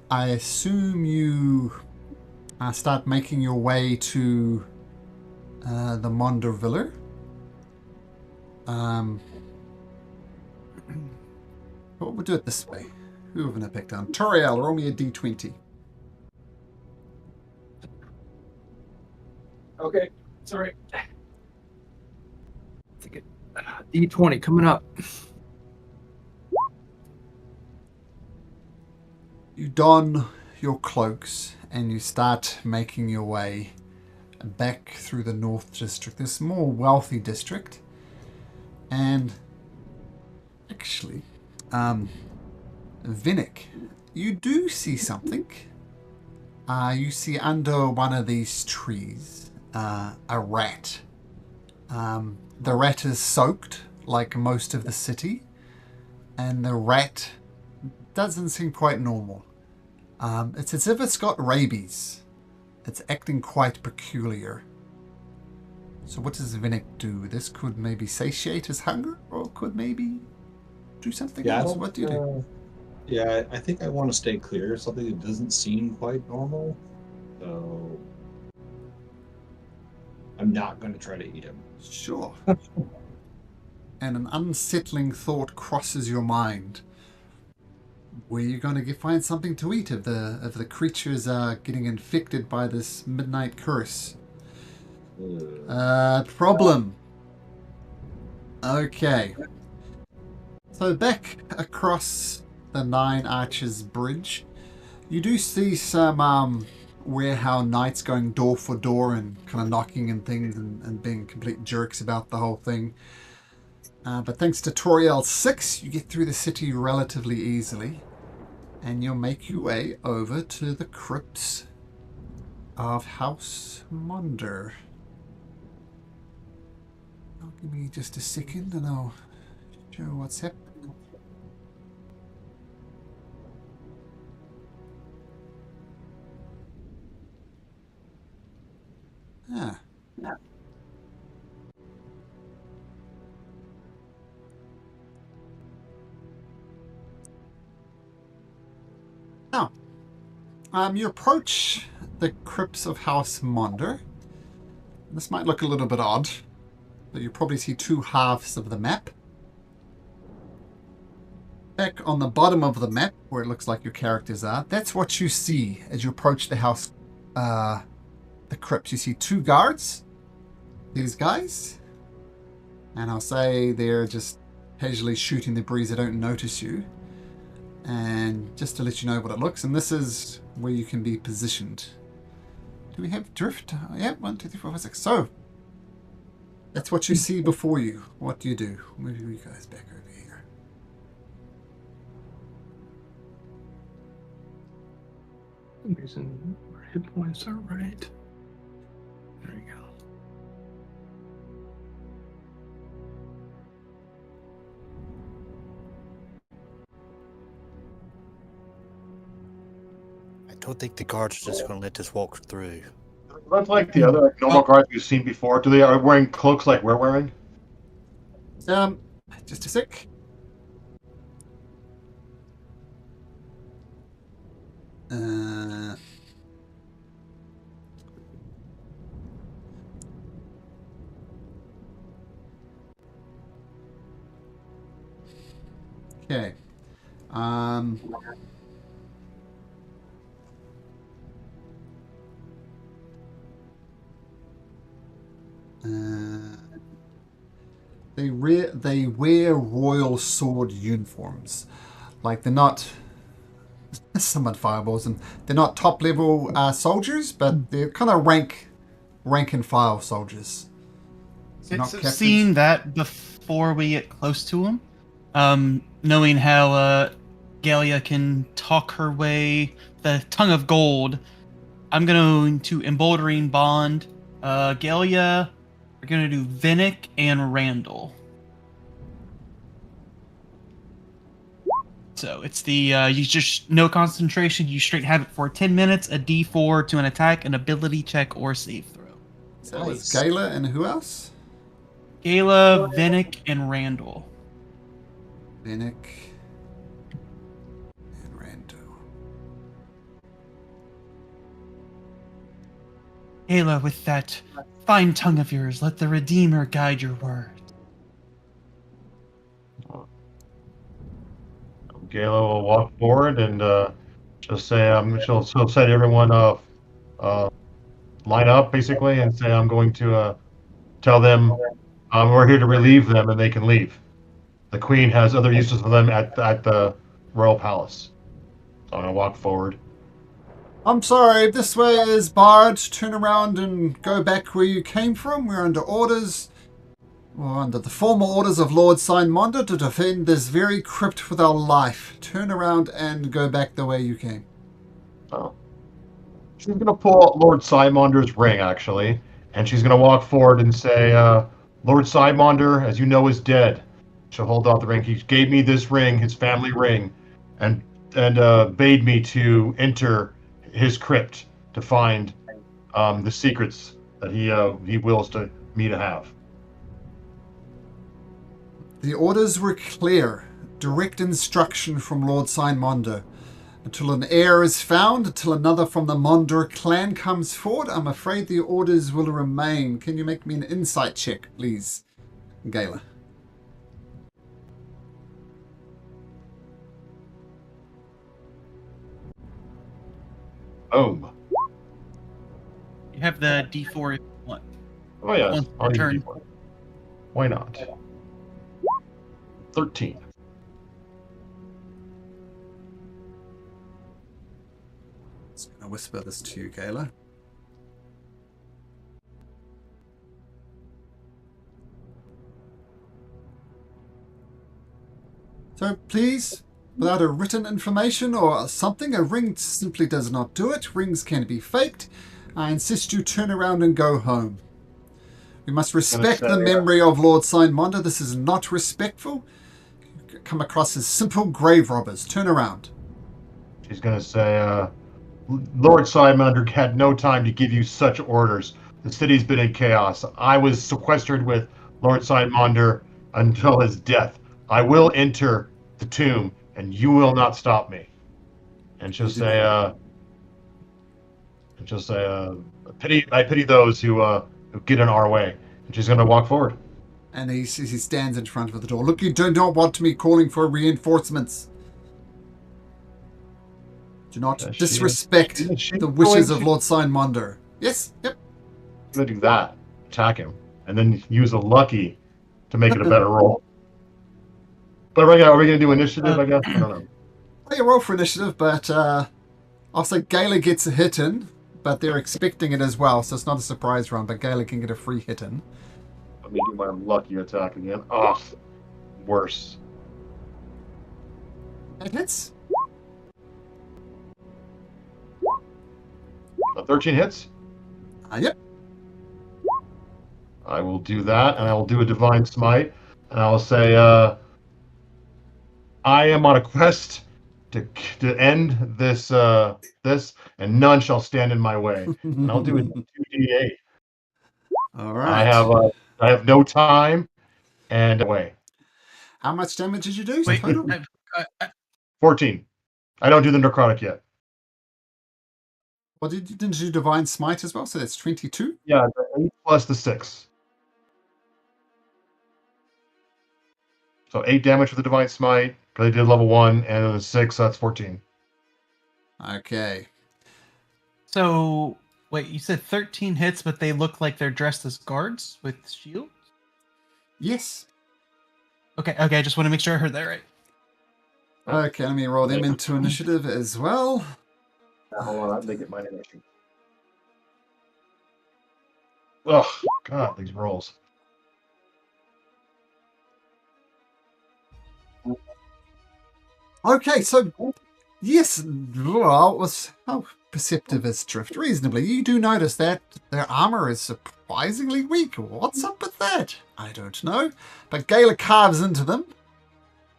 I assume you start making your way to the Monder Villa. Well, we'll do it this way. Who have I picked on? Toriel, roll me a d20. Okay, sorry. D20 coming up. You don your cloaks and you start making your way back through the North District, this more wealthy district. And actually, Vinnick, you do see something. You see under one of these trees a rat. The rat is soaked like most of the city, and the rat doesn't seem quite normal. It's as if it's got rabies. It's acting quite peculiar. So what does Vinnick do? This could maybe satiate his hunger, or could maybe do something else. What do you do? Yeah, I think I want to stay clear of something that doesn't seem quite normal. So I'm not going to try to eat him. Sure. And an unsettling thought crosses your mind. Where are you going to find something to eat if the creatures are getting infected by this midnight curse? Problem. Okay. So back across the Nine Arches Bridge, you do see some warehouse knights going door for door and kind of knocking and things and being complete jerks about the whole thing. But thanks to Toriel 6, you get through the city relatively easily. And you'll make your way over to the crypts of House Monder. Give me just a second and I'll show what's happening. Ah. Now, you approach the crypts of House Monder. This might look a little bit odd, but you probably see two halves of the map. Back on the bottom of the map, where it looks like your characters are, that's what you see as you approach the house, the crypt. You see two guards, these guys, and I'll say they're just casually shooting the breeze. They don't notice you. And just to let you know what it looks, and this is where you can be positioned. Do we have drift? Yeah, 1, 2, 3, 4, 5, 6. So, that's what you see before you. What do you do? Move you guys back over here. For some reason, our hit points are right. There you go. I don't think the guards are just going to let us walk through. That's like the other normal guards we've seen before. Do they are wearing cloaks like we're wearing? Just a sec. Okay. They wear royal sword uniforms. Like they're not somewhat fireballs, and they're not top level soldiers, but they're kind of rank and file soldiers. So not It's captains. seeing that before we get close to him, knowing how Galia can talk her way, the tongue of gold, I'm going to Emboldening Bond. Galia, we're going to do Vinnick and Randall. So it's the, you just, no concentration, you straight have it for 10 minutes, a d4 to an attack, an ability check, or save throw. So that was Gala and who else? Gala, Vinnick, and Randall. Vinnick and Randall. Gala, with that fine tongue of yours, let the Redeemer guide your words. Gala will walk forward and just say, she'll set everyone line up basically and say, I'm going to tell them we're here to relieve them and they can leave. The Queen has other uses for them at the Royal Palace. So I'm going to walk forward. I'm sorry, this way is barred. Turn around and go back where you came from. We're under orders. We're under the formal orders of Lord Simonda to defend this very crypt with our life. Turn around and go back the way you came. Oh. She's going to pull out Lord Simonder's ring, actually, and she's going to walk forward and say, Lord Simonder, as you know, is dead. She'll hold out the ring. He gave me this ring, his family ring, and bade me to enter his crypt to find the secrets that he wills me to have. The orders were clear. Direct instruction from Lord Simonda. Until an heir is found, until another from the Mondor clan comes forward, I'm afraid the orders will remain. Can you make me an insight check, please, Gala? Boom. You have the d4 if you want. Oh, yes. Once I'll use turn. D4. Why not? 13. It's going I'll whisper this to you, Gala. So please, without a written information or something, a ring simply does not do it. Rings can be faked. I insist you turn around and go home. We must respect the memory of Lord Simonda. This is not respectful. You come across as simple grave robbers. Turn around. She's going to say, Lord Simonda had no time to give you such orders. The city's been in chaos. I was sequestered with Lord Simonda until his death. I will enter the tomb, and you will not stop me. And she'll say, I pity those who get in our way. And she's going to walk forward. And he stands in front of the door. Look, you do not want me calling for reinforcements. Do not disrespect the wishes of Lord Simonda. Yes, yep. I'm going to do that. Attack him. And then use a lucky to make it a better roll. But are we going to do initiative, I guess? I don't know. Well, you roll for initiative, but also Gala gets a hit in, but they're expecting it as well, so it's not a surprise round, but Gala can get a free hit in. Let me do my lucky attack again. Oh, worse. It hits. 13 hits? Yep. I will do that, and I will do a Divine Smite, and I will say, I am on a quest to end this, and none shall stand in my way. And I'll do a 2d8. All right. I have no time and away. How much damage did you do? Wait, Total? 14. I don't do the necrotic yet. Well, didn't you Divine Smite as well? So that's 22? Yeah, the 8 plus the 6. So 8 damage with the Divine Smite, because I did level 1, and then the 6, so that's 14. Okay. So, wait, you said 13 hits, but they look like they're dressed as guards with shields? Yes. Okay, I just want to make sure I heard that right. Okay, let me roll them into initiative as well. Hold on, they get my energy. Oh, God, these rolls. Okay, so yes, well, it was how perceptive is Drift? Reasonably, you do notice that their armor is surprisingly weak. What's up with that? I don't know. But Gala carves into them,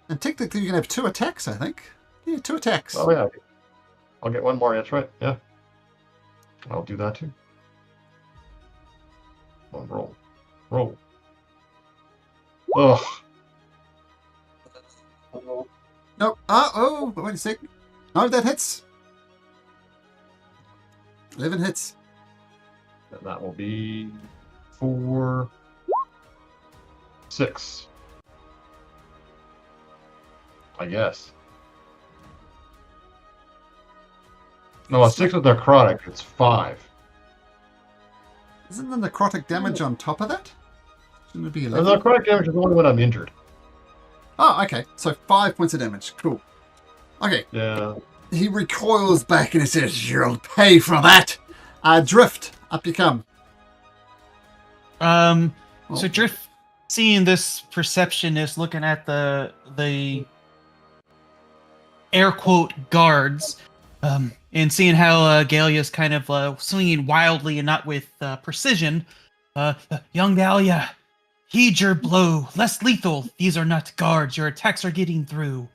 and technically you can have 2 attacks. I think. Yeah, 2 attacks. Oh yeah, I'll get one more. That's right. Yeah, I'll do that too. Come on, roll. Ugh. No. Wait a sec. No, that hits. 11 hits. And that will be 4, 6. I guess. No, a 6 with necrotic. It's 5. Isn't the necrotic damage on top of that? Shouldn't it be The 11? necrotic damage is only when I'm injured. Oh, okay. So 5 points of damage. Cool. Okay. Yeah. He recoils back and he says, "You'll pay for that." Drift, up you come. So Drift, seeing this perceptionist looking at the air quote guards, and seeing how Galia's kind of swinging wildly and not with precision, young Galia, heed your blow, less lethal. These are not guards. Your attacks are getting through.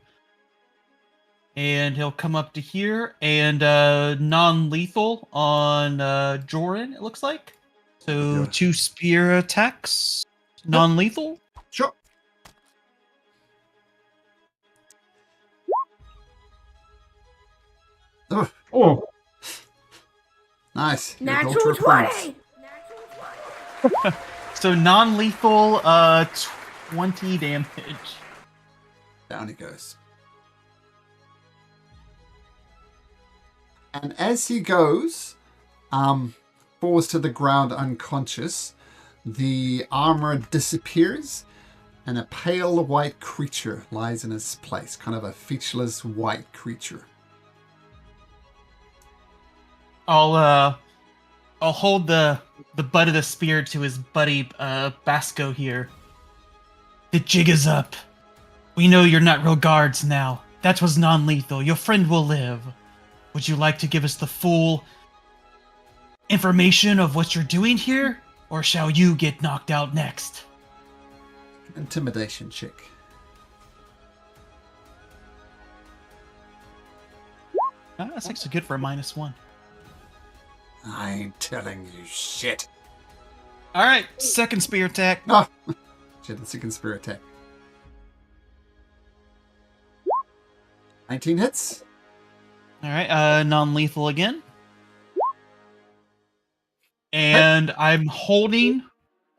And he'll come up to here and non-lethal on Joran, it looks like. So Yeah. 2 spear attacks, non-lethal. Sure. Oh, Nice. You rolled Natural to a promise. 20! So non-lethal, 20 damage. Down he goes. And as he goes, falls to the ground unconscious, the armor disappears, and a pale white creature lies in his place, kind of a featureless white creature. I'll hold the butt of the spear to his buddy Basco here. The jig is up. We know you're not real guards now. That was non-lethal. Your friend will live. Would you like to give us the full information of what you're doing here, or shall you get knocked out next? Intimidation check. That's actually good for a -1. I ain't telling you shit. All right, second spear attack. Ah! Shit, the second spear attack. 19 hits. All right, non-lethal again. And I'm holding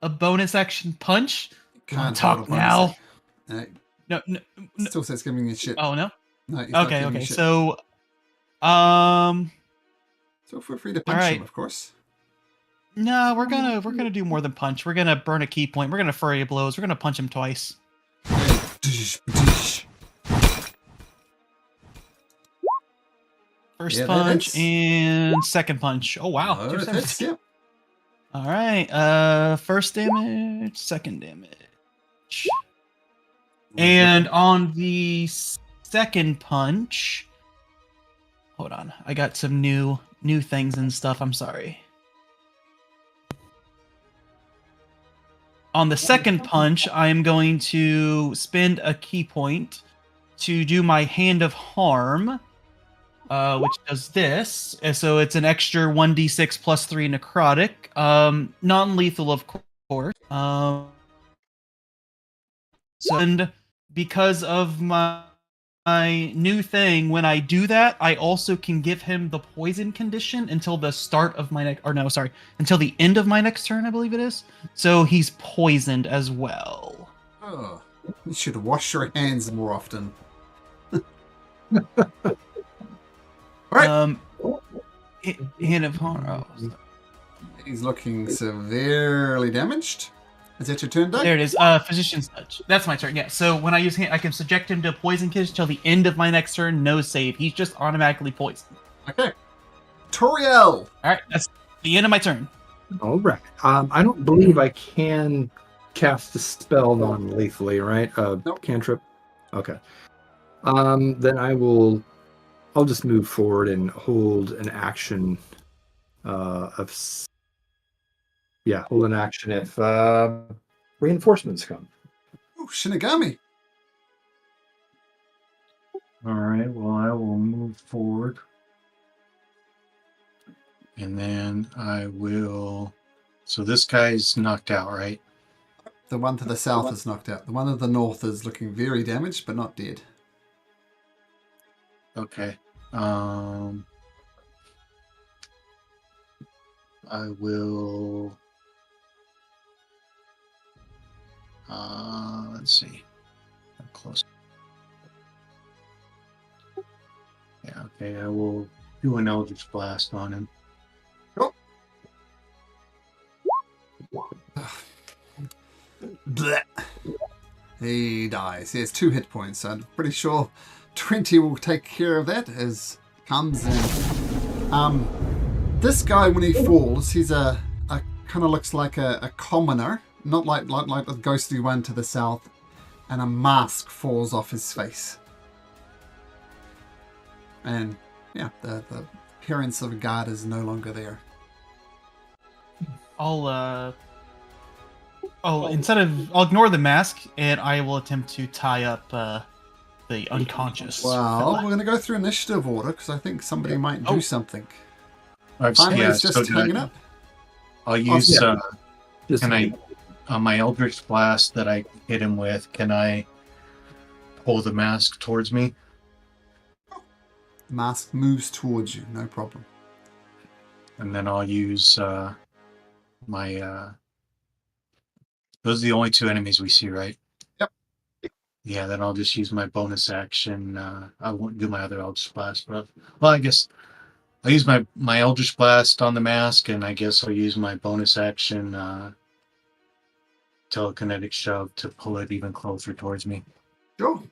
a bonus action punch. Can't Talk hold a bonus now. action. No, Still says giving you shit. oh no. No, he's not Okay, giving you okay. shit. So, So feel free to punch right. him, of course. no, we're gonna do more than punch. We're gonna burn a key point. We're gonna flurry of blows. We're gonna punch him twice. First Yeah, that punch hits. and second punch. Oh wow. Oh, Two it sevens. hits, yep. All right. First damage, second damage. And on the second punch, hold on. I got some new things and stuff. I'm sorry. On the second punch, I am going to spend a key point to do my Hand of Harm, which does this. So it's an extra 1d6 plus 3 necrotic. Non-lethal, of course. And because of my new thing, when I do that, I also can give him the poison condition until the start of my until the end of my next turn, I believe it is. So he's poisoned as well. Oh, you should wash your hands more often. Alright. Hand of Harm. Oh, He's looking severely damaged. Is that your turn, Doug? there it is. Physician's Touch. That's my turn. Yeah. So when I use hand, I can subject him to a poison condition till the end of my next turn. No save. He's just automatically poisoned. Okay. Toriel! All right. That's the end of my turn. All right. I don't believe I can cast a spell non-lethally, right? Nope. Cantrip. Okay. Then I'll just move forward and hold an action hold an action if reinforcements come. Ooh, Shinigami. All right. Well, I will move forward. And then I will. So this guy's knocked out, right? The one to the south is knocked out. The one to the north is looking very damaged, but not dead. Okay. I will. Let's see. I'm close. Yeah. Okay. I will do an Eldritch Blast on him. Blech. He dies. He has 2 hit points. I'm pretty sure 20 will take care of that as comes in. This guy, when he falls, he's a kind of looks like a commoner, not like the ghostly one to the south, and a mask falls off his face. And yeah, the appearance of a guard is no longer there. I'll ignore the mask and I will attempt to tie up the unconscious. Well, fella. we're going to go through initiative order because I think somebody might do something. Finally, Finally, it's just hanging up. I'll use. Just Can I, on my Eldritch Blast that I hit him with, can I pull the mask towards me? Mask moves towards you, no problem. And then I'll use my. Those are the only 2 enemies we see, right? Yep. Yeah, then I'll just use my bonus action. I won't do my other Eldritch Blast, but I guess I'll use my Eldritch Blast on the mask, and I guess I'll use my bonus action telekinetic shove to pull it even closer towards me. Sure.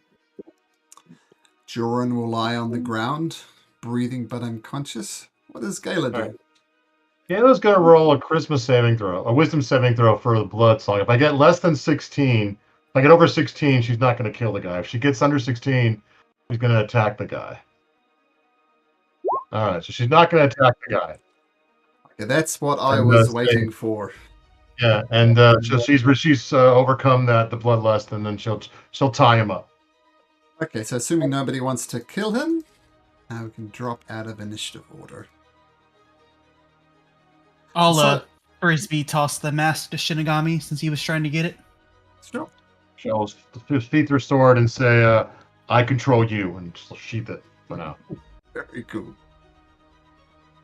Joran will lie on the ground, breathing but unconscious. What does Gala do? Alright. Gayla's gonna roll a Christmas saving throw, a wisdom saving throw for the blood song. If I get less than 16, if I get over 16, she's not gonna kill the guy. If she gets under 16, she's gonna attack the guy. Alright, so she's not gonna attack the guy. Okay, that's what I And, was say- waiting for. Yeah, and so she's overcome the bloodlust, and then she'll tie him up. Okay, so assuming nobody wants to kill him, now we can drop out of initiative order. I'll So- frisbee toss the mask to Shinigami since he was trying to get it. Sure. She'll sheath her sword and say, "I control you," and she'll sheath it for now. Very cool.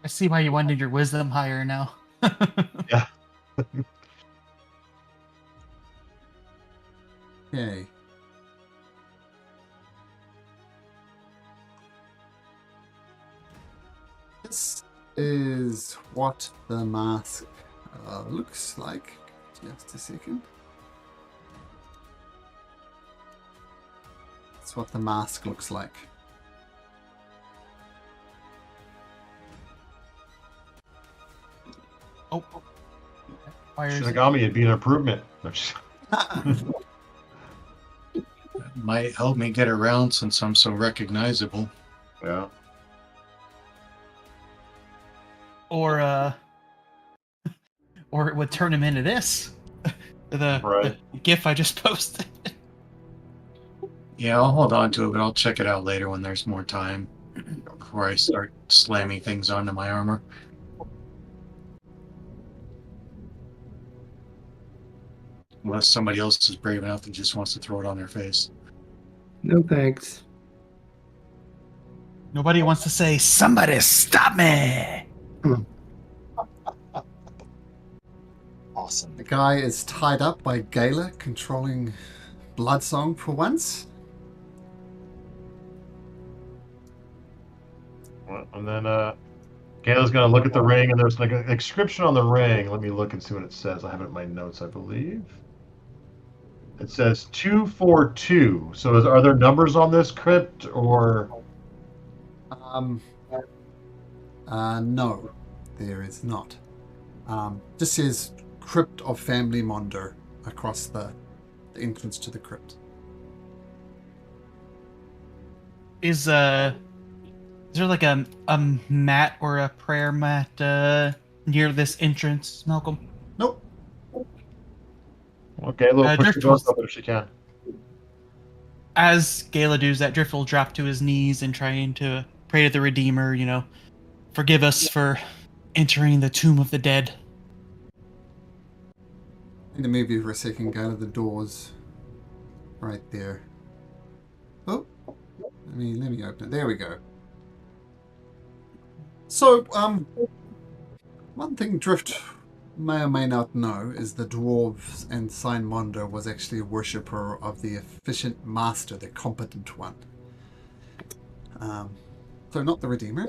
I see why you wanted your wisdom higher now. Okay. This is what the mask looks like. Just a second. That's what the mask looks like. Oh. Fires. Shinigami would be an improvement. Might help me get around since I'm so recognizable. Yeah. Or or it would turn him into this. the Right. GIF I just posted. Yeah, I'll hold on to it, but I'll check it out later when there's more time before I start slamming things onto my armor. Unless somebody else is brave enough and just wants to throw it on their face. No thanks. Nobody wants to say, "Somebody stop me!" Awesome. The guy is tied up by Gala, controlling Bloodsong for once. And then Gayla's gonna look at the ring, and there's like an inscription on the ring. Let me look and see what it says. I have it in my notes, I believe. It says 242. So are there numbers on this crypt, or? No, there is not. Just says Crypt of Family Monder across the entrance to the crypt. Is there like a mat or a prayer mat near this entrance, Malcolm? Nope. Okay, a little push the Drift doors will- open if she can. As Gala does that, Drift will drop to his knees and trying to pray to the Redeemer, forgive us for entering the tomb of the dead. Need to move you for a second. Go to the doors. Right there. Oh, let me open it. There we go. So, one thing Drift may or may not know is the dwarves and Sign Mondo was actually a worshipper of the efficient master, the competent one. So not the Redeemer.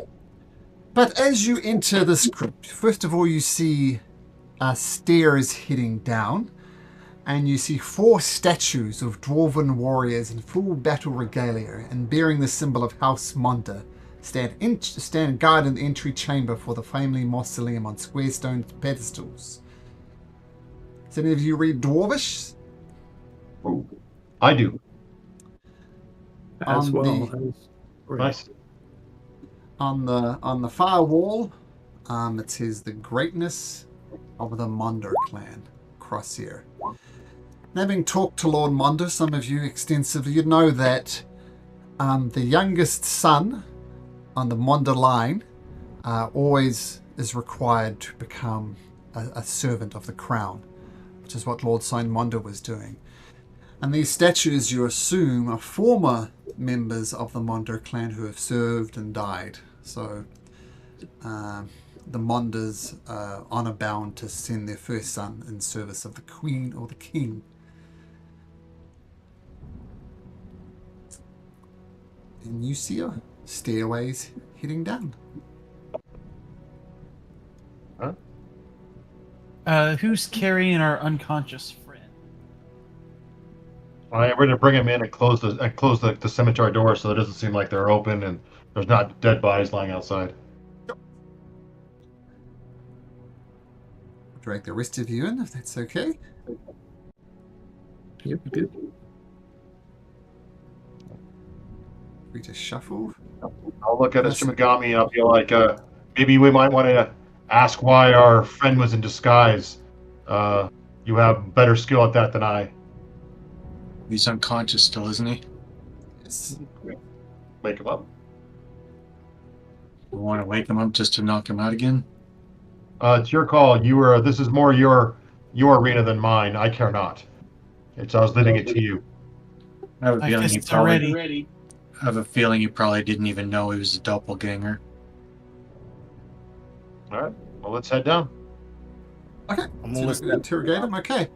But as you enter this crypt, first of all you see stairs heading down, and you see 4 statues of dwarven warriors in full battle regalia and bearing the symbol of House Monda stand guard in the entry chamber for the family mausoleum on square stone pedestals. Does any of you read Dwarvish? I do. As On well. the- Nice. On the far wall, it says the greatness of the Mondo clan across here. And having talked to Lord Mondo, some of you extensively, you know that the youngest son on the Mondo line always is required to become a servant of the crown, which is what Lord Sign Mondo was doing. And these statues, you assume, are former members of the Mondo clan who have served and died. So the Mondas are honor bound to send their first son in service of the queen or the king. And you see stairways heading down. Who's carrying our unconscious friend? We're going to bring him in and close the cemetery door so it doesn't seem like they're open and there's not dead bodies lying outside. I'll drag the rest of you in, if that's okay. Yep, good. Free to shuffle. I'll look at a Yes. Shimigami and I'll be like, maybe we might want to ask why our friend was in disguise. You have better skill at that than I. He's unconscious still, isn't he? Yes. Wake him up. We want to wake him up just to knock him out again? It's your call. This is more your arena than mine. I care not. I was leaving it to you. I have a My feeling fists are ready. I have a feeling you probably didn't even know he was a doppelganger. All right. Well, let's head down. Okay. I'm So gonna you listen. interrogate him. Okay.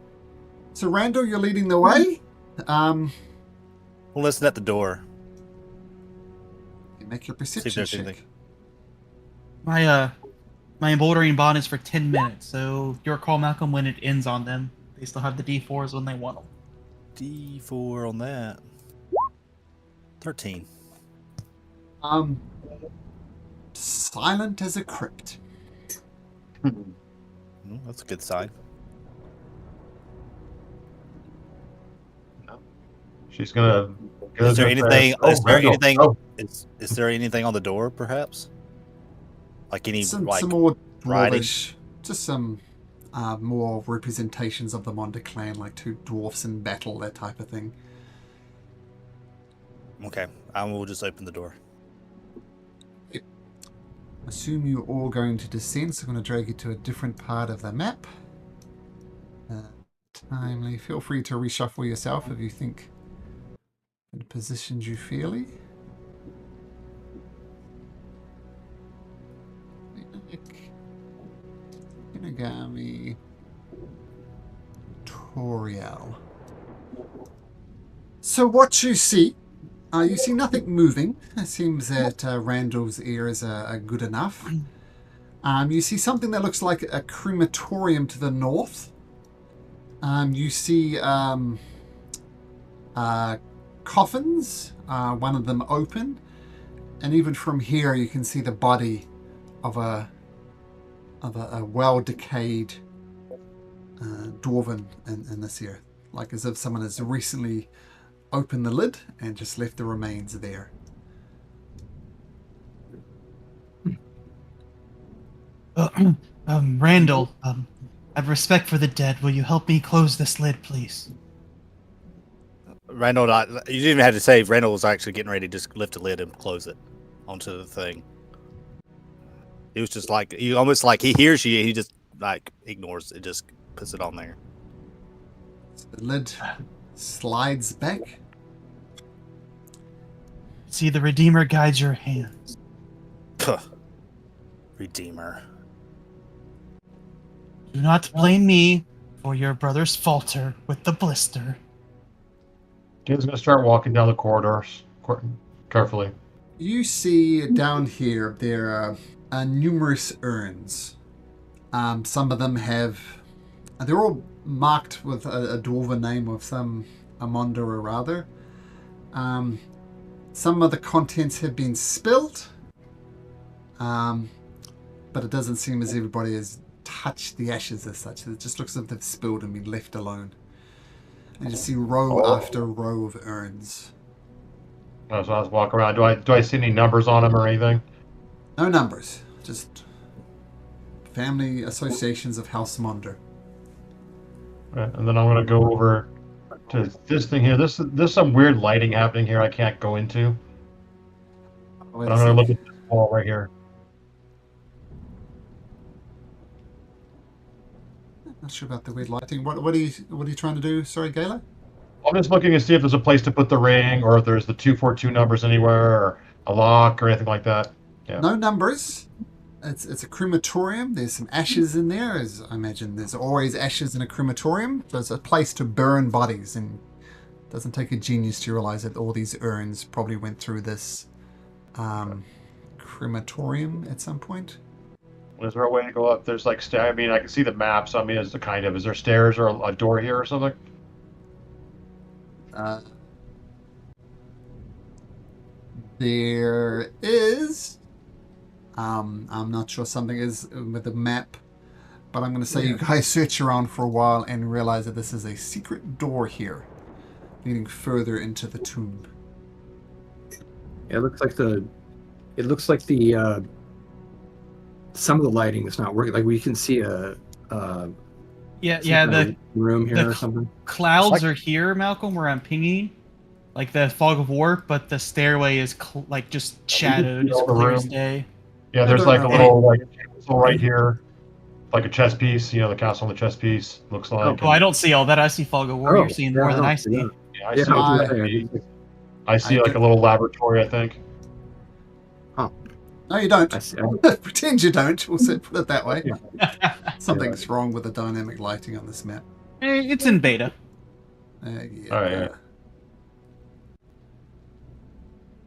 So Randall, you're leading the way. We'll listen at the door. You make your See if perception there's check. anything. My emboldening bond is for 10 minutes, so your call, Malcolm, when it ends on them. They still have the D4s when they want them. D4 on that. 13. Silent as a crypt. That's a good sign. She's gonna. Is there anything? Oh, Is there Randall, anything? oh. Is there anything on the door, perhaps? Like any Some like more writing? dwarvish, just some more representations of the Monda clan, like two dwarfs in battle, that type of thing. Okay, I will just open the door. Assume you're all going to descend, so I'm going to drag you to a different part of the map. Timely. Feel free to reshuffle yourself if you think it positions you fairly. Inagami. Toriel. So what you see nothing moving. It seems that Randall's ears are good enough. You see something that looks like a crematorium to the north. You see coffins, one of them open, and even from here you can see the body of a well-decayed dwarven in this here, like as if someone has recently opened the lid and just left the remains there. Randall, I have respect for the dead. Will you help me close this lid, please? Randall, you didn't even have to say. Randall was actually getting ready to just lift the lid and close it onto the thing. He was just like almost like he hears you. He just like ignores it. Just puts it on there. So the lid slides back. See, the Redeemer guides your hands. Puh. Redeemer. Do not blame me for your brother's falter with the blister. Kid's gonna start walking down the corridors carefully. You see down here there are numerous urns. Some of them they're all marked with a dwarven name of some Amonda or other. Some of the contents have been spilled, but it doesn't seem as everybody has touched the ashes as such. It just looks as if they've spilled and been left alone. And you just see row after row of urns. So I was walking around. Do I see any numbers on them or anything? No numbers, just family associations of House Monder. Right, and then I'm gonna go over to this thing here. There's some weird lighting happening here I can't go into. Wait But a I'm gonna sec. look at this wall right here. Not sure about the weird lighting. What are you trying to do? Sorry, Gala? I'm just looking to see if there's a place to put the ring, or if there's the 242 numbers anywhere, or a lock, or anything like that. Yeah. No numbers. It's a crematorium. There's some ashes in there, as I imagine there's always ashes in a crematorium. There's a place to burn bodies, and it doesn't take a genius to realize that all these urns probably went through this crematorium at some point. Is there a way to go up? There's like I mean, I can see the map, so I mean, is there stairs or a door here or something? There is. I'm not sure something is with the map. but I'm going to say you guys search around for a while and realize that this is a secret door here, leading further into the tomb. Yeah, it looks like the some of the lighting is not working. Like we can see a The room here the or something. clouds are here, Malcolm, where I'm pinging, like the fog of war, but the stairway is like just shadowed as all the clear as room. day. Yeah, there's like a little like castle right here, like a chess piece. The castle on the chess piece looks like. Oh, I don't see all that. I see fog of war. You're seeing more than I see. Yeah, I Yeah, see. I was a gonna chess say, piece. I see like a little laboratory, I think. No, you don't. I see. Pretend you don't. We'll put it that way. Yeah. Something's wrong with the dynamic lighting on this map. It's in beta. Yeah. All right.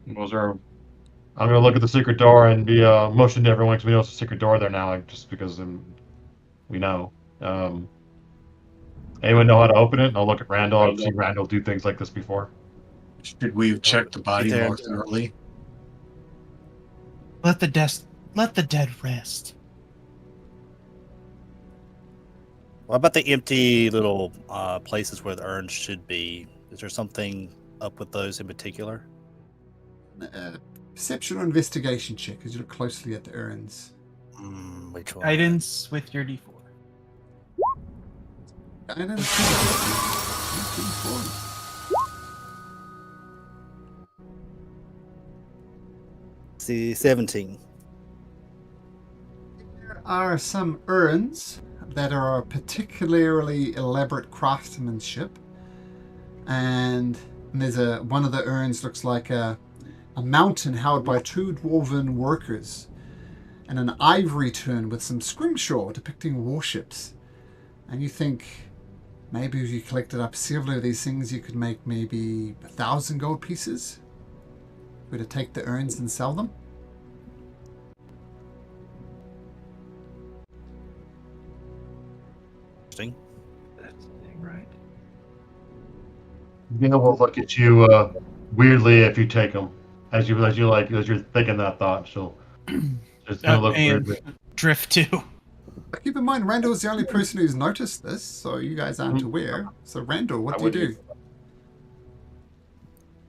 I'm gonna look at the secret door and be motion to everyone because we know it's a secret door there now, just because we know. Anyone know how to open it? And I'll look at Randall. I've seen Randall do things like this before. Should we have checked the body There. more thoroughly? Let the dead rest. What about the empty little places where the urns should be? Is there something up with those in particular? Perception or investigation check as you look closely at the urns. Which one? Guidance with your D4. Guidance. See, 17. There are some urns that are particularly elaborate craftsmanship, and there's one of the urns looks like a mountain held by two dwarven workers, and an ivory turn with some scrimshaw depicting warships. And you think maybe if you collected up several of these things, you could make maybe 1,000 gold pieces. Were to take the urns and sell them. Interesting. That's right. Yeah, we'll look at you weirdly if you take them. As you're thinking that thought, she'll just gonna look And weirdly. Drift too. But keep in mind, Randall's the only person who's noticed this, so you guys aren't aware. So Randall, what do you do?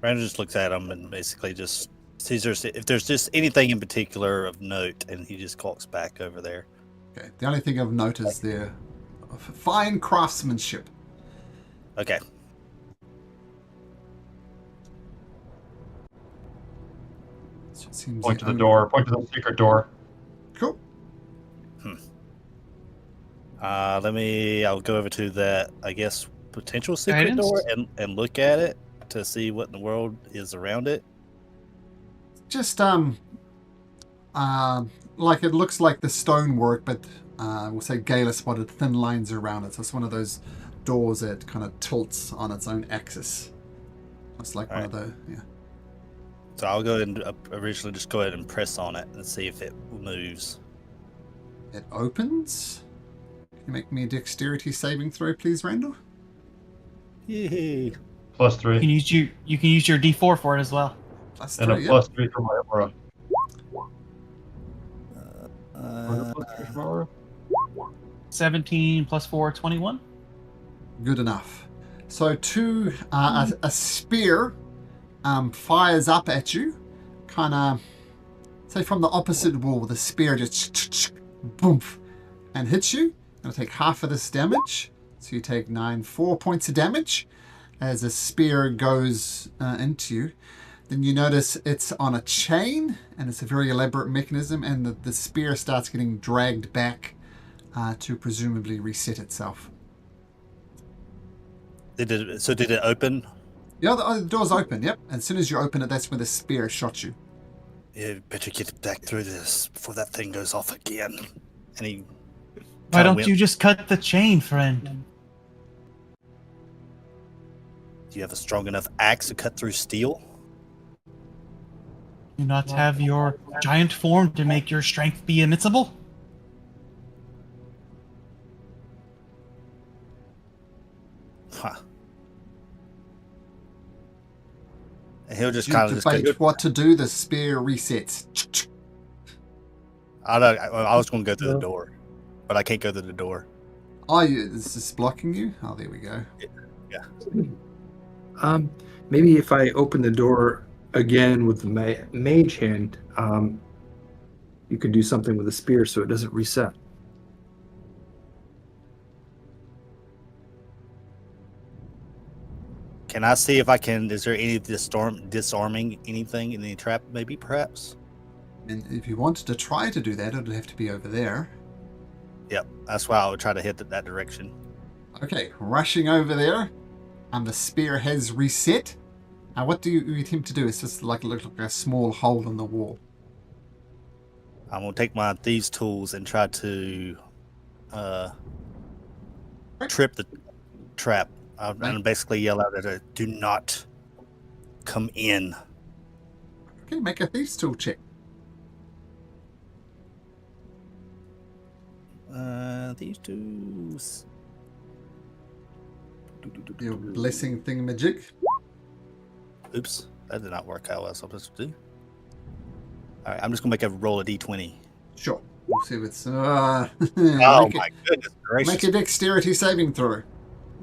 Brandon just looks at him and basically just sees if there's just anything in particular of note, and he just clocks back over there. Okay, the only thing I've noticed there, fine craftsmanship. Okay. So it seems Point to the only- door. Point to the secret door. Cool. I'll go over to that, I guess, potential secret Guidance? door and look at it to see what in the world is around it. Just like it looks like the stonework, but we'll say Gala spotted thin lines around it. So it's one of those doors that kind of tilts on its own axis. It's like one of the So I'll go ahead and originally just go ahead and press on it and see if it moves. It opens. Can you make me a dexterity saving throw, please, Randall? Yay. +3. You can use your D4 for it as well. Plus And a 3, yeah. +3 for my aura. Uh, +3 for aura. 17 plus 4, 21. Good enough. So a spear fires up at you, kind of, say from the opposite wall. The spear just boom and hits you. It'll take half of this damage, so you take 4 points of damage as the spear goes into you. Then you notice it's on a chain, and it's a very elaborate mechanism, and the spear starts getting dragged back to presumably reset itself. Did it open? Yeah, the door's open, yep. As soon as you open it, that's where the spear shot you. You better get back through this before that thing goes off again. And he. Why don't you just cut the chain, friend? Do you have a strong enough axe to cut through steel? Do you not have your giant form to make your strength be invincible? Huh. And he'll just You kind of debate what to do, the spear resets. I was going to go through the door. but I can't go to the door. Oh, is this blocking you? Oh, there we go. Yeah. Maybe if I open the door again with the mage hand, you could do something with the spear so it doesn't reset. Can I see if I can? Is there any disarming anything in the trap? Maybe, perhaps. And if you wanted to try to do that, it'd have to be over there. Yep, that's why I would try to hit that direction. Okay, rushing over there, and the spear has reset. What do you attempt to do? It's just like look like a small hole in the wall. I'm gonna take my thieves' tools and try to trip the trap. And basically yell out at it, "Do not come in." Okay, make a thieves' tool check. These tools. Your blessing thingamajig. Oops, that did not work how I was supposed to do. All right, I'm just gonna make a roll a d20. Sure. We'll see if it's. Oh my goodness gracious! Make a dexterity saving throw.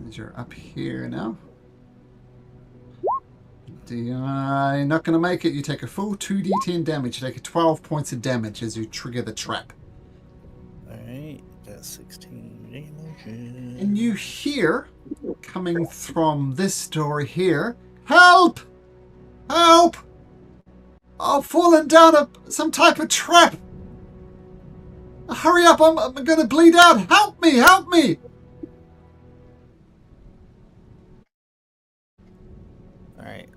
As you're up here now. You're not going to make it. You take a full 2d10 damage. You take 12 points of damage as you trigger the trap. Alright, that's 16 damage. And you hear, coming from this door here, "Help! Help! I've fallen down some type of trap! Hurry up, I'm going to bleed out! Help me! Help me!" Alright,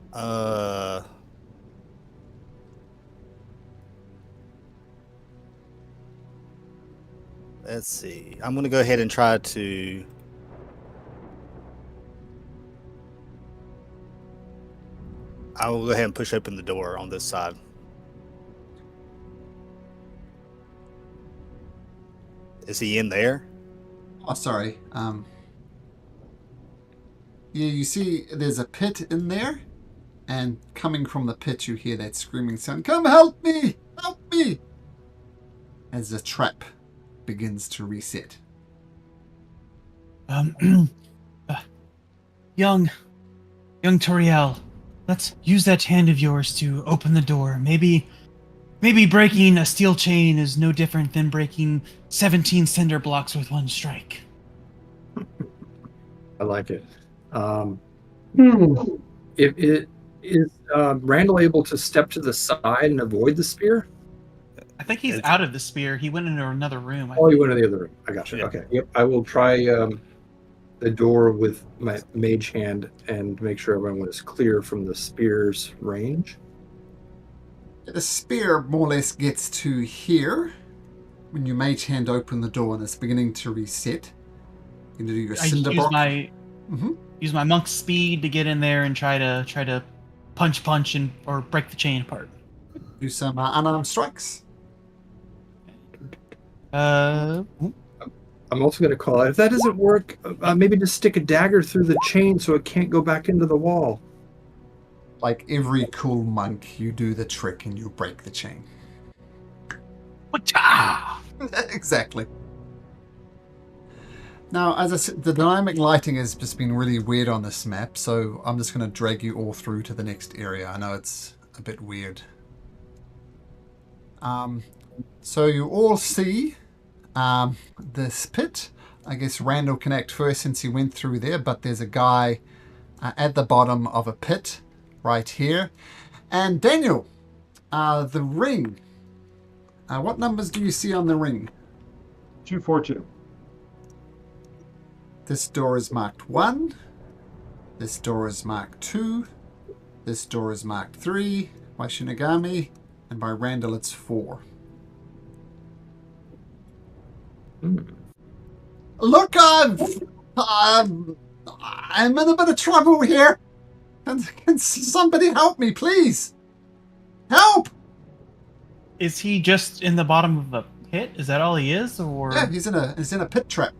let's see. I'm gonna go ahead and try to I will go ahead and push open the door on this side. Is he in there? Oh, sorry. Yeah, you see there's a pit in there, and coming from the pit you hear that screaming sound, "Come help me! Help me!" as the trap begins to reset. Young Toriel, let's use that hand of yours to open the door. Maybe breaking a steel chain is no different than breaking 17 cinder blocks with one strike. I like it. If it is Randall able to step to the side and avoid the spear? I think he's out of the spear. He went into another room. Oh, he went to the other room. I got you. Yeah. Okay. Yep. I will try the door with my mage hand and make sure everyone is clear from the spear's range. The spear more or less gets to here when you mage hand open the door and it's beginning to reset. You do your cinder block. Use my monk's speed to get in there and try to punch and or break the chain apart. Do some unarmed strikes. I'm also going to call out, if that doesn't work, maybe just stick a dagger through the chain so it can't go back into the wall. Like every cool monk, you do the trick and you break the chain. Exactly. Now, as I said, the dynamic lighting has just been really weird on this map, so I'm just going to drag you all through to the next area. I know it's a bit weird. So you all see this pit. I guess Randall can act first since he went through there, but there's a guy at the bottom of a pit right here. And Daniel, the ring. What numbers do you see on the ring? 242. This door is marked 1. This door is marked 2. This door is marked 3 by Shinigami. And by Randall, it's 4. Look, I'm in a bit of trouble here. Can somebody help me, please? Help! Is he just in the bottom of the pit? Is that all he is, or? Yeah, he's in a pit trap.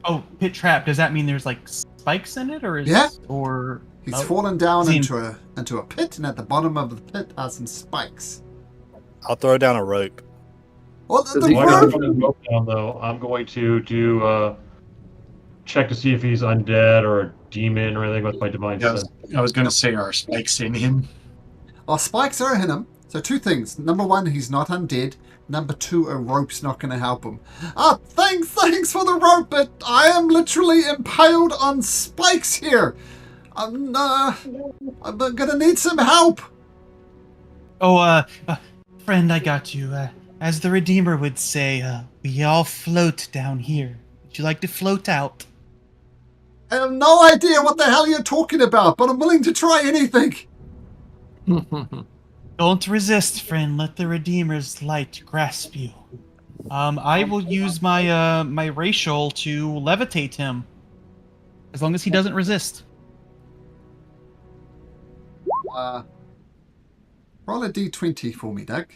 Oh, pit trap. Does that mean there's like spikes in it, or is or? He's fallen down into a pit, and at the bottom of the pit are some spikes. I'll throw down a rope Well, Does the he- While you're rope. putting the rope down, though, I'm going to do check to see if he's undead or a demon or anything with my divine Yeah, sense. I was gonna say, are spikes in him? Our spikes are in him. So two things. Number one, he's not undead. Number two, a rope's not going to help him. Thanks for the rope, but I am literally impaled on spikes here. I'm going to need some help. Oh, friend, I got you. As the Redeemer would say, we all float down here. Would you like to float out? I have no idea what the hell you're talking about, but I'm willing to try anything. Don't resist, friend. Let the Redeemer's light grasp you. I will use my my racial to levitate him, as long as he doesn't resist. Roll a d20 for me, Doug.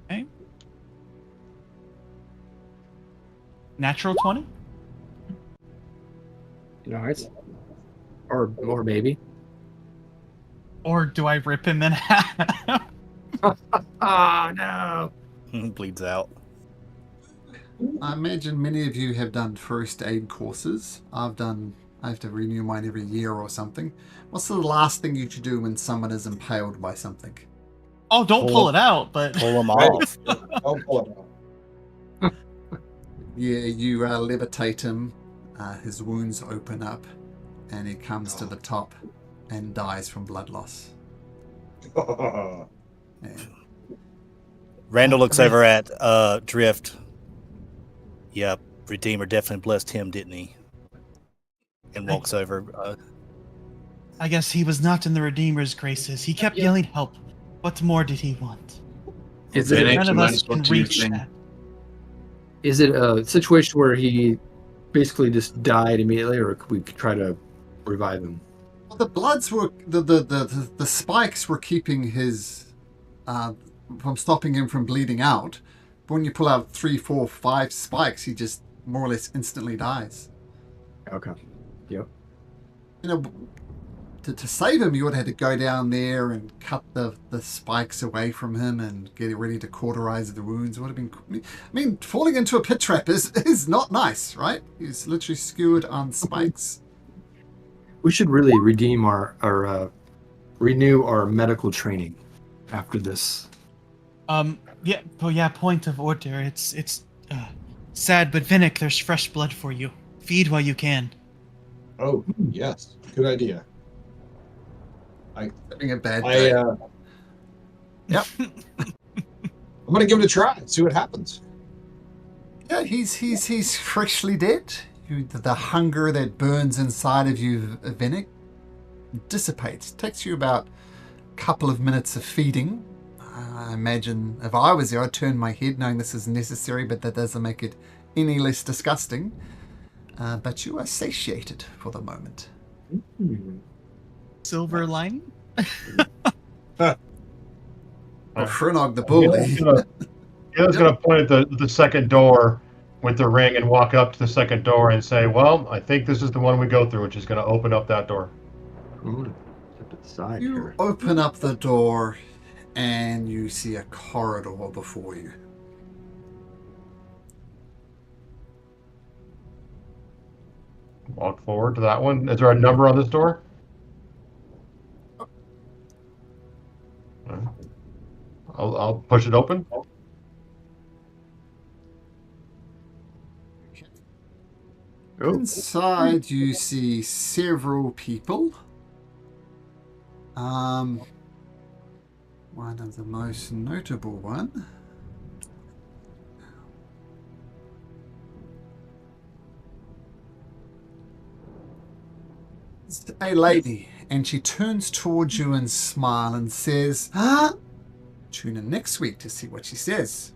Okay. Natural 20. Nice. Or maybe. Or do I rip him in half? Oh no. Bleeds out. I imagine many of you have done first aid courses. I have to renew mine every year or something. What's the last thing you should do when someone is impaled by something? Oh, don't pull it out, but Pull him Right. off. Don't pull it out. Yeah, you levitate him. His wounds open up, and he comes to the top and dies from blood loss. Yeah. Randall looks over at Drift. Yep, Redeemer definitely blessed him, didn't he? And walks over. I guess he was not in the Redeemer's graces. He kept yelling help. What more did he want? Is it, None of might us as well can do your reach thing. that. is it a situation where he basically just died immediately, or could we try to revive him? Well, the bloods were the spikes were keeping his from stopping him from bleeding out. But when you pull out 3, 4, 5 spikes, he just more or less instantly dies. Okay. Yep. You know, to save him, you would have had to go down there and cut the spikes away from him and get ready to cauterize the wounds. Would have been. I mean, falling into a pit trap is not nice, right? He's literally skewered on spikes. We should really redeem renew our medical training after this. Yeah, point of order. It's sad, but Vinnick, there's fresh blood for you. Feed while you can. Oh, yes. Good idea. Having a bad day. Yep. I'm gonna give it a try. See what happens. Yeah, he's freshly dead. The hunger that burns inside of you, Vinnick, dissipates. It takes you about a couple of minutes of feeding. I imagine if I was there, I'd turn my head knowing this is necessary, but that doesn't make it any less disgusting. But you are satiated for the moment. Silver lining? Well, Fronog the bully. Gil's going to point at the second door with the ring and walk up to the second door and say, well, I think this is the one we go through, which is going to open up that door. I'm gonna step to the side You here. open up the door and you see a corridor before you. Walk forward to that one. Is there a number on this door? I'll push it open. Oh, Inside, you see several people. One of the most notable one. It's a lady, and she turns towards you and smiles and says, "Tune in next week to see what she says."